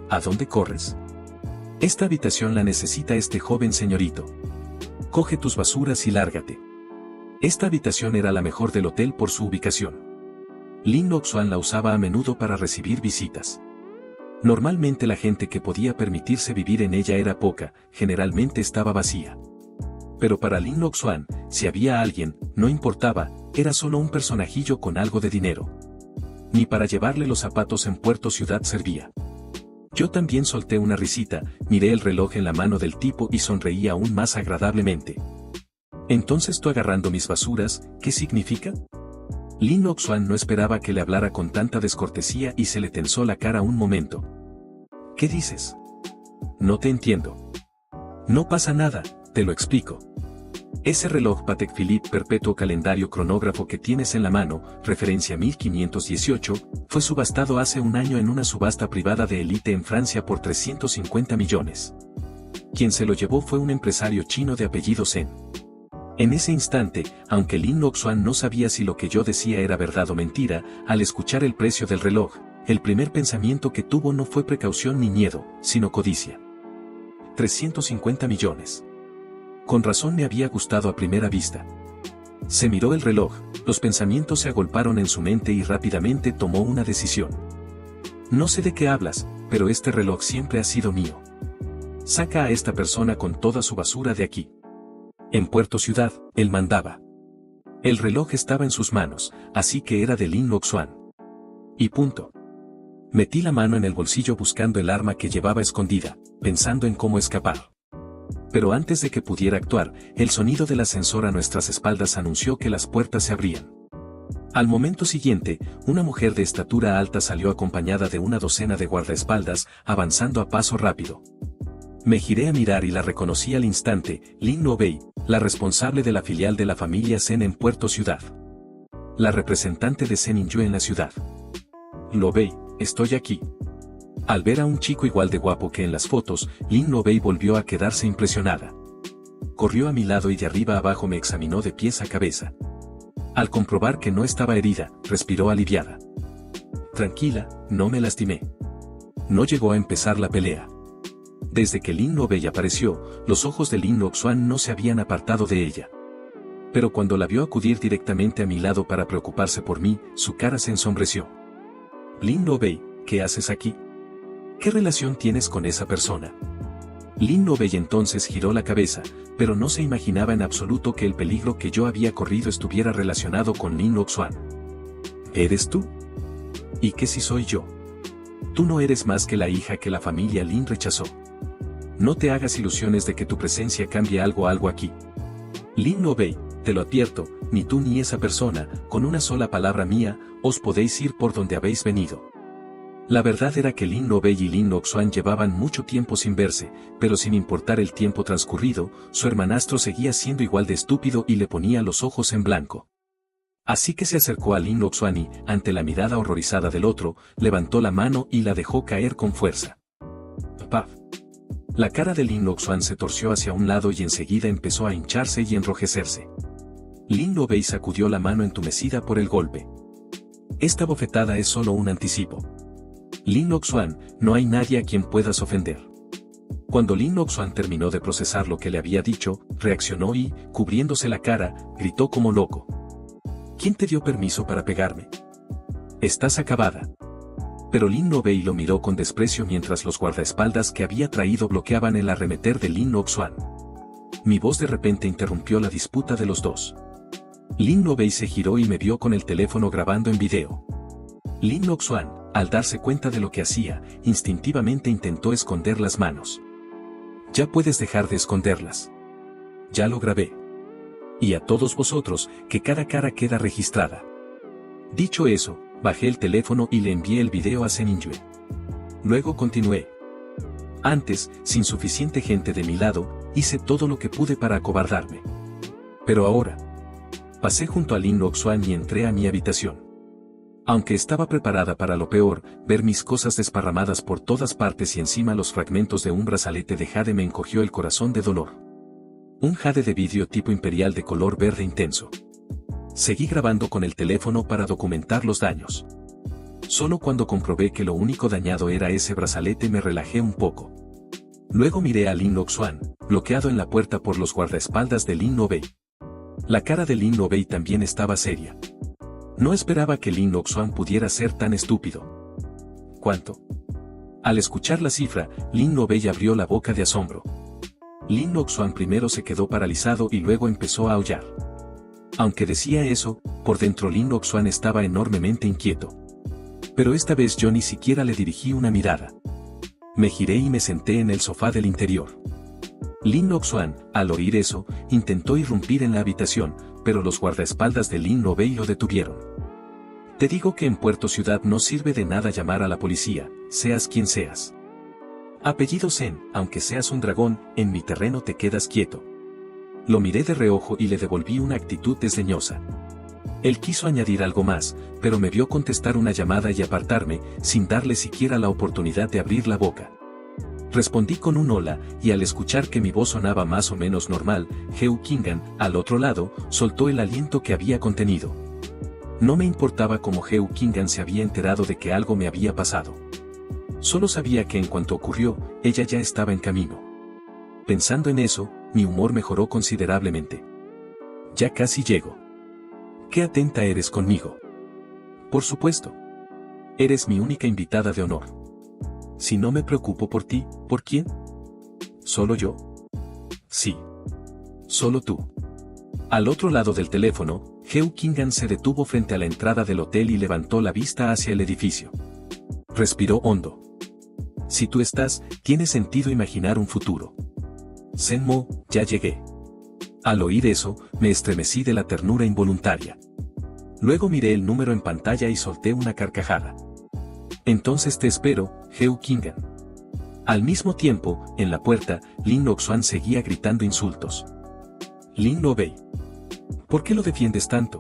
A: ¿A dónde corres? Esta habitación la necesita este joven señorito. Coge tus basuras y lárgate. Esta habitación era la mejor del hotel por su ubicación. Lin Loxuan la usaba a menudo para recibir visitas. Normalmente la gente que podía permitirse vivir en ella era poca, generalmente estaba vacía. Pero para Lin Loxuan, si había alguien, no importaba, era solo un personajillo con algo de dinero. Ni para llevarle los zapatos en Puerto Ciudad servía. Yo también solté una risita, miré el reloj en la mano del tipo y sonreí aún más agradablemente. Entonces tú agarrando mis basuras, ¿qué significa? Lin Loxuan no esperaba que le hablara con tanta descortesía y se le tensó la cara un momento. ¿Qué dices? No te entiendo. No pasa nada, te lo explico. Ese reloj Patek Philippe perpetuo calendario cronógrafo que tienes en la mano, referencia 1518, fue subastado hace un año en una subasta privada de élite en Francia por 350 millones. Quien se lo llevó fue un empresario chino de apellido Zhen. En ese instante, aunque Lin Loxuan no sabía si lo que yo decía era verdad o mentira, al escuchar el precio del reloj, el primer pensamiento que tuvo no fue precaución ni miedo, sino codicia. 350 millones. Con razón me había gustado a primera vista. Se miró el reloj, los pensamientos se agolparon en su mente y rápidamente tomó una decisión. No sé de qué hablas, pero este reloj siempre ha sido mío. Saca a esta persona con toda su basura de aquí. En Puerto Ciudad, él mandaba. El reloj estaba en sus manos, así que era de Lin Loxuan. Y punto. Metí la mano en el bolsillo buscando el arma que llevaba escondida, pensando en cómo escapar. Pero antes de que pudiera actuar, el sonido del ascensor a nuestras espaldas anunció que las puertas se abrían. Al momento siguiente, una mujer de estatura alta salió acompañada de una docena de guardaespaldas, avanzando a paso rápido. Me giré a mirar y la reconocí al instante, Lin Nobei, la responsable de la filial de la familia Zhen en Puerto Ciudad. La representante de Zhen Yue en la ciudad. Nobei, estoy aquí. Al ver a un chico igual de guapo que en las fotos, Lin Nobei volvió a quedarse impresionada. Corrió a mi lado y de arriba abajo me examinó de pies a cabeza. Al comprobar que no estaba herida, respiró aliviada. Tranquila, no me lastimé. No llegó a empezar la pelea. Desde que Lin Nobei apareció, los ojos de Lin Loxuan no se habían apartado de ella. Pero cuando la vio acudir directamente a mi lado para preocuparse por mí, su cara se ensombreció. Lin Nobei, ¿qué haces aquí? ¿Qué relación tienes con esa persona? Lin Nobei entonces giró la cabeza, pero no se imaginaba en absoluto que el peligro que yo había corrido estuviera relacionado con Lin Loxuan. ¿Eres tú? ¿Y qué si soy yo? Tú no eres más que la hija que la familia Lin rechazó. No te hagas ilusiones de que tu presencia cambie algo aquí. Lin Nobei, te lo advierto, ni tú ni esa persona, con una sola palabra mía, os podéis ir por donde habéis venido. La verdad era que Lin Nobei y Lin Loxuan llevaban mucho tiempo sin verse, pero sin importar el tiempo transcurrido, su hermanastro seguía siendo igual de estúpido y le ponía los ojos en blanco. Así que se acercó a Lin Loxuan y, ante la mirada horrorizada del otro, levantó la mano y la dejó caer con fuerza. ¡Paf! La cara de Lin Loxuan se torció hacia un lado y enseguida empezó a hincharse y enrojecerse. Lin Nobei sacudió la mano entumecida por el golpe. Esta bofetada es solo un anticipo. Lin Loxuan, no hay nadie a quien puedas ofender. Cuando Lin Loxuan terminó de procesar lo que le había dicho, reaccionó y, cubriéndose la cara, gritó como loco. ¿Quién te dio permiso para pegarme? Estás acabada. Pero Lin Nobei lo miró con desprecio mientras los guardaespaldas que había traído bloqueaban el arremeter de Lin Loxuan. Mi voz de repente interrumpió la disputa de los dos. Lin Nobei se giró y me vio con el teléfono grabando en video. Lin Loxuan, al darse cuenta de lo que hacía, instintivamente intentó esconder las manos. Ya puedes dejar de esconderlas. Ya lo grabé. Y a todos vosotros, que cada cara queda registrada. Dicho eso, bajé el teléfono y le envié el video a Zhen Yue. Luego continué. Antes, sin suficiente gente de mi lado, hice todo lo que pude para acobardarme. Pero ahora, pasé junto a Lin Loxuan y entré a mi habitación. Aunque estaba preparada para lo peor, ver mis cosas desparramadas por todas partes y encima los fragmentos de un brazalete de jade me encogió el corazón de dolor. Un jade de vidrio tipo imperial de color verde intenso. Seguí grabando con el teléfono para documentar los daños. Solo cuando comprobé que lo único dañado era ese brazalete me relajé un poco. Luego miré a Lin Loxuan, bloqueado en la puerta por los guardaespaldas de Lin Nobei. La cara de Lin Nobei también estaba seria. No esperaba que Lin Loxuan pudiera ser tan estúpido. ¿Cuánto? Al escuchar la cifra, Lin Nobei abrió la boca de asombro. Lin Loxuan primero se quedó paralizado y luego empezó a aullar. Aunque decía eso, por dentro Lin Loxuan estaba enormemente inquieto. Pero esta vez yo ni siquiera le dirigí una mirada. Me giré y me senté en el sofá del interior. Lin Loxuan, al oír eso, intentó irrumpir en la habitación, pero los guardaespaldas de Lin Nobei lo detuvieron. Te digo que en Puerto Ciudad no sirve de nada llamar a la policía, seas quien seas. Apellido Zhen, aunque seas un dragón, en mi terreno te quedas quieto. Lo miré de reojo y le devolví una actitud desdeñosa. Él quiso añadir algo más, pero me vio contestar una llamada y apartarme, sin darle siquiera la oportunidad de abrir la boca. Respondí con un hola, y al escuchar que mi voz sonaba más o menos normal, Hugh Kingan, al otro lado, soltó el aliento que había contenido. No me importaba cómo Hugh Kingan se había enterado de que algo me había pasado. Solo sabía que en cuanto ocurrió, ella ya estaba en camino. Pensando en eso, mi humor mejoró considerablemente. Ya casi llego. Qué atenta eres conmigo. Por supuesto. Eres mi única invitada de honor. Si no me preocupo por ti, ¿por quién? ¿Solo yo? Sí. Solo tú. Al otro lado del teléfono, Hugh Kingan se detuvo frente a la entrada del hotel y levantó la vista hacia el edificio. Respiró hondo. Si tú estás, tiene sentido imaginar un futuro. Senmo, ya llegué. Al oír eso, me estremecí de la ternura involuntaria. Luego miré el número en pantalla y solté una carcajada. Entonces te espero, Hugh Kingan. Al mismo tiempo, en la puerta, Lin Oxuan seguía gritando insultos. Lin Lobei. ¿Por qué lo defiendes tanto?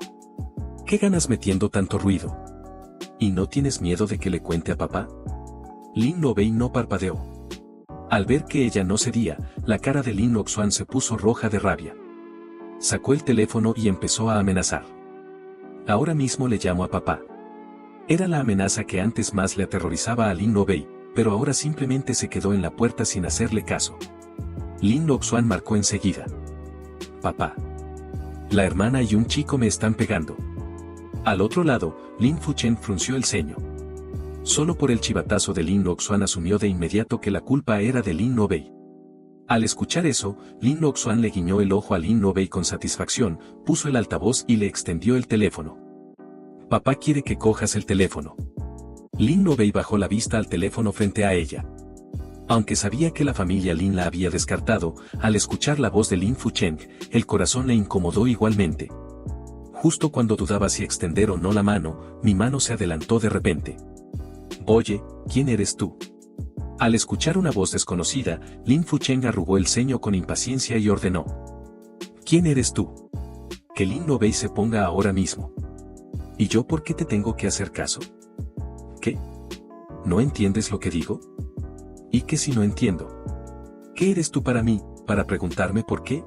A: ¿Qué ganas metiendo tanto ruido? ¿Y no tienes miedo de que le cuente a papá? Lin Lobei no parpadeó. Al ver que ella no cedía, la cara de Lin Oxuan se puso roja de rabia. Sacó el teléfono y empezó a amenazar. Ahora mismo le llamo a papá. Era la amenaza que antes más le aterrorizaba a Lin Lobei, pero ahora simplemente se quedó en la puerta sin hacerle caso. Lin Oxuan marcó enseguida. Papá. La hermana y un chico me están pegando. Al otro lado, Lin Fuchen frunció el ceño. Solo por el chivatazo de Lin Oxuan asumió de inmediato que la culpa era de Lin Lobei. Al escuchar eso, Lin Oxuan le guiñó el ojo a Lin Lobei con satisfacción, puso el altavoz y le extendió el teléfono. Papá quiere que cojas el teléfono. Lin Lobei bajó la vista al teléfono frente a ella. Aunque sabía que la familia Lin la había descartado, al escuchar la voz de Lin Fuchen, el corazón le incomodó igualmente. Justo cuando dudaba si extender o no la mano, mi mano se adelantó de repente. Oye, ¿quién eres tú? Al escuchar una voz desconocida, Lin Fuchen arrugó el ceño con impaciencia y ordenó. ¿Quién eres tú? Que Lin Lobei se ponga ahora mismo. ¿Y yo por qué te tengo que hacer caso? ¿Qué? ¿No entiendes lo que digo? ¿Y qué si no entiendo? ¿Qué eres tú para mí, para preguntarme por qué?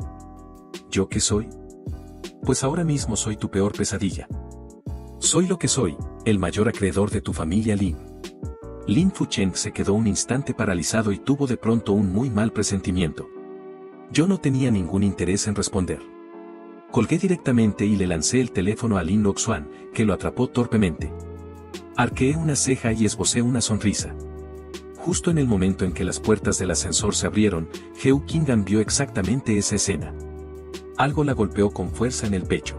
A: ¿Yo qué soy? Pues ahora mismo soy tu peor pesadilla. Soy lo que soy, el mayor acreedor de tu familia Lin. Lin Fuchen se quedó un instante paralizado y tuvo de pronto un muy mal presentimiento. Yo no tenía ningún interés en responder. Colgué directamente y le lancé el teléfono a Lin Oxuan, que lo atrapó torpemente. Arqueé una ceja y esbocé una sonrisa. Justo en el momento en que las puertas del ascensor se abrieron, Hugh Kingan vio exactamente esa escena. Algo la golpeó con fuerza en el pecho.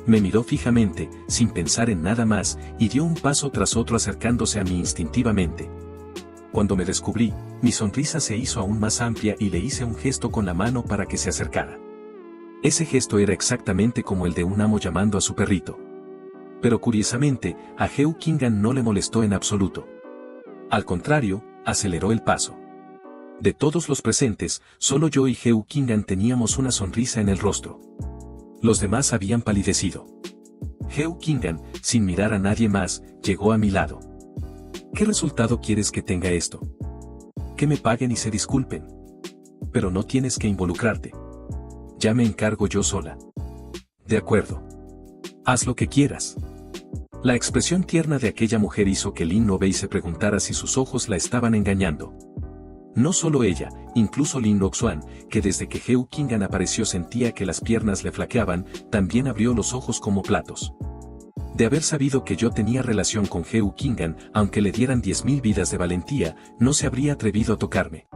A: Me miró fijamente, sin pensar en nada más, y dio un paso tras otro acercándose a mí instintivamente. Cuando me descubrí, mi sonrisa se hizo aún más amplia y le hice un gesto con la mano para que se acercara. Ese gesto era exactamente como el de un amo llamando a su perrito. Pero curiosamente, a Hugh Kingan no le molestó en absoluto. Al contrario, aceleró el paso. De todos los presentes, solo yo y Hugh Kingan teníamos una sonrisa en el rostro. Los demás habían palidecido. Hugh Kingan, sin mirar a nadie más, llegó a mi lado. ¿Qué resultado quieres que tenga esto? Que me paguen y se disculpen. Pero no tienes que involucrarte. Ya me encargo yo sola. De acuerdo. Haz lo que quieras. La expresión tierna de aquella mujer hizo que Lin Lobei se preguntara si sus ojos la estaban engañando. No solo ella, incluso Lin Oxuan, que desde que Hugh Kingan apareció sentía que las piernas le flaqueaban, también abrió los ojos como platos. De haber sabido que yo tenía relación con Hugh Kingan, aunque le dieran 10.000 vidas de valentía, no se habría atrevido a tocarme.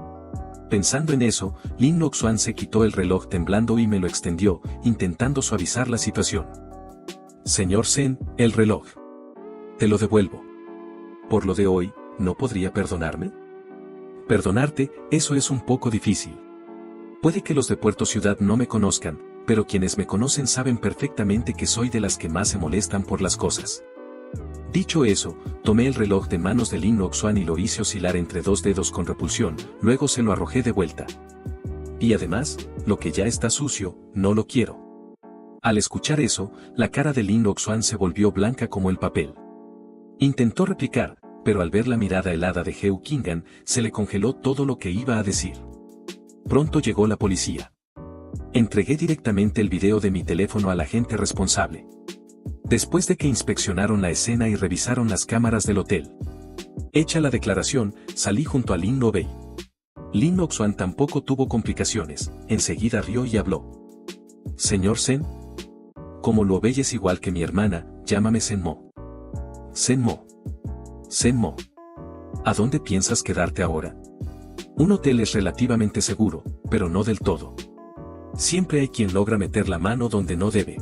A: Pensando en eso, Lin Oxuan se quitó el reloj temblando y me lo extendió, intentando suavizar la situación. Señor Sen, el reloj. Te lo devuelvo. Por lo de hoy, ¿no podría perdonarme? Perdonarte, eso es un poco difícil. Puede que los de Puerto Ciudad no me conozcan, pero quienes me conocen saben perfectamente que soy de las que más se molestan por las cosas. Dicho eso, tomé el reloj de manos de Lin Oxuan y lo hice oscilar entre dos dedos con repulsión, luego se lo arrojé de vuelta. Y además, lo que ya está sucio, no lo quiero. Al escuchar eso, la cara de Lin Loxuan se volvió blanca como el papel. Intentó replicar, pero al ver la mirada helada de Heo Kingan, se le congeló todo lo que iba a decir. Pronto llegó la policía. Entregué directamente el video de mi teléfono al agente responsable. Después de que inspeccionaron la escena y revisaron las cámaras del hotel. Hecha la declaración, salí junto a Lin Lo-bei. Lin Loxuan tampoco tuvo complicaciones, enseguida rió y habló. Señor Sen. Como Lo-bei es igual que mi hermana, llámame Sen-mo. Sen-mo. Sen-mo. ¿A dónde piensas quedarte ahora? Un hotel es relativamente seguro, pero no del todo. Siempre hay quien logra meter la mano donde no debe.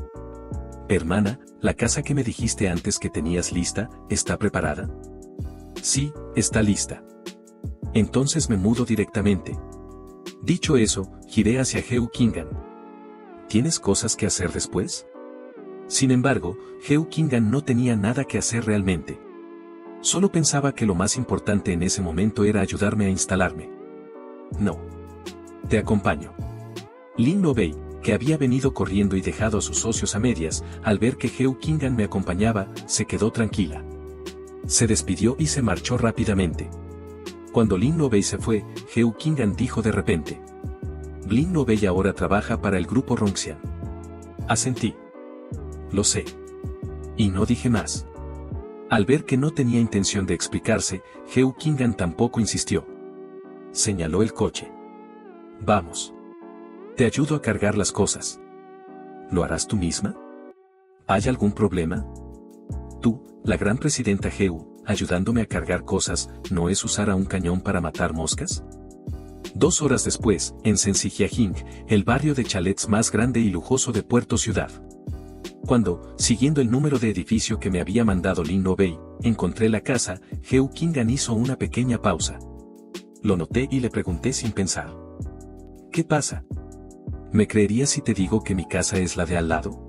A: Hermana, ¿la casa que me dijiste antes que tenías lista, está preparada? Sí, está lista. Entonces me mudo directamente. Dicho eso, giré hacia Heo Kingan. ¿Tienes cosas que hacer después? Sin embargo, Heo Kingan no tenía nada que hacer realmente. Solo pensaba que lo más importante en ese momento era ayudarme a instalarme. No. Te acompaño. Lin Lo-bei, que había venido corriendo y dejado a sus socios a medias, al ver que Heo Kingan me acompañaba, se quedó tranquila. Se despidió y se marchó rápidamente. Cuando Lin Lo-bei se fue, Heo Kingan dijo de repente. Lin Lo-bei ahora trabaja para el grupo Rongxian. Asentí. Lo sé. Y no dije más. Al ver que no tenía intención de explicarse, Heo Kingan tampoco insistió. Señaló el coche. Vamos. Te ayudo a cargar las cosas. ¿Lo harás tú misma? ¿Hay algún problema? Tú, la gran presidenta Heo, ayudándome a cargar cosas, ¿no es usar a un cañón para matar moscas? 2 horas después, en Sensijiajing, el barrio de chalets más grande y lujoso de Puerto Ciudad. Cuando, siguiendo el número de edificio que me había mandado Lin Lo-bei, encontré la casa, Heo Kingan hizo una pequeña pausa. Lo noté y le pregunté sin pensar. ¿Qué pasa? ¿Me creerías si te digo que mi casa es la de al lado?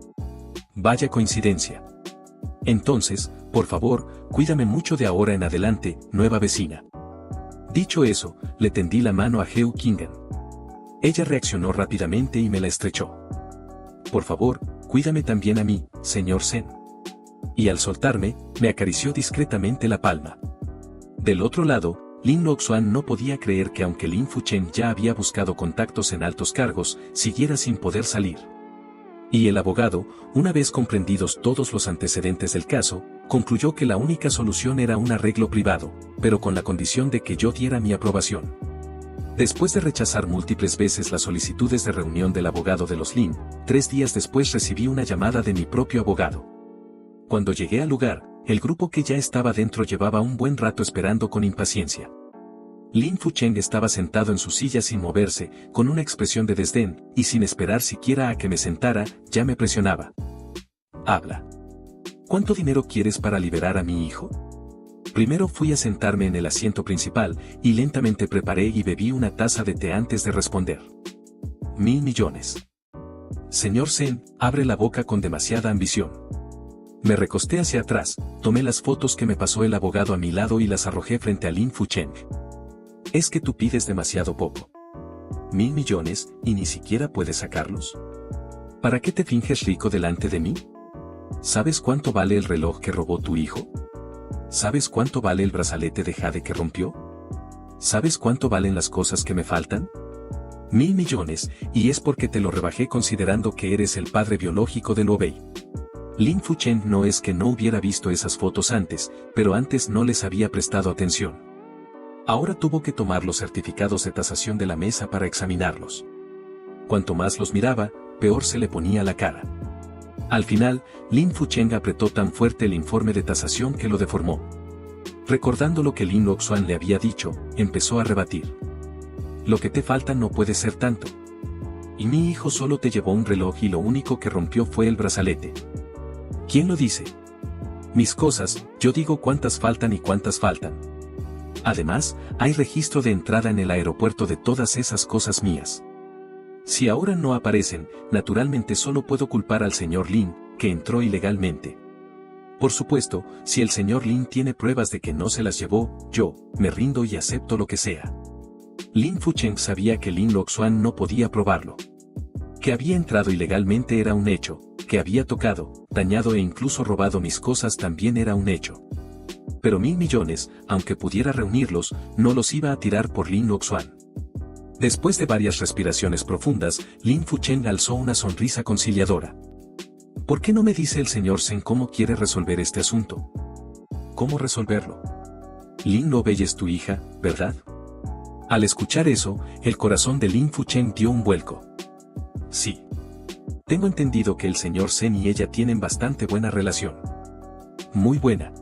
A: Vaya coincidencia. Entonces, por favor, cuídame mucho de ahora en adelante, nueva vecina. Dicho eso, le tendí la mano a Heo Kingan. Ella reaccionó rápidamente y me la estrechó. Por favor, cuídame también a mí, señor Sen. Y al soltarme, me acarició discretamente la palma. Del otro lado, Lin Loxuan no podía creer que aunque Lin Fuchen ya había buscado contactos en altos cargos, siguiera sin poder salir. Y el abogado, una vez comprendidos todos los antecedentes del caso, concluyó que la única solución era un arreglo privado, pero con la condición de que yo diera mi aprobación. Después de rechazar múltiples veces las solicitudes de reunión del abogado de los Lin, 3 días después recibí una llamada de mi propio abogado. Cuando llegué al lugar, el grupo que ya estaba dentro llevaba un buen rato esperando con impaciencia. Lin Fuchen estaba sentado en su silla sin moverse, con una expresión de desdén, y sin esperar siquiera a que me sentara, ya me presionaba. Habla. ¿Cuánto dinero quieres para liberar a mi hijo? Primero fui a sentarme en el asiento principal, y lentamente preparé y bebí una taza de té antes de responder. 1.000 millones. Señor Sen, abre la boca con demasiada ambición. Me recosté hacia atrás, tomé las fotos que me pasó el abogado a mi lado y las arrojé frente a Lin Fuchen. Es que tú pides demasiado poco. 1.000 millones, y ni siquiera puedes sacarlos. ¿Para qué te finges rico delante de mí? ¿Sabes cuánto vale el reloj que robó tu hijo? ¿Sabes cuánto vale el brazalete de jade que rompió? ¿Sabes cuánto valen las cosas que me faltan? 1.000 millones, y es porque te lo rebajé considerando que eres el padre biológico de Lo-bei. Lin Fuchen no es que no hubiera visto esas fotos antes, pero antes no les había prestado atención. Ahora tuvo que tomar los certificados de tasación de la mesa para examinarlos. Cuanto más los miraba, peor se le ponía la cara. Al final, Lin Fuchen apretó tan fuerte el informe de tasación que lo deformó. Recordando lo que Lin Loxuan le había dicho, empezó a rebatir. Lo que te falta no puede ser tanto. Y mi hijo solo te llevó un reloj y lo único que rompió fue el brazalete. ¿Quién lo dice? Mis cosas, yo digo cuántas faltan y cuántas faltan. Además, hay registro de entrada en el aeropuerto de todas esas cosas mías. Si ahora no aparecen, naturalmente solo puedo culpar al señor Lin, que entró ilegalmente. Por supuesto, si el señor Lin tiene pruebas de que no se las llevó, yo, me rindo y acepto lo que sea. Lin Fuchen sabía que Lin Loxuan no podía probarlo. Que había entrado ilegalmente era un hecho, que había tocado, dañado e incluso robado mis cosas también era un hecho. Pero 1.000 millones, aunque pudiera reunirlos, no los iba a tirar por Lin Loxuan. Después de varias respiraciones profundas, Lin Fuchen alzó una sonrisa conciliadora. ¿Por qué no me dice el señor Zeng cómo quiere resolver este asunto? ¿Cómo resolverlo? Lin Lobei es tu hija, ¿verdad? Al escuchar eso, el corazón de Lin Fuchen dio un vuelco. Sí. Tengo entendido que el señor Zeng y ella tienen bastante buena relación. Muy buena.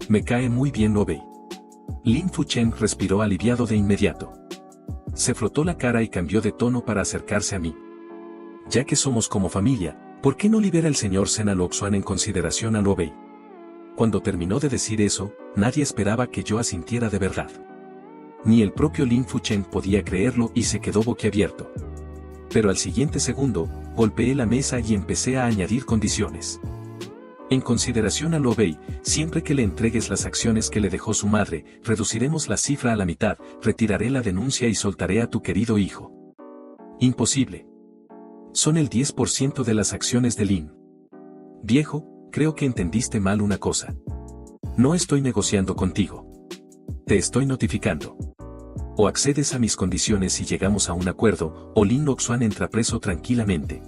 A: Me cae muy bien Lobei. Lin Fuchen respiró aliviado de inmediato. Se frotó la cara y cambió de tono para acercarse a mí. Ya que somos como familia, ¿por qué no libera el señor Zeng a Loxuan en consideración a Lobei? Cuando terminó de decir eso, nadie esperaba que yo asintiera de verdad. Ni el propio Lin Fuchen podía creerlo y se quedó boquiabierto. Pero al siguiente segundo, golpeé la mesa y empecé a añadir condiciones. En consideración a Lobei, siempre que le entregues las acciones que le dejó su madre, reduciremos la cifra a la mitad, retiraré la denuncia y soltaré a tu querido hijo. Imposible. Son el 10% de las acciones de Lin. Viejo, creo que entendiste mal una cosa. No estoy negociando contigo. Te estoy notificando. O accedes a mis condiciones y llegamos a un acuerdo, o Lin Loxuan entra preso tranquilamente.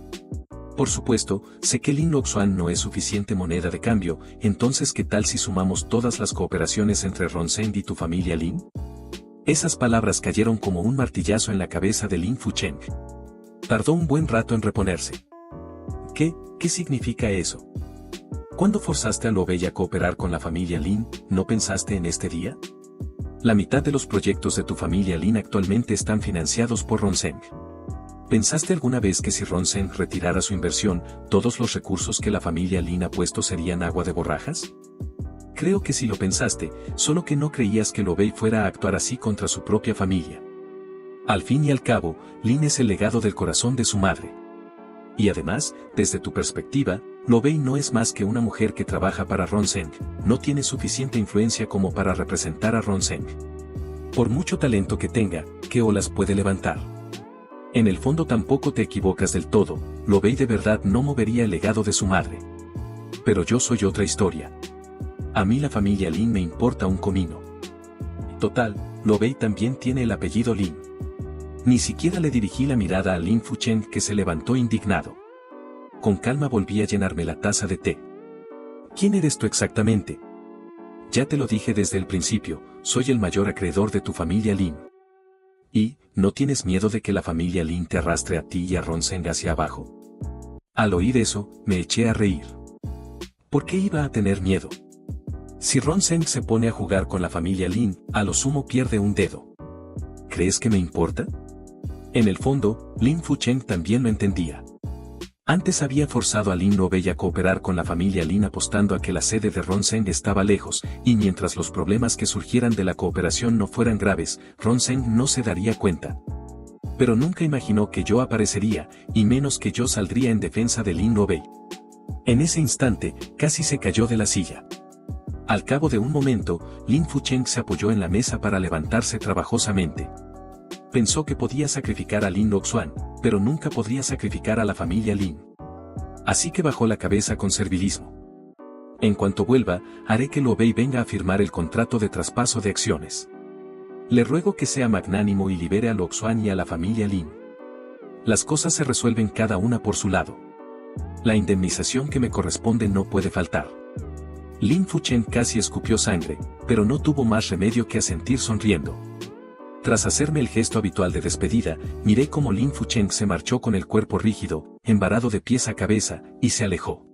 A: Por supuesto, sé que Lin Loxuan no es suficiente moneda de cambio, entonces ¿qué tal si sumamos todas las cooperaciones entre Ron Zeng y tu familia Lin? Esas palabras cayeron como un martillazo en la cabeza de Lin Fuchen. Tardó un buen rato en reponerse. ¿Qué significa eso? ¿Cuándo forzaste a Lobei a cooperar con la familia Lin, no pensaste en este día? La mitad de los proyectos de tu familia Lin actualmente están financiados por Ron Zeng. ¿Pensaste alguna vez que si Ron Zeng retirara su inversión, todos los recursos que la familia Lin ha puesto serían agua de borrajas? Creo que sí lo pensaste, solo que no creías que Lobei fuera a actuar así contra su propia familia. Al fin y al cabo, Lin es el legado del corazón de su madre. Y además, desde tu perspectiva, Lobei no es más que una mujer que trabaja para Ron Zeng, no tiene suficiente influencia como para representar a Ron Zeng. Por mucho talento que tenga, ¿qué olas puede levantar? En el fondo tampoco te equivocas del todo, Lobei de verdad no movería el legado de su madre. Pero yo soy otra historia. A mí la familia Lin me importa un comino. Total, Lobei también tiene el apellido Lin. Ni siquiera le dirigí la mirada a Lin Fuchen que se levantó indignado. Con calma volví a llenarme la taza de té. ¿Quién eres tú exactamente? Ya te lo dije desde el principio, soy el mayor acreedor de tu familia Lin. ¿Y, no tienes miedo de que la familia Lin te arrastre a ti y a Ron Zeng hacia abajo? Al oír eso, me eché a reír. ¿Por qué iba a tener miedo? Si Ron Zeng se pone a jugar con la familia Lin, a lo sumo pierde un dedo. ¿Crees que me importa? En el fondo, Lin Fuchen también lo entendía. Antes había forzado a Lin Lobei a cooperar con la familia Lin apostando a que la sede de Ron Zeng estaba lejos, y mientras los problemas que surgieran de la cooperación no fueran graves, Ron Zeng no se daría cuenta. Pero nunca imaginó que yo aparecería, y menos que yo saldría en defensa de Lin Lobei. En ese instante, casi se cayó de la silla. Al cabo de un momento, Lin Fuchen se apoyó en la mesa para levantarse trabajosamente. Pensó que podía sacrificar a Lin Loxuan, pero nunca podría sacrificar a la familia Lin. Así que bajó la cabeza con servilismo. En cuanto vuelva, haré que Lobei venga a firmar el contrato de traspaso de acciones. Le ruego que sea magnánimo y libere a Loxuan y a la familia Lin. Las cosas se resuelven cada una por su lado. La indemnización que me corresponde no puede faltar. Lin Fuchen casi escupió sangre, pero no tuvo más remedio que asentir sonriendo. Tras hacerme el gesto habitual de despedida, miré cómo Lin Fuchen se marchó con el cuerpo rígido, embarado de pies a cabeza, y se alejó.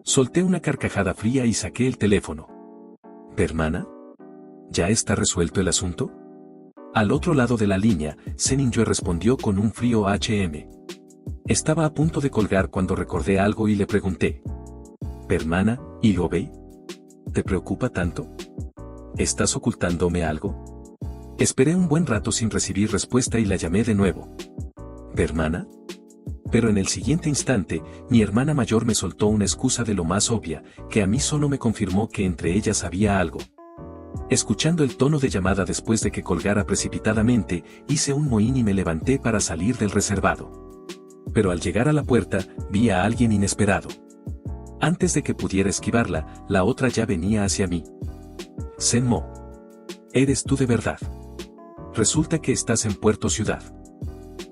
A: Solté una carcajada fría y saqué el teléfono. ¿Hermana? ¿Ya está resuelto el asunto? Al otro lado de la línea, Zenin Yue respondió con un frío HM. Estaba a punto de colgar cuando recordé algo y le pregunté. ¿Hermana, y Lobei? ¿Te preocupa tanto? ¿Estás ocultándome algo? Esperé un buen rato sin recibir respuesta y la llamé de nuevo. ¿Hermana? Pero en el siguiente instante, mi hermana mayor me soltó una excusa de lo más obvia, que a mí solo me confirmó que entre ellas había algo. Escuchando el tono de llamada después de que colgara precipitadamente, hice un mohín y me levanté para salir del reservado. Pero al llegar a la puerta, vi a alguien inesperado. Antes de que pudiera esquivarla, la otra ya venía hacia mí. Sen-mo. ¿Eres tú de verdad? Resulta que estás en Puerto Ciudad.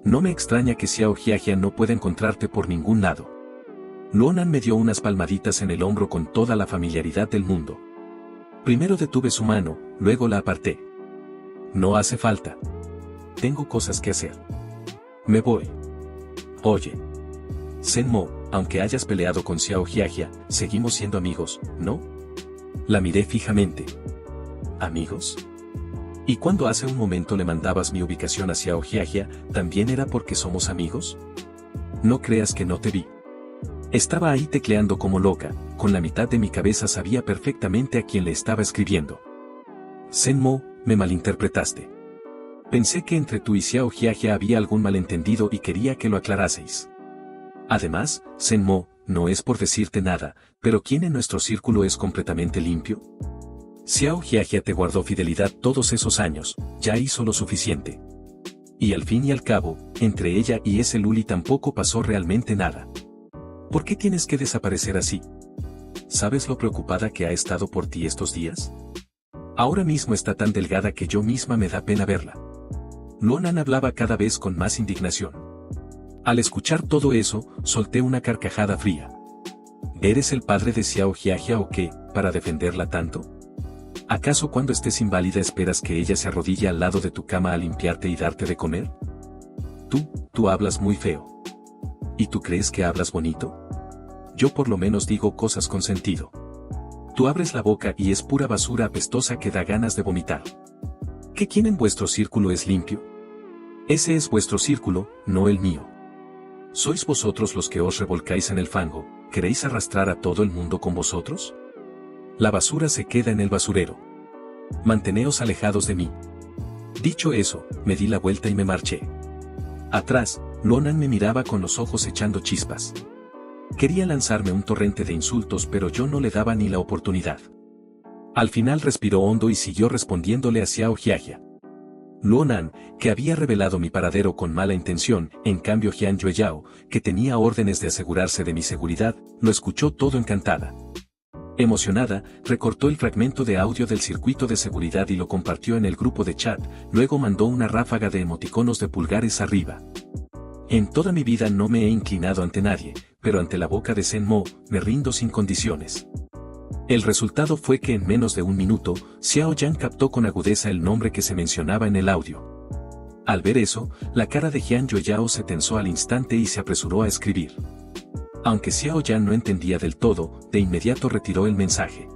A: No me extraña que Xiao Jiajia no pueda encontrarte por ningún lado. Luonan me dio unas palmaditas en el hombro con toda la familiaridad del mundo. Primero detuve su mano, luego la aparté. No hace falta. Tengo cosas que hacer. Me voy. Oye. Sen-mo, aunque hayas peleado con Xiao Jiajia, seguimos siendo amigos, ¿no? La miré fijamente. ¿Amigos? ¿Y cuando hace un momento le mandabas mi ubicación a Xiao Jiajia, también era porque somos amigos? No creas que no te vi. Estaba ahí tecleando como loca, con la mitad de mi cabeza sabía perfectamente a quién le estaba escribiendo. Sen-mo, me malinterpretaste. Pensé que entre tú y Xiao Jiajia había algún malentendido y quería que lo aclaraseis. Además, Sen-mo, no es por decirte nada, pero ¿quién en nuestro círculo es completamente limpio? Xiao Jiajia te guardó fidelidad todos esos años, ya hizo lo suficiente. Y al fin y al cabo, entre ella y ese Luli tampoco pasó realmente nada. ¿Por qué tienes que desaparecer así? ¿Sabes lo preocupada que ha estado por ti estos días? Ahora mismo está tan delgada que yo misma me da pena verla. Luonan hablaba cada vez con más indignación. Al escuchar todo eso, solté una carcajada fría. ¿Eres el padre de Xiao Jiajia o qué, para defenderla tanto? ¿Acaso cuando estés inválida esperas que ella se arrodille al lado de tu cama a limpiarte y darte de comer? Tú hablas muy feo. ¿Y tú crees que hablas bonito? Yo por lo menos digo cosas con sentido. Tú abres la boca y es pura basura apestosa que da ganas de vomitar. ¿Qué quién en vuestro círculo es limpio? Ese es vuestro círculo, no el mío. ¿Sois vosotros los que os revolcáis en el fango? ¿Queréis arrastrar a todo el mundo con vosotros? La basura se queda en el basurero. Manteneos alejados de mí. Dicho eso, me di la vuelta y me marché. Atrás, Luonan me miraba con los ojos echando chispas. Quería lanzarme un torrente de insultos pero yo no le daba ni la oportunidad. Al final respiró hondo y siguió respondiéndole a Xiao Jiajia. Luonan, que había revelado mi paradero con mala intención, en cambio Jian Yueyao, que tenía órdenes de asegurarse de mi seguridad, lo escuchó todo encantada. Emocionada, recortó el fragmento de audio del circuito de seguridad y lo compartió en el grupo de chat, luego mandó una ráfaga de emoticonos de pulgares arriba. En toda mi vida no me he inclinado ante nadie, pero ante la boca de Sen-mo, me rindo sin condiciones. El resultado fue que en menos de un minuto, Xiao Yan captó con agudeza el nombre que se mencionaba en el audio. Al ver eso, la cara de Jian Yueyao se tensó al instante y se apresuró a escribir. Aunque Xiao Yan no entendía del todo, de inmediato retiró el mensaje.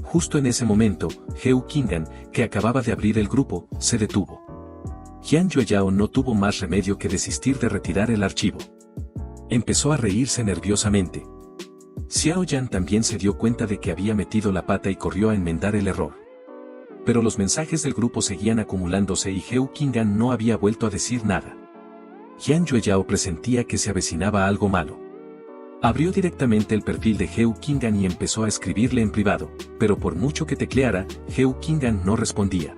A: Justo en ese momento, Heu Qinggan, que acababa de abrir el grupo, se detuvo. Jian Yueyao no tuvo más remedio que desistir de retirar el archivo. Empezó a reírse nerviosamente. Xiao Yan también se dio cuenta de que había metido la pata y corrió a enmendar el error. Pero los mensajes del grupo seguían acumulándose y Heu Qinggan no había vuelto a decir nada. Jian Yueyao presentía que se avecinaba algo malo. Abrió directamente el perfil de Heu Qinggan y empezó a escribirle en privado, pero por mucho que tecleara, Heu Qinggan no respondía.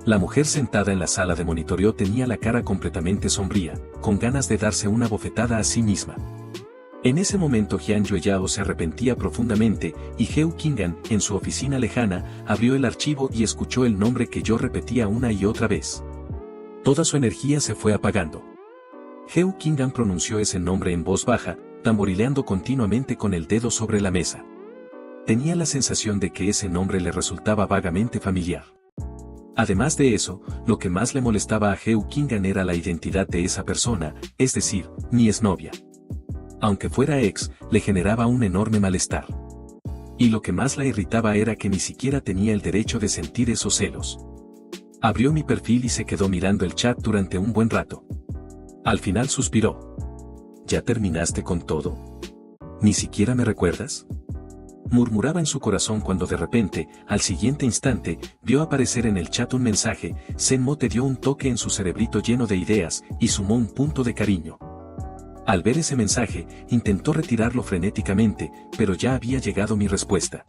A: La mujer sentada en la sala de monitoreo tenía la cara completamente sombría, con ganas de darse una bofetada a sí misma. En ese momento Jian Yueyao se arrepentía profundamente, y Heu Qinggan, en su oficina lejana, abrió el archivo y escuchó el nombre que yo repetía una y otra vez. Toda su energía se fue apagando. Heu Qinggan pronunció ese nombre en voz baja, tamborileando continuamente con el dedo sobre la mesa. Tenía la sensación de que ese nombre le resultaba vagamente familiar. Además de eso, lo que más le molestaba a Heu Qinggan era la identidad de esa persona, es decir, mi exnovia. Aunque fuera ex, le generaba un enorme malestar. Y lo que más la irritaba era que ni siquiera tenía el derecho de sentir esos celos. Abrió mi perfil y se quedó mirando el chat durante un buen rato. Al final suspiró. ¿Ya terminaste con todo? ¿Ni siquiera me recuerdas? Murmuraba en su corazón cuando de repente, al siguiente instante, vio aparecer en el chat un mensaje. Sen-mo te dio un toque en su cerebrito lleno de ideas, y sumó un punto de cariño. Al ver ese mensaje, intentó retirarlo frenéticamente, pero ya había llegado mi respuesta.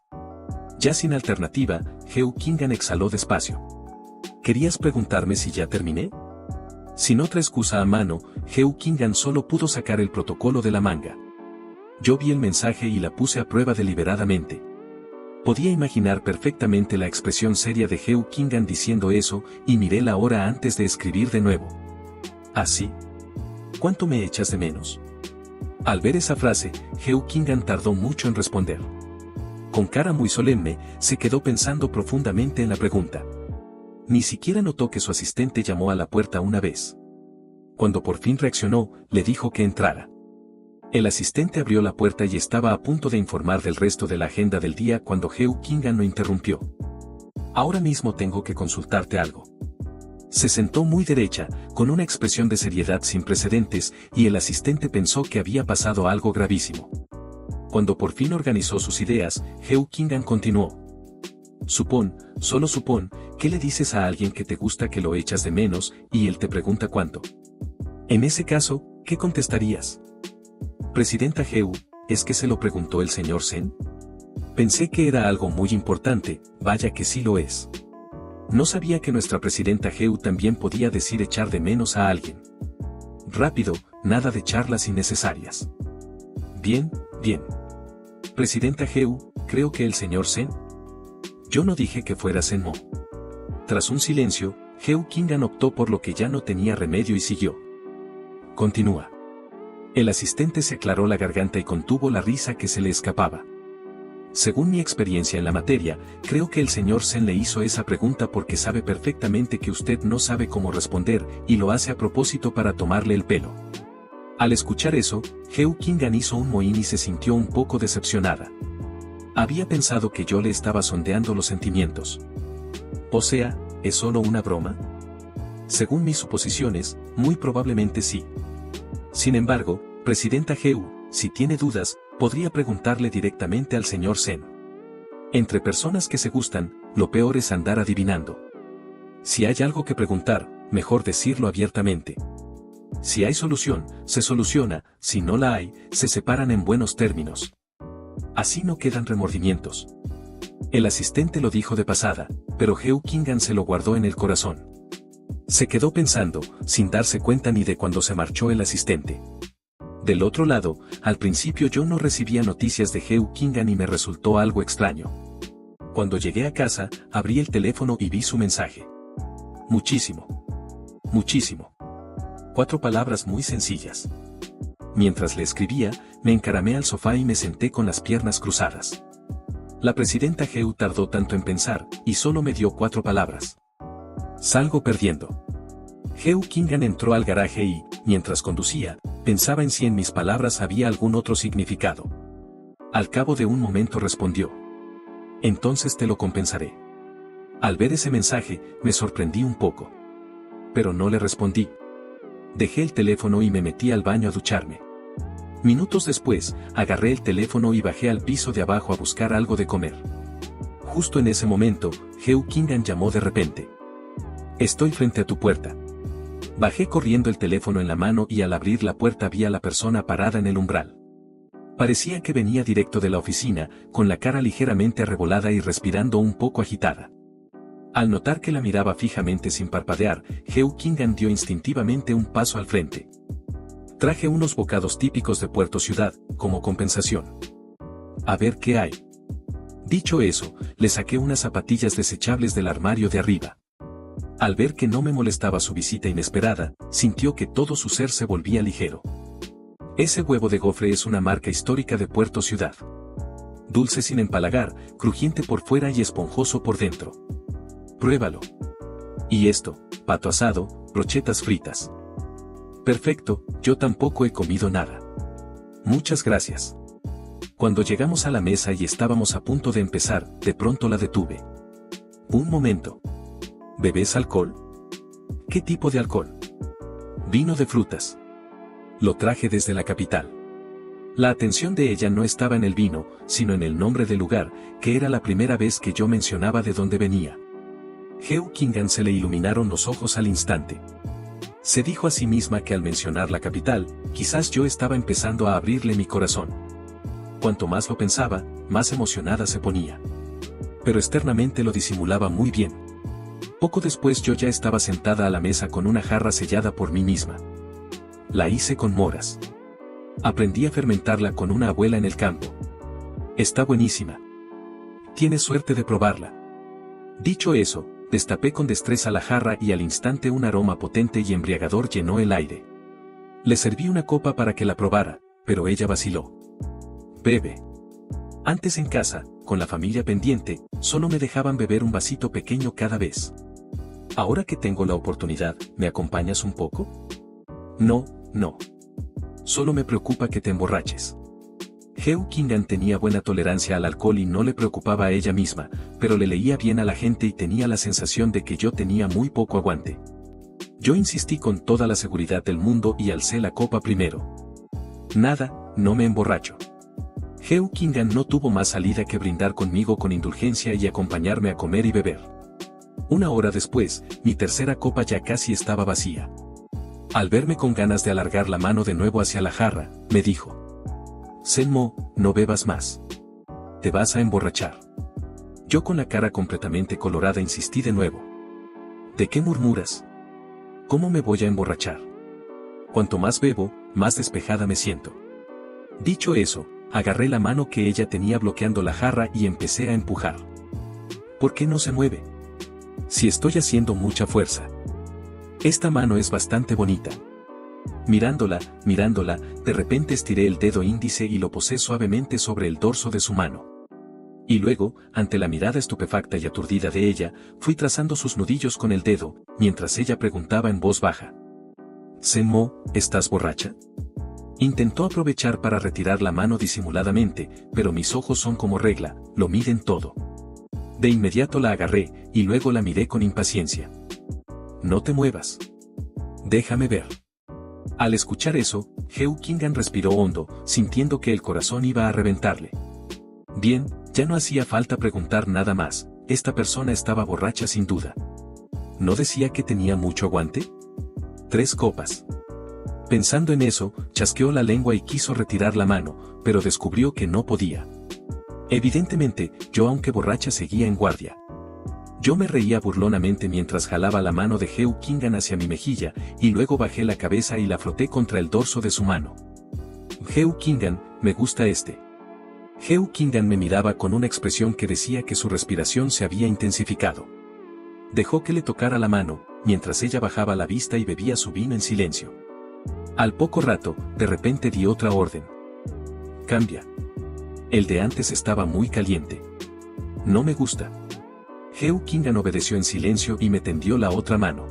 A: Ya sin alternativa, Heo Kingan exhaló despacio. ¿Querías preguntarme si ya terminé? Sin otra excusa a mano, Heo Kingan solo pudo sacar el protocolo de la manga. Yo vi el mensaje y la puse a prueba deliberadamente. Podía imaginar perfectamente la expresión seria de Heo Kingan diciendo eso, y miré la hora antes de escribir de nuevo. ¿Así? ¿Cuánto me echas de menos? Al ver esa frase, Heo Kingan tardó mucho en responder. Con cara muy solemne, se quedó pensando profundamente en la pregunta. Ni siquiera notó que su asistente llamó a la puerta una vez. Cuando por fin reaccionó, le dijo que entrara. El asistente abrió la puerta y estaba a punto de informar del resto de la agenda del día cuando Heo Kingan lo interrumpió. Ahora mismo tengo que consultarte algo. Se sentó muy derecha, con una expresión de seriedad sin precedentes, y el asistente pensó que había pasado algo gravísimo. Cuando por fin organizó sus ideas, Heo Kingan continuó. Solo supón, ¿qué le dices a alguien que te gusta que lo echas de menos, y él te pregunta cuánto? En ese caso, ¿qué contestarías? Presidenta Heo, ¿es que se lo preguntó el señor Sen? Pensé que era algo muy importante, vaya que sí lo es. No sabía que nuestra presidenta Heo también podía decir echar de menos a alguien. Rápido, nada de charlas innecesarias. Bien. Presidenta Heo, creo que el señor Sen. Yo no dije que fuera Sen Mo. Tras un silencio, Heo Kingan optó por lo que ya no tenía remedio y siguió. Continúa. El asistente se aclaró la garganta y contuvo la risa que se le escapaba. Según mi experiencia en la materia, creo que el señor Sen le hizo esa pregunta porque sabe perfectamente que usted no sabe cómo responder, y lo hace a propósito para tomarle el pelo. Al escuchar eso, Heo Kingan hizo un mohín y se sintió un poco decepcionada. Había pensado que yo le estaba sondeando los sentimientos. O sea, ¿es solo una broma? Según mis suposiciones, muy probablemente sí. Sin embargo, presidenta Heo, si tiene dudas, podría preguntarle directamente al señor Sen. Entre personas que se gustan, lo peor es andar adivinando. Si hay algo que preguntar, mejor decirlo abiertamente. Si hay solución, se soluciona, si no la hay, se separan en buenos términos. Así no quedan remordimientos. El asistente lo dijo de pasada, pero Heo Kingan se lo guardó en el corazón. Se quedó pensando, sin darse cuenta ni de cuando se marchó el asistente. Del otro lado, al principio yo no recibía noticias de Heo Kingan y me resultó algo extraño. Cuando llegué a casa, abrí el teléfono y vi su mensaje. Muchísimo. 4 palabras muy sencillas. Mientras le escribía, me encaramé al sofá y me senté con las piernas cruzadas. La presidenta Heo tardó tanto en pensar, y solo me dio 4 palabras. Salgo perdiendo. Heo Kingan entró al garaje y, mientras conducía, pensaba en si en mis palabras había algún otro significado. Al cabo de un momento respondió. Entonces te lo compensaré. Al ver ese mensaje, me sorprendí un poco. Pero no le respondí. Dejé el teléfono y me metí al baño a ducharme. Minutos después, agarré el teléfono y bajé al piso de abajo a buscar algo de comer. Justo en ese momento, Heo Kingan llamó de repente. Estoy frente a tu puerta. Bajé corriendo el teléfono en la mano y al abrir la puerta vi a la persona parada en el umbral. Parecía que venía directo de la oficina, con la cara ligeramente arrebolada y respirando un poco agitada. Al notar que la miraba fijamente sin parpadear, Heo Kingan dio instintivamente un paso al frente. Traje unos bocados típicos de Puerto Ciudad, como compensación. A ver qué hay. Dicho eso, le saqué unas zapatillas desechables del armario de arriba. Al ver que no me molestaba su visita inesperada, sintió que todo su ser se volvía ligero. Ese huevo de gofre es una marca histórica de Puerto Ciudad. Dulce sin empalagar, crujiente por fuera y esponjoso por dentro. Pruébalo. Y esto, pato asado, brochetas fritas. Perfecto, yo tampoco he comido nada. Muchas gracias. Cuando llegamos a la mesa y estábamos a punto de empezar, de pronto la detuve. Un momento. ¿Bebes alcohol? ¿Qué tipo de alcohol? Vino de frutas. Lo traje desde la capital. La atención de ella no estaba en el vino, sino en el nombre del lugar, que era la primera vez que yo mencionaba de dónde venía. Heo Kingan se le iluminaron los ojos al instante. Se dijo a sí misma que al mencionar la capital, quizás yo estaba empezando a abrirle mi corazón. Cuanto más lo pensaba, más emocionada se ponía. pero externamente lo disimulaba muy bien. Poco después yo ya estaba sentada a la mesa con una jarra sellada por mí misma. La hice con moras. Aprendí a fermentarla con una abuela en el campo. Está buenísima. Tienes suerte de probarla. Dicho eso, destapé con destreza la jarra y al instante un aroma potente y embriagador llenó el aire. Le serví una copa para que la probara, pero ella vaciló. Bebe. Antes en casa, con la familia pendiente, solo me dejaban beber un vasito pequeño cada vez. Ahora que tengo la oportunidad, ¿me acompañas un poco? No, no. Solo me preocupa que te emborraches. Heo Kingan tenía buena tolerancia al alcohol y no le preocupaba a ella misma, pero le leía bien a la gente y tenía la sensación de que yo tenía muy poco aguante. Yo insistí con toda la seguridad del mundo y alcé la copa primero. Nada, no me emborracho. Heo Kingan no tuvo más salida que brindar conmigo con indulgencia y acompañarme a comer y beber. Una hora después, mi tercera copa ya casi estaba vacía. Al verme con ganas de alargar la mano de nuevo hacia la jarra, me dijo: Senmo, no bebas más. Te vas a emborrachar. Yo con la cara completamente colorada insistí de nuevo. ¿De qué murmuras? ¿Cómo me voy a emborrachar? Cuanto más bebo, más despejada me siento. Dicho eso, agarré la mano que ella tenía bloqueando la jarra y empecé a empujar. ¿Por qué no se mueve? Si estoy haciendo mucha fuerza. Esta mano es bastante bonita. Mirándola, de repente estiré el dedo índice y lo posé suavemente sobre el dorso de su mano. Y luego, ante la mirada estupefacta y aturdida de ella, fui trazando sus nudillos con el dedo, mientras ella preguntaba en voz baja: Senmo, ¿estás borracha? Intentó aprovechar para retirar la mano disimuladamente, pero mis ojos son como regla, lo miden todo. De inmediato la agarré, y luego la miré con impaciencia. No te muevas. Déjame ver. Al escuchar eso, Heo Kingan respiró hondo, sintiendo que el corazón iba a reventarle. Bien, ya no hacía falta preguntar nada más, esta persona estaba borracha sin duda. ¿No decía que tenía mucho aguante? 3 copas. Pensando en eso, chasqueó la lengua y quiso retirar la mano, pero descubrió que no podía. Evidentemente, yo aunque borracha seguía en guardia. Yo me reía burlonamente mientras jalaba la mano de Heo Kingan hacia mi mejilla, y luego bajé la cabeza y la froté contra el dorso de su mano. Heo Kingan, me gusta este. Heo Kingan me miraba con una expresión que decía que su respiración se había intensificado. Dejó que le tocara la mano, mientras ella bajaba la vista y bebía su vino en silencio. Al poco rato, de repente di otra orden. Cambia. El de antes estaba muy caliente. No me gusta. Heo Kingan obedeció en silencio y me tendió la otra mano.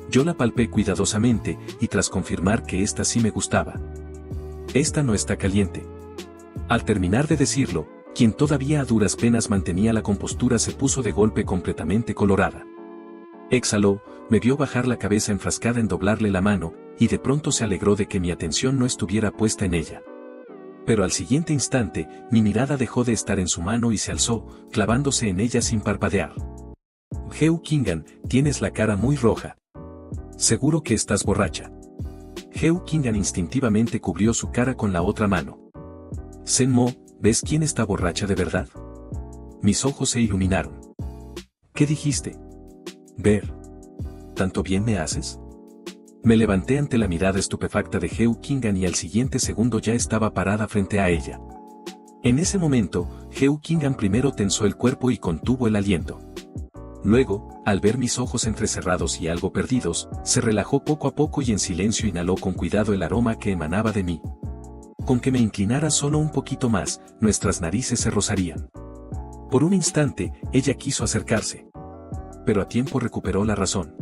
A: Yo la palpé cuidadosamente, y tras confirmar que esta sí me gustaba. Esta no está caliente. Al terminar de decirlo, quien todavía a duras penas mantenía la compostura se puso de golpe completamente colorada. Exhaló, me vio bajar la cabeza enfrascada en doblarle la mano, y de pronto se alegró de que mi atención no estuviera puesta en ella. Pero al siguiente instante, mi mirada dejó de estar en su mano y se alzó, clavándose en ella sin parpadear. Heo Kingan, tienes la cara muy roja. Seguro que estás borracha. Heo Kingan instintivamente cubrió su cara con la otra mano. Senmo, ¿ves quién está borracha de verdad? Mis ojos se iluminaron. ¿Qué dijiste? Ver. ¿Tanto bien me haces? Me levanté ante la mirada estupefacta de Heo Kingan y al siguiente segundo ya estaba parada frente a ella. En ese momento, Heo Kingan primero tensó el cuerpo y contuvo el aliento. Luego, al ver mis ojos entrecerrados y algo perdidos, se relajó poco a poco y en silencio inhaló con cuidado el aroma que emanaba de mí. Con que me inclinara solo un poquito más, nuestras narices se rozarían. Por un instante, ella quiso acercarse. Pero a tiempo recuperó la razón.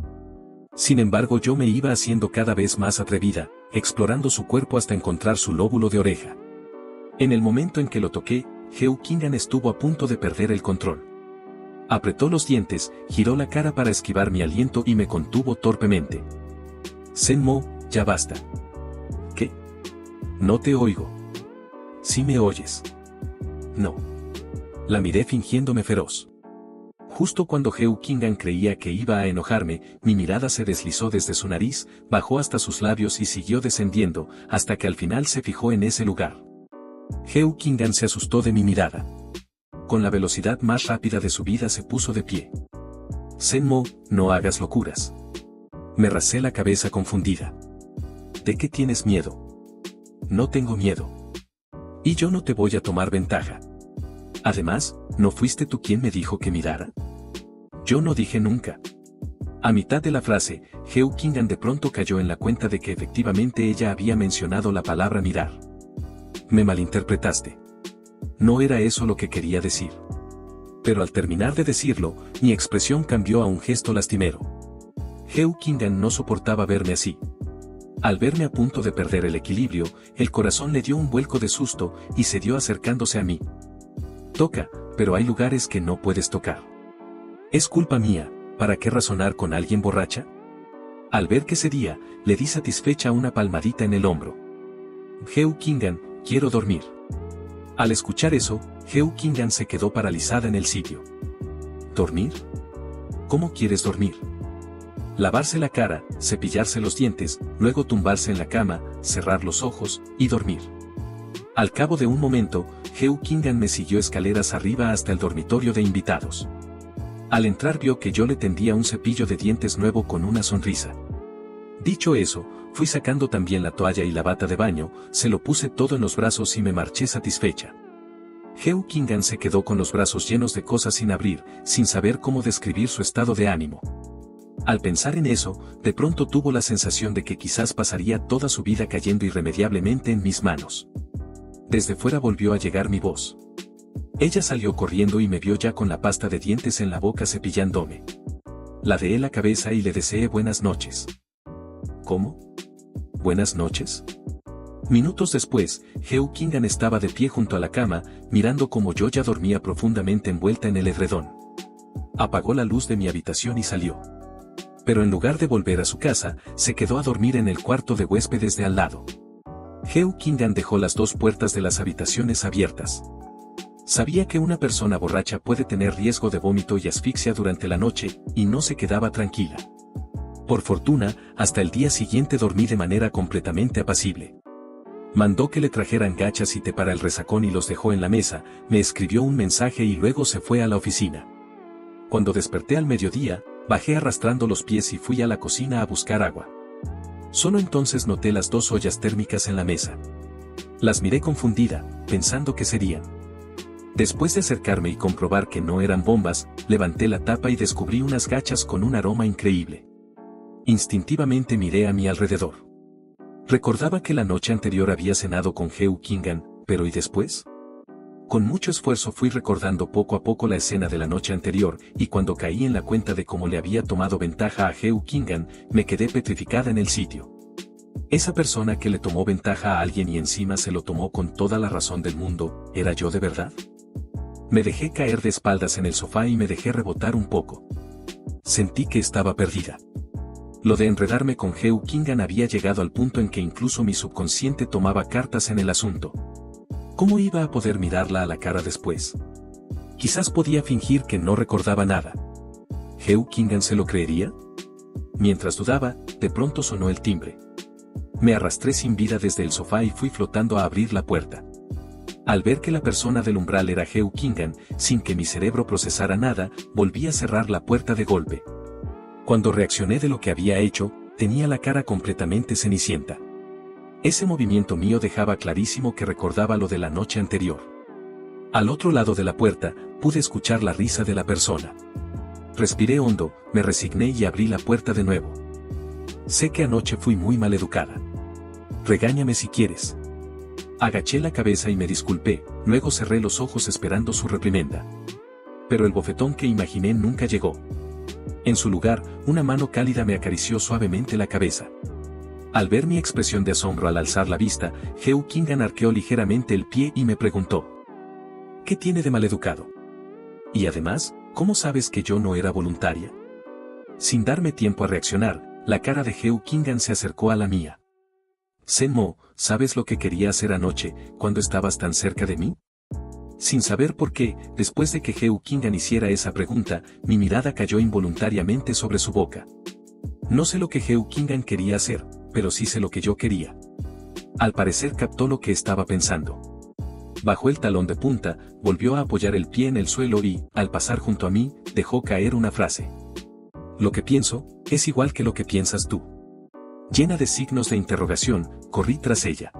A: Sin embargo, yo me iba haciendo cada vez más atrevida, explorando su cuerpo hasta encontrar su lóbulo de oreja. En el momento en que lo toqué, Heo Kingan estuvo a punto de perder el control. Apretó los dientes, giró la cara para esquivar mi aliento y me contuvo torpemente. Senmo, ya basta. ¿Qué? No te oigo. ¿Sí me oyes? No. La miré fingiéndome feroz. Justo cuando Heo Kingan creía que iba a enojarme, mi mirada se deslizó desde su nariz, bajó hasta sus labios y siguió descendiendo, hasta que al final se fijó en ese lugar. Heo Kingan se asustó de mi mirada. con la velocidad más rápida de su vida se puso de pie. Senmo, no hagas locuras. Me rasé la cabeza confundida. ¿De qué tienes miedo? No tengo miedo. Y yo no te voy a tomar ventaja. Además, ¿no fuiste tú quien me dijo que mirara? Yo no dije nunca. A mitad de la frase, Heo Kingan de pronto cayó en la cuenta de que efectivamente ella había mencionado la palabra mirar. Me malinterpretaste. No era eso lo que quería decir. Pero al terminar de decirlo, mi expresión cambió a un gesto lastimero. Heo Kingan no soportaba verme así. Al verme a punto de perder el equilibrio, el corazón le dio un vuelco de susto y se dio acercándose a mí. Toca, pero hay lugares que no puedes tocar. Es culpa mía, ¿para qué razonar con alguien borracha? Al ver que cedía, le di satisfecha una palmadita en el hombro. Heo Kingan, quiero dormir. Al escuchar eso, Heo Kingan se quedó paralizada en el sitio. ¿Dormir? ¿Cómo quieres dormir? Lavarse la cara, cepillarse los dientes, luego tumbarse en la cama, cerrar los ojos y dormir. Al cabo de un momento, Heo Kingan me siguió escaleras arriba hasta el dormitorio de invitados. Al entrar vio que yo le tendía un cepillo de dientes nuevo con una sonrisa. Dicho eso, fui sacando también la toalla y la bata de baño, se lo puse todo en los brazos y me marché satisfecha. Heo Kingan se quedó con los brazos llenos de cosas sin abrir, sin saber cómo describir su estado de ánimo. Al pensar en eso, de pronto tuvo la sensación de que quizás pasaría toda su vida cayendo irremediablemente en mis manos. Desde fuera volvió a llegar mi voz. Ella salió corriendo y me vio ya con la pasta de dientes en la boca cepillándome. Ladeé la cabeza y le deseé buenas noches. ¿Cómo? ¿Buenas noches? Minutos después, Heo Kingan estaba de pie junto a la cama, mirando como yo ya dormía profundamente envuelta en el edredón. Apagó la luz de mi habitación y salió. Pero en lugar de volver a su casa, se quedó a dormir en el cuarto de huéspedes de al lado. Heo Kingan dejó las dos puertas de las habitaciones abiertas. Sabía que una persona borracha puede tener riesgo de vómito y asfixia durante la noche, y no se quedaba tranquila. Por fortuna, hasta el día siguiente dormí de manera completamente apacible. Mandó que le trajeran gachas y té para el resacón y los dejó en la mesa, me escribió un mensaje y luego se fue a la oficina. Cuando desperté al mediodía, bajé arrastrando los pies y fui a la cocina a buscar agua. Solo entonces noté las dos ollas térmicas en la mesa. Las miré confundida, pensando que serían. Después de acercarme y comprobar que no eran bombas, levanté la tapa y descubrí unas gachas con un aroma increíble. Instintivamente miré a mi alrededor. Recordaba que la noche anterior había cenado con Heo Kingan, pero ¿y después? Con mucho esfuerzo fui recordando poco a poco la escena de la noche anterior, y cuando caí en la cuenta de cómo le había tomado ventaja a Heo Kingan, me quedé petrificada en el sitio. Esa persona que le tomó ventaja a alguien y encima se lo tomó con toda la razón del mundo, ¿era yo de verdad? Me dejé caer de espaldas en el sofá y me dejé rebotar un poco. Sentí que estaba perdida. Lo de enredarme con Heo Kingan había llegado al punto en que incluso mi subconsciente tomaba cartas en el asunto. ¿Cómo iba a poder mirarla a la cara después? Quizás podía fingir que no recordaba nada. ¿Heo Kingan se lo creería? Mientras dudaba, de pronto sonó el timbre. Me arrastré sin vida desde el sofá y fui flotando a abrir la puerta. Al ver que la persona del umbral era Heo Kingan, sin que mi cerebro procesara nada, volví a cerrar la puerta de golpe. Cuando reaccioné de lo que había hecho, tenía la cara completamente cenicienta. Ese movimiento mío dejaba clarísimo que recordaba lo de la noche anterior. Al otro lado de la puerta, pude escuchar la risa de la persona. Respiré hondo, me resigné y abrí la puerta de nuevo. Sé que anoche fui muy maleducada. Regáñame si quieres. Agaché la cabeza y me disculpé, luego cerré los ojos esperando su reprimenda. Pero el bofetón que imaginé nunca llegó. En su lugar, una mano cálida me acarició suavemente la cabeza. Al ver mi expresión de asombro al alzar la vista, Heo Kingan arqueó ligeramente el pie y me preguntó: ¿qué tiene de maleducado? Y además, ¿cómo sabes que yo no era voluntaria? Sin darme tiempo a reaccionar, la cara de Heo Kingan se acercó a la mía. Senmo, ¿sabes lo que quería hacer anoche, cuando estabas tan cerca de mí? Sin saber por qué, después de que Heo Kingan hiciera esa pregunta, mi mirada cayó involuntariamente sobre su boca. No sé lo que Heo Kingan quería hacer, pero sí sé lo que yo quería. Al parecer captó lo que estaba pensando. Bajó el talón de punta, volvió a apoyar el pie en el suelo y, al pasar junto a mí, dejó caer una frase. Lo que pienso, es igual que lo que piensas tú. Llena de signos de interrogación, corrí tras ella.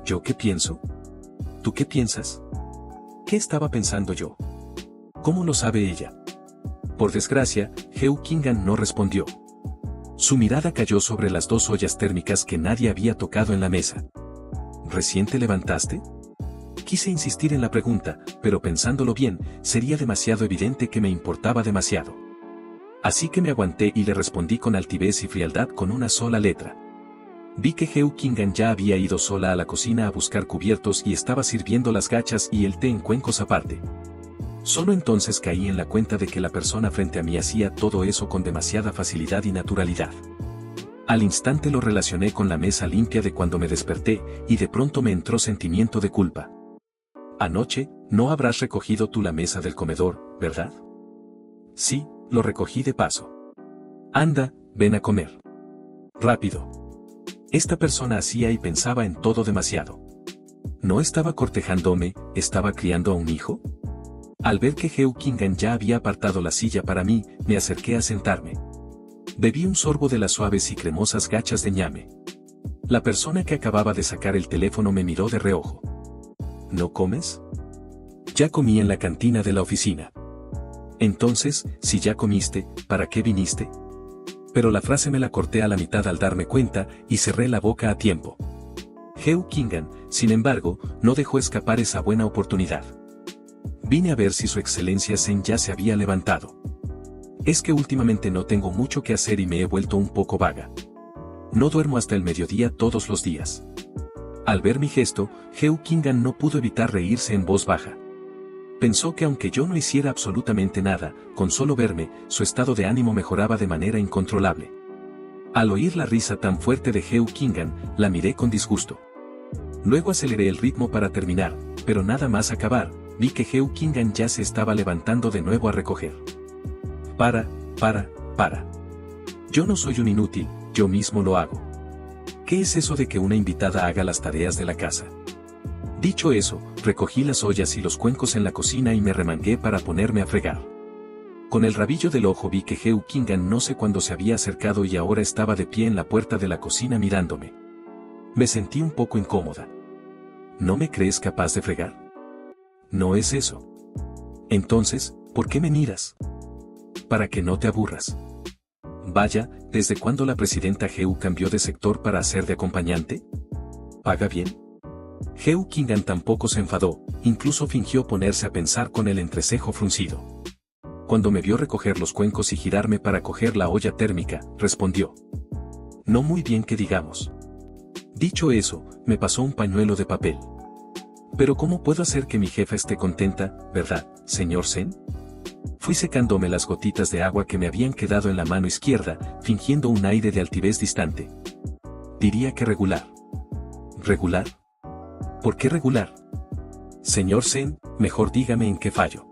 A: ¿Yo qué pienso? ¿Tú qué piensas? ¿Qué estaba pensando yo? ¿Cómo lo sabe ella? Por desgracia, Heo Kingan no respondió. Su mirada cayó sobre las 2 ollas térmicas que nadie había tocado en la mesa. ¿Recién te levantaste? Quise insistir en la pregunta, pero pensándolo bien, sería demasiado evidente que me importaba demasiado. Así que me aguanté y le respondí con altivez y frialdad con una sola letra. Vi que Heo Kingan ya había ido sola a la cocina a buscar cubiertos y estaba sirviendo las gachas y el té en cuencos aparte. Solo entonces caí en la cuenta de que la persona frente a mí hacía todo eso con demasiada facilidad y naturalidad. Al instante lo relacioné con la mesa limpia de cuando me desperté, y de pronto me entró sentimiento de culpa. Anoche, no habrás recogido tú la mesa del comedor, ¿verdad? Sí, lo recogí de paso. Anda, ven a comer. Rápido. Esta persona hacía y pensaba en todo demasiado. ¿No estaba cortejándome, estaba criando a un hijo? Al ver que Heo Kingan ya había apartado la silla para mí, me acerqué a sentarme. Bebí un sorbo de las suaves y cremosas gachas de ñame. La persona que acababa de sacar el teléfono me miró de reojo. ¿No comes? Ya comí en la cantina de la oficina. Entonces, si ya comiste, ¿para qué viniste? Pero la frase me la corté a la mitad al darme cuenta, y cerré la boca a tiempo. Heo Kingan, sin embargo, no dejó escapar esa buena oportunidad. Vine a ver si su excelencia Sen ya se había levantado. Es que últimamente no tengo mucho que hacer y me he vuelto un poco vaga. No duermo hasta el mediodía todos los días. Al ver mi gesto, Heo Kingan no pudo evitar reírse en voz baja. Pensó que aunque yo no hiciera absolutamente nada, con solo verme, su estado de ánimo mejoraba de manera incontrolable. Al oír la risa tan fuerte de Heo Kingan, la miré con disgusto. Luego aceleré el ritmo para terminar, pero nada más acabar, vi que Heo Kingan ya se estaba levantando de nuevo a recoger. Para. Yo no soy un inútil, yo mismo lo hago. ¿Qué es eso de que una invitada haga las tareas de la casa? Dicho eso, recogí las ollas y los cuencos en la cocina y me remangué para ponerme a fregar. Con el rabillo del ojo vi que Heo Kingan no sé cuándo se había acercado y ahora estaba de pie en la puerta de la cocina mirándome. Me sentí un poco incómoda. ¿No me crees capaz de fregar? No es eso. Entonces, ¿por qué me miras? Para que no te aburras. Vaya, ¿desde cuándo la presidenta Heo cambió de sector para hacer de acompañante? ¿Paga bien? Heo Kingan tampoco se enfadó, incluso fingió ponerse a pensar con el entrecejo fruncido. Cuando me vio recoger los cuencos y girarme para coger la olla térmica, respondió. No muy bien que digamos. Dicho eso, me pasó un pañuelo de papel. Pero ¿cómo puedo hacer que mi jefa esté contenta, verdad, señor Sen? Fui secándome las gotitas de agua que me habían quedado en la mano izquierda, fingiendo un aire de altivez distante. Diría que regular. ¿Regular? ¿Por qué regular? Señor Sen, mejor dígame en qué fallo.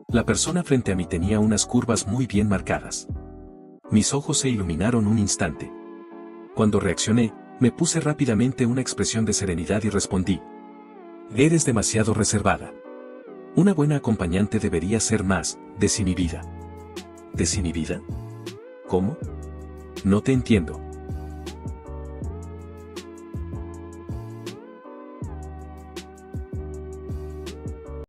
A: La persona frente a mí tenía unas curvas muy bien marcadas. Mis ojos se iluminaron un instante. Cuando reaccioné, me puse rápidamente una expresión de serenidad y respondí. Eres demasiado reservada. Una buena acompañante debería ser más desinhibida. ¿Desinhibida? ¿Cómo? No te entiendo.